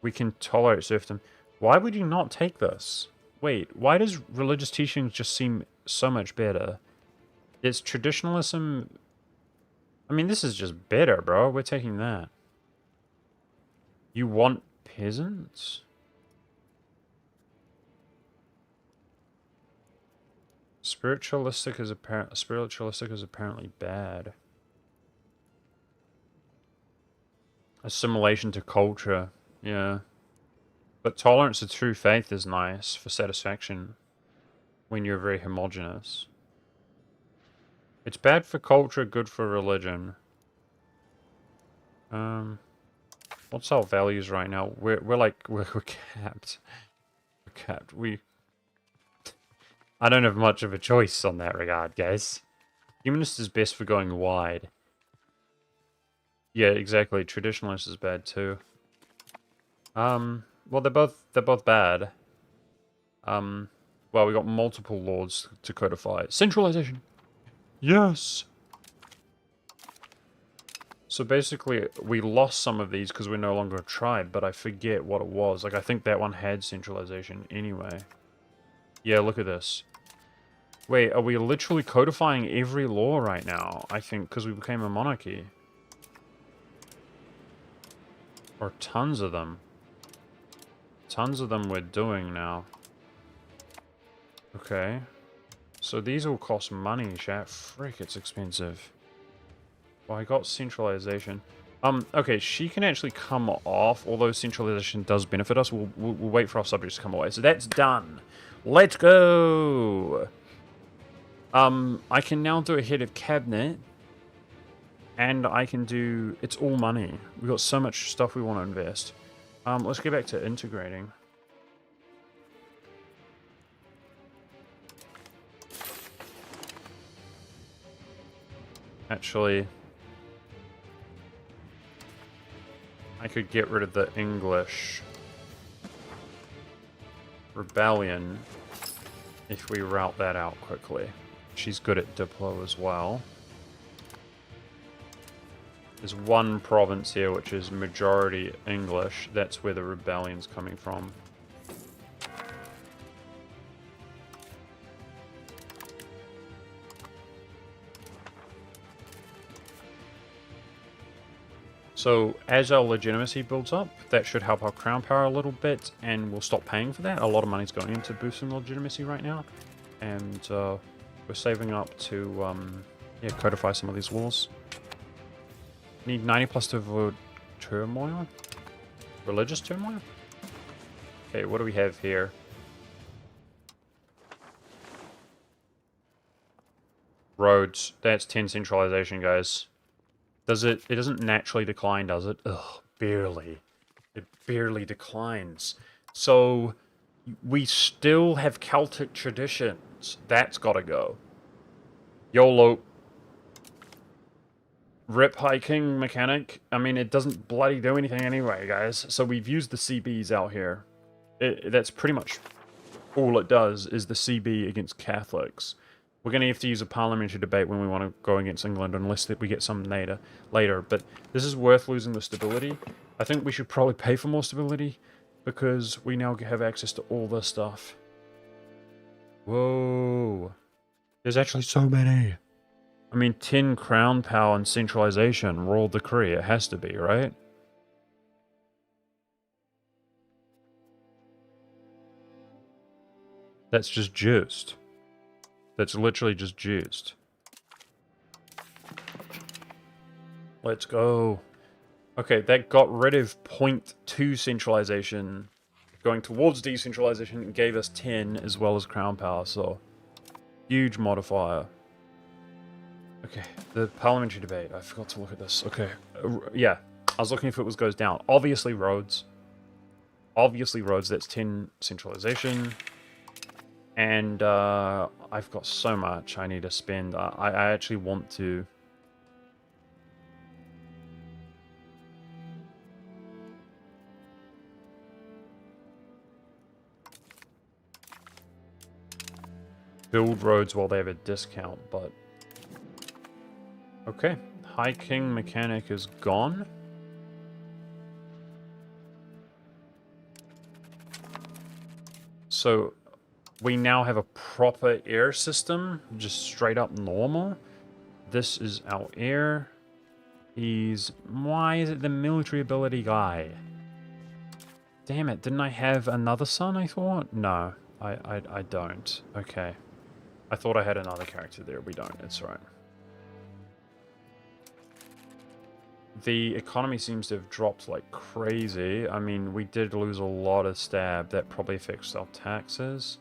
Speaker 1: We can tolerate serfdom. Why would you not take this? Wait, why does religious teaching just seem so much better? Is traditionalism... I mean, this is just better, bro. We're taking that. You want peasants? Spiritualistic is apparently bad. Assimilation to culture, yeah. But tolerance of true faith is nice for satisfaction when you're very homogenous. It's bad for culture, good for religion. What's our values right now? We're capped. We're capped. I don't have much of a choice on that regard, guys. Humanist is best for going wide. Yeah, exactly. Traditionalist is bad too. Well, they're both bad. Well, we got multiple lords to codify. Centralization. Yes. So basically, we lost some of these because we're no longer a tribe, but I forget what it was. Like, I think that one had centralization anyway. Yeah, look at this. Wait, are we literally codifying every law right now? I think, because we became a monarchy. Or tons of them. Tons of them we're doing now. Okay. So these all cost money, chat. Frick, it's expensive. Well, I got centralization. Okay, she can actually come off, although centralization does benefit us. We'll wait for our subjects to come away. So that's done. Let's go! I can now do a head of cabinet. And I can do... It's all money. We've got so much stuff we want to invest. Let's get back to integrating. Actually... I could get rid of the English rebellion if we route that out quickly. She's good at Diplo as well. There's one province here which is majority English. That's where the rebellion's coming from. So, as our legitimacy builds up, that should help our crown power a little bit, and we'll stop paying for that. A lot of money's going into boosting legitimacy right now, and we're saving up to yeah, codify some of these laws. Need 90 plus to avoid turmoil? Religious turmoil? Okay, what do we have here? Roads. That's 10 centralization, guys. Does it... It doesn't naturally decline, does it? Ugh, barely. It barely declines. So, we still have Celtic traditions. That's gotta go. YOLO. Rip High King mechanic. I mean, it doesn't bloody do anything anyway, guys. So we've used the CBs out here. That's pretty much all it does, is the CB against Catholics. We're going to have to use a parliamentary debate when we want to go against England, unless that we get some later. But this is worth losing the stability. I think we should probably pay for more stability, because we now have access to all this stuff. Whoa. There's actually so many. I mean, 10 crown power and centralization, royal decree. It has to be, right? That's just juiced. That's literally just juiced. Let's go. Okay, that got rid of 0.2 centralization. Going towards decentralization gave us 10 as well as crown power, so... Huge modifier. Okay, the parliamentary debate. I forgot to look at this. Okay, yeah. I was looking if it goes down. Obviously roads. Obviously roads, that's 10 centralization. And I've got so much I need to spend. I actually want to... build roads while they have a discount, but... Okay, High King mechanic is gone. So... we now have a proper air system, just straight up normal. This is our air. He's... why is it the military ability guy? Damn it, didn't I have another son, I thought? No, I don't. Okay. I thought I had another character there, we don't, it's right. The economy seems to have dropped like crazy. I mean, we did lose a lot of stab. That probably affects our taxes.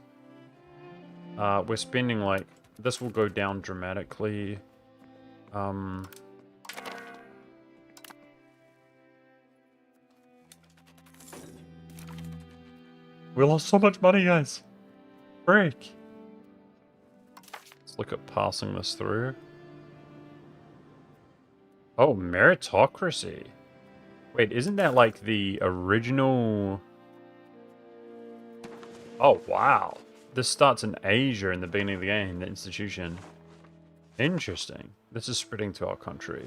Speaker 1: We're spending like... this will go down dramatically. We lost so much money, guys. Break. Let's look at passing this through. Oh, meritocracy. Wait, isn't that like the original... Oh, wow. This starts in Asia in the beginning of the game, the institution. Interesting. This is spreading to our country.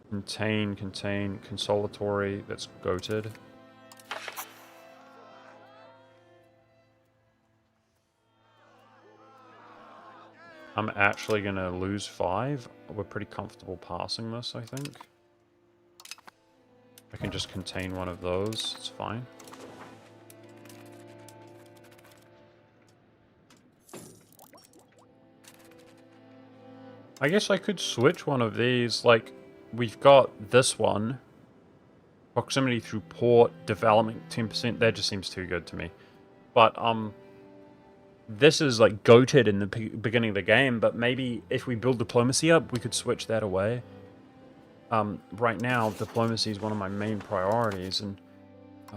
Speaker 1: Contain, consolatory, that's goated. I'm actually going to lose 5. We're pretty comfortable passing this, I think. I can just contain one of those, it's fine. I guess I could switch one of these, like, we've got this one. Proximity through port, development 10%, that just seems too good to me. But, this is, like, goated in the beginning of the game, but maybe if we build diplomacy up, we could switch that away. Right now, diplomacy is one of my main priorities, and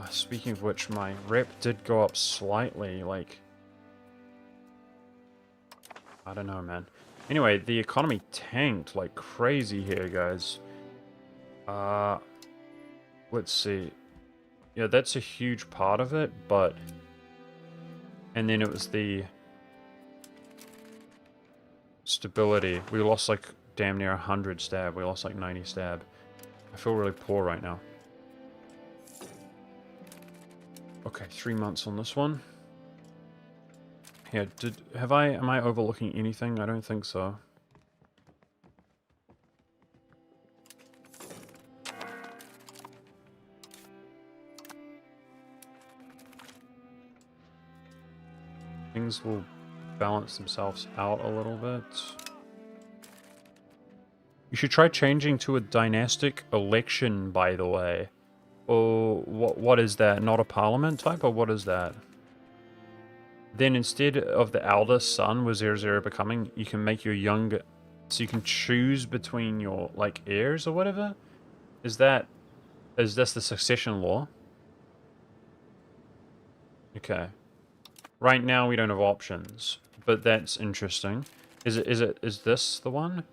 Speaker 1: speaking of which, my rep did go up slightly, like... I don't know, man. Anyway, the economy tanked like crazy here, guys. Let's see. Yeah, that's a huge part of it, but... And then it was the... stability. We lost like damn near 100 stab. We lost like 90 stab. I feel really poor right now. Okay, 3 months on this one. Yeah, am I overlooking anything? I don't think so. Things will balance themselves out a little bit. You should try changing to a dynastic election, by the way. Or what is that? Not a parliament type, or what is that? Then instead of the eldest son with 0-0 becoming, you can make your younger... So you can choose between your, like, heirs or whatever? Is this the succession law? Okay. Right now we don't have options, but that's interesting. Is this the one?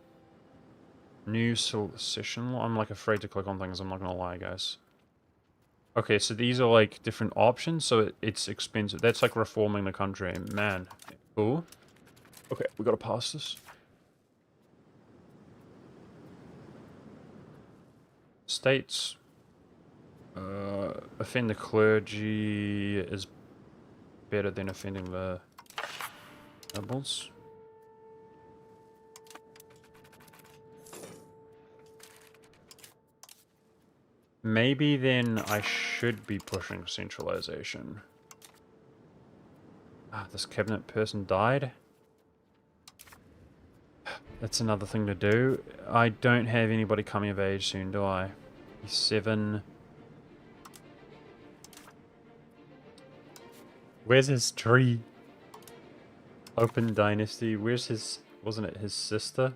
Speaker 1: New succession law? I'm, like, afraid to click on things, I'm not gonna lie, guys. Okay, so these are, like, different options, so it's expensive. That's, like, reforming the country. Man. Cool. Okay, we gotta pass this. States. Offend the clergy is better than offending the nobles. Maybe then I should be pushing centralization. Ah, this cabinet person died. That's another thing to do. I don't have anybody coming of age soon, do I? 7. Where's his tree? Open dynasty. Where's his... Wasn't it his sister?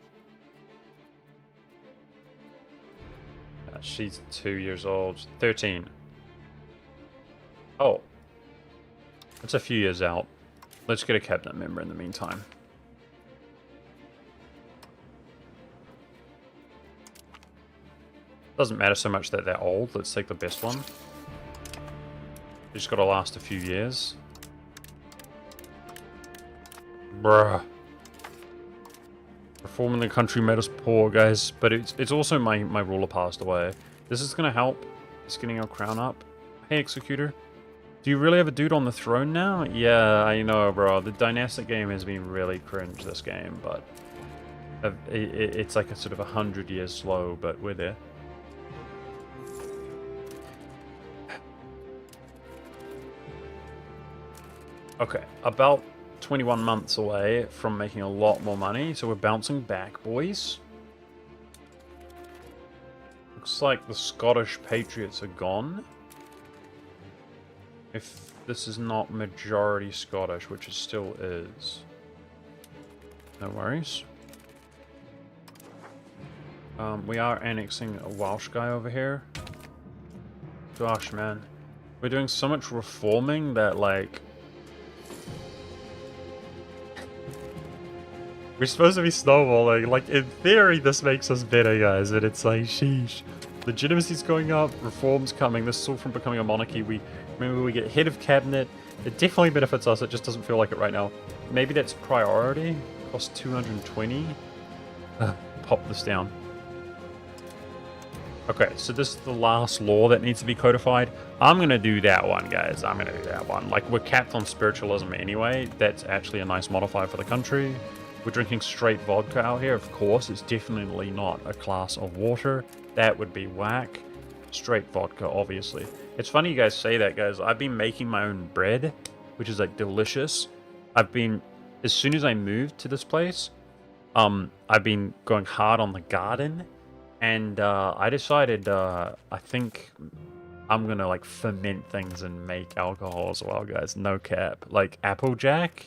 Speaker 1: She's 2 years old. 13. Oh. That's a few years out. Let's get a cabinet member in the meantime. Doesn't matter so much that they're old. Let's take the best one. Just gotta last a few years. Bruh. Reforming the country made us poor, guys. But it's also my ruler passed away. This is gonna help. Just getting our crown up. Hey, Executor. Do you really have a dude on the throne now? Yeah, I know, bro. The dynastic game has been really cringe, this game. But it's like a sort of 100 years slow, but we're there. Okay, about 21 months away from making a lot more money, so we're bouncing back, boys. Looks like the Scottish Patriots are gone. If this is not majority Scottish, which it still is. No worries. We are annexing a Welsh guy over here. Gosh, man. We're doing so much reforming that, like... We're supposed to be snowballing. Like, in theory, this makes us better, guys. And it's like, sheesh. Legitimacy's going up, reforms coming. This is all from becoming a monarchy. Remember, we get head of cabinet. It definitely benefits us. It just doesn't feel like it right now. Maybe that's priority. Cost 220. Pop this down. Okay, so this is the last law that needs to be codified. I'm going to do that one, guys. I'm going to do that one. Like, we're capped on spiritualism anyway. That's actually a nice modifier for the country. We're drinking straight vodka out here, of course. It's definitely not a glass of water. That would be whack. Straight vodka, obviously. It's funny you guys say that, guys. I've been making my own bread, which is, like, delicious. As soon as I moved to this place, I've been going hard on the garden. And I decided, I think I'm gonna like ferment things and make alcohol as well, guys. No cap. Like Applejack,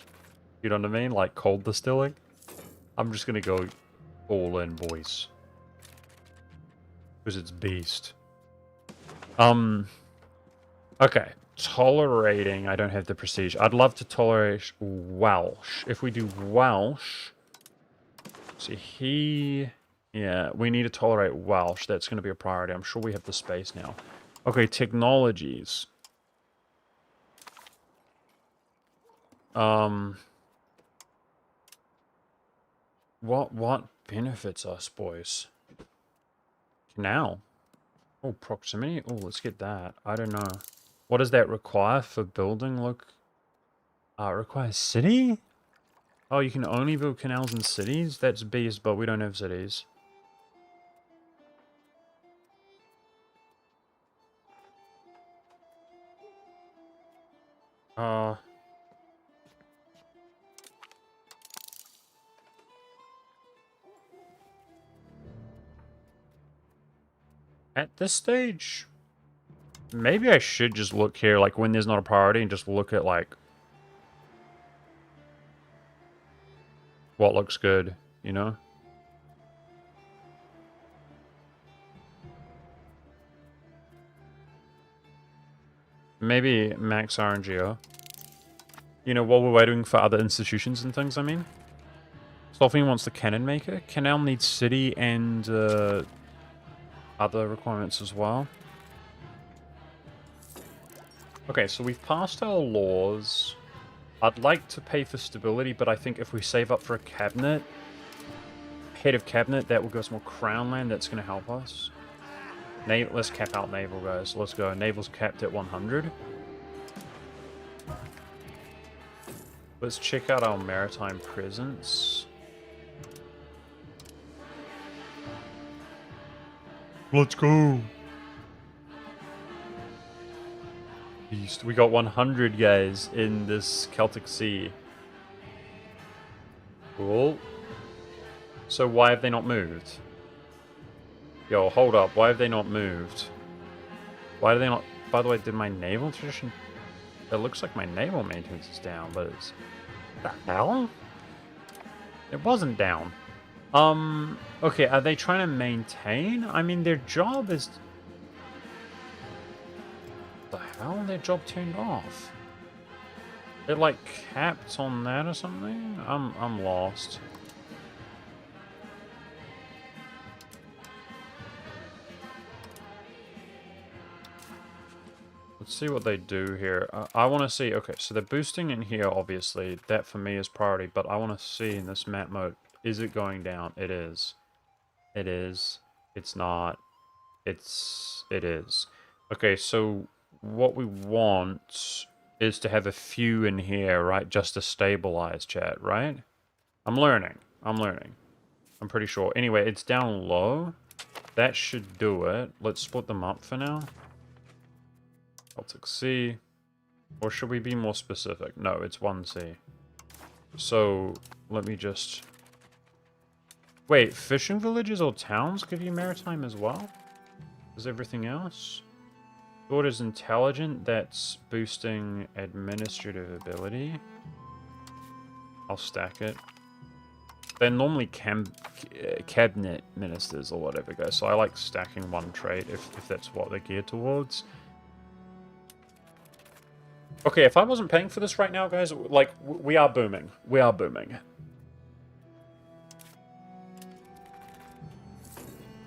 Speaker 1: you know what I mean? Like cold distilling. I'm just gonna go all in, boys. Because it's beast. Okay. Tolerating, I don't have the prestige. I'd love to tolerate Welsh. If we do Welsh, see yeah, we need to tolerate Welsh. That's going to be a priority. I'm sure we have the space now. Okay, technologies. What benefits us, boys? Canal. Oh, proximity. Oh, let's get that. I don't know. What does that require for building? Look. It requires city? Oh, you can only build canals in cities? That's beast, but we don't have cities. At this stage, maybe I should just look here, like, when there's not a priority, and just look at, like, what looks good, you know? Maybe max RNGO. You know, while we're waiting for other institutions and things, I mean. Slothing wants the cannon maker. Canal needs city and other requirements as well. Okay, so we've passed our laws. I'd like to pay for stability, but I think if we save up for a cabinet, head of cabinet, that will give us more crown land. That's going to help us. Let's cap out naval, guys. Let's go. Naval's capped at 100. Let's check out our maritime presence. Let's go. Beast. We got 100 guys in this Celtic Sea. Cool. So why have they not moved? Yo, hold up. Why have they not moved? Why do they not... By the way, did my naval tradition... It looks like my naval maintenance is down, but it's... The hell? It wasn't down. Okay, are they trying to maintain? I mean, their job is... The hell? Their job turned off. It like capped on that or something? I'm lost. Let's see what they do here. I want to see... Okay, so they're boosting in here, obviously. That for me is priority, but I want to see in this map mode, is it going down? It is. It is. It's not. It is. Okay, so what we want is to have a few in here, right? Just to stabilize, chat, right? I'm learning. I'm pretty sure. Anyway, it's down low. That should do it. Let's split them up for now. Celtic C. Or should we be more specific? No, it's 1C. So, let me just... Wait, fishing villages or towns give you maritime as well? Is everything else? Thought is intelligent, that's boosting administrative ability. I'll stack it. They're normally cabinet ministers or whatever, guys. So I like stacking one trait if that's what they're geared towards. Okay, if I wasn't paying for this right now, guys, like, we are booming. We are booming.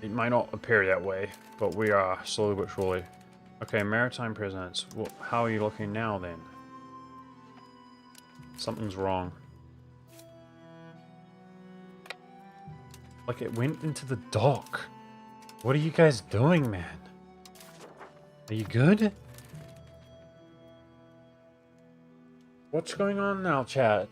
Speaker 1: It might not appear that way, but we are, slowly but surely. Okay, maritime presence. Well, how are you looking now, then? Something's wrong. Like, it went into the dock. What are you guys doing, man? Are you good? What's going on now, chat?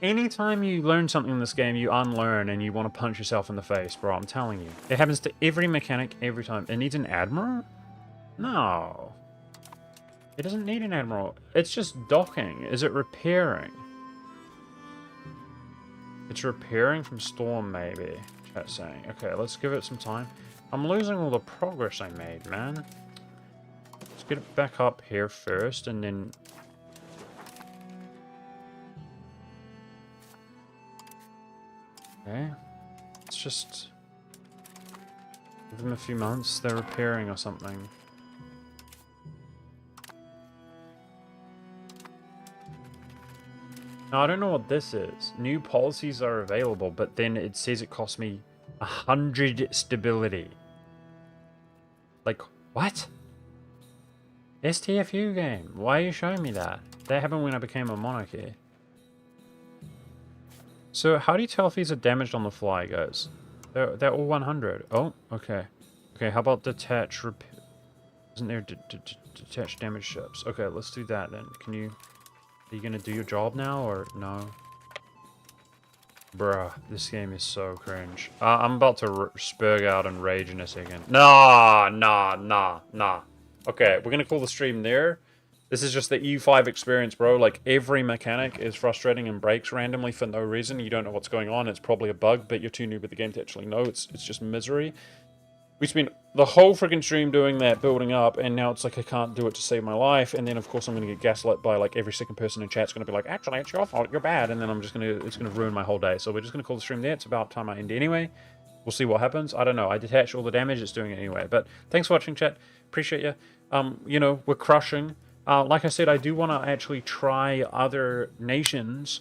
Speaker 1: Anytime you learn something in this game, you unlearn and you want to punch yourself in the face, bro. I'm telling you. It happens to every mechanic every time. It needs an admiral? No. It doesn't need an admiral. It's just docking. Is it repairing? It's repairing from storm, maybe. Chat's saying. Okay, let's give it some time. I'm losing all the progress I made, man. Let's get it back up here first, and then... Okay. It's just... Give them a few months. They're repairing or something. Now, I don't know what this is. New policies are available, but then it says it costs me 100 stability. Like, what? STFU game. Why are you showing me that? That happened when I became a monarchy. So, how do you tell if these are damaged on the fly, guys? They're all 100. Oh, okay. Okay, how about detach repair? Isn't there detach damaged ships? Okay, let's do that then. Can you... Are you gonna do your job now, or no? Bruh, this game is so cringe. I'm about to spurg out and rage in a second. Nah. Okay, we're gonna call the stream there. This is just the E5 experience, bro. Like, every mechanic is frustrating and breaks randomly for no reason. You don't know what's going on. It's probably a bug, but you're too new with the game to actually know. It's just misery. We spent the whole freaking stream doing that, building up, and now it's like I can't do it to save my life. And then, of course, I'm going to get gaslit by, like, every second person in chat's going to be like, actually, it's your fault, you're bad. And then I'm just going to, it's going to ruin my whole day. So we're just going to call the stream there. It's about time I end anyway. We'll see what happens. I don't know. I detached all the damage. It's doing it anyway. But thanks for watching, chat. Appreciate you. You know, we're crushing. Like I said, I do want to actually try other nations.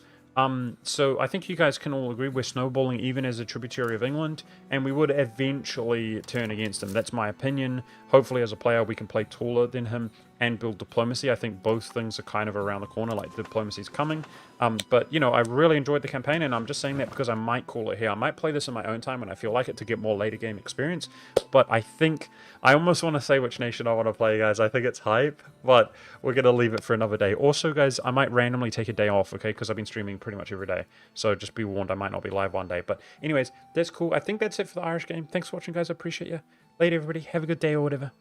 Speaker 1: So I think you guys can all agree we're snowballing even as a tributary of England, and we would eventually turn against him. That's my opinion. Hopefully as a player we can play taller than him and build diplomacy. I think both things are kind of around the corner, like diplomacy's coming. But, you know, I really enjoyed the campaign, and I'm just saying that because I might call it here. I might play this in my own time when I feel like it to get more later game experience. But I think, I almost want to say which nation I want to play, guys. I think it's hype, but we're going to leave it for another day. Also, guys, I might randomly take a day off, okay, because I've been streaming pretty much every day. So just be warned, I might not be live one day. But anyways, that's cool. I think that's it for the Irish game. Thanks for watching, guys. I appreciate you. Later, everybody. Have a good day or whatever.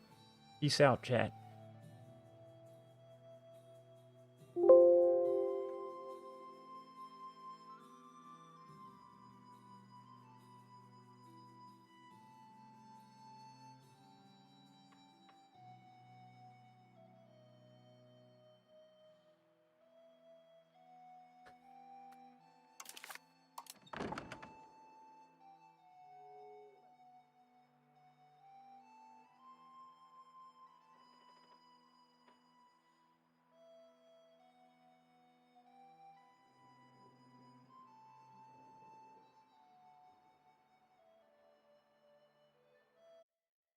Speaker 1: Peace out, chat.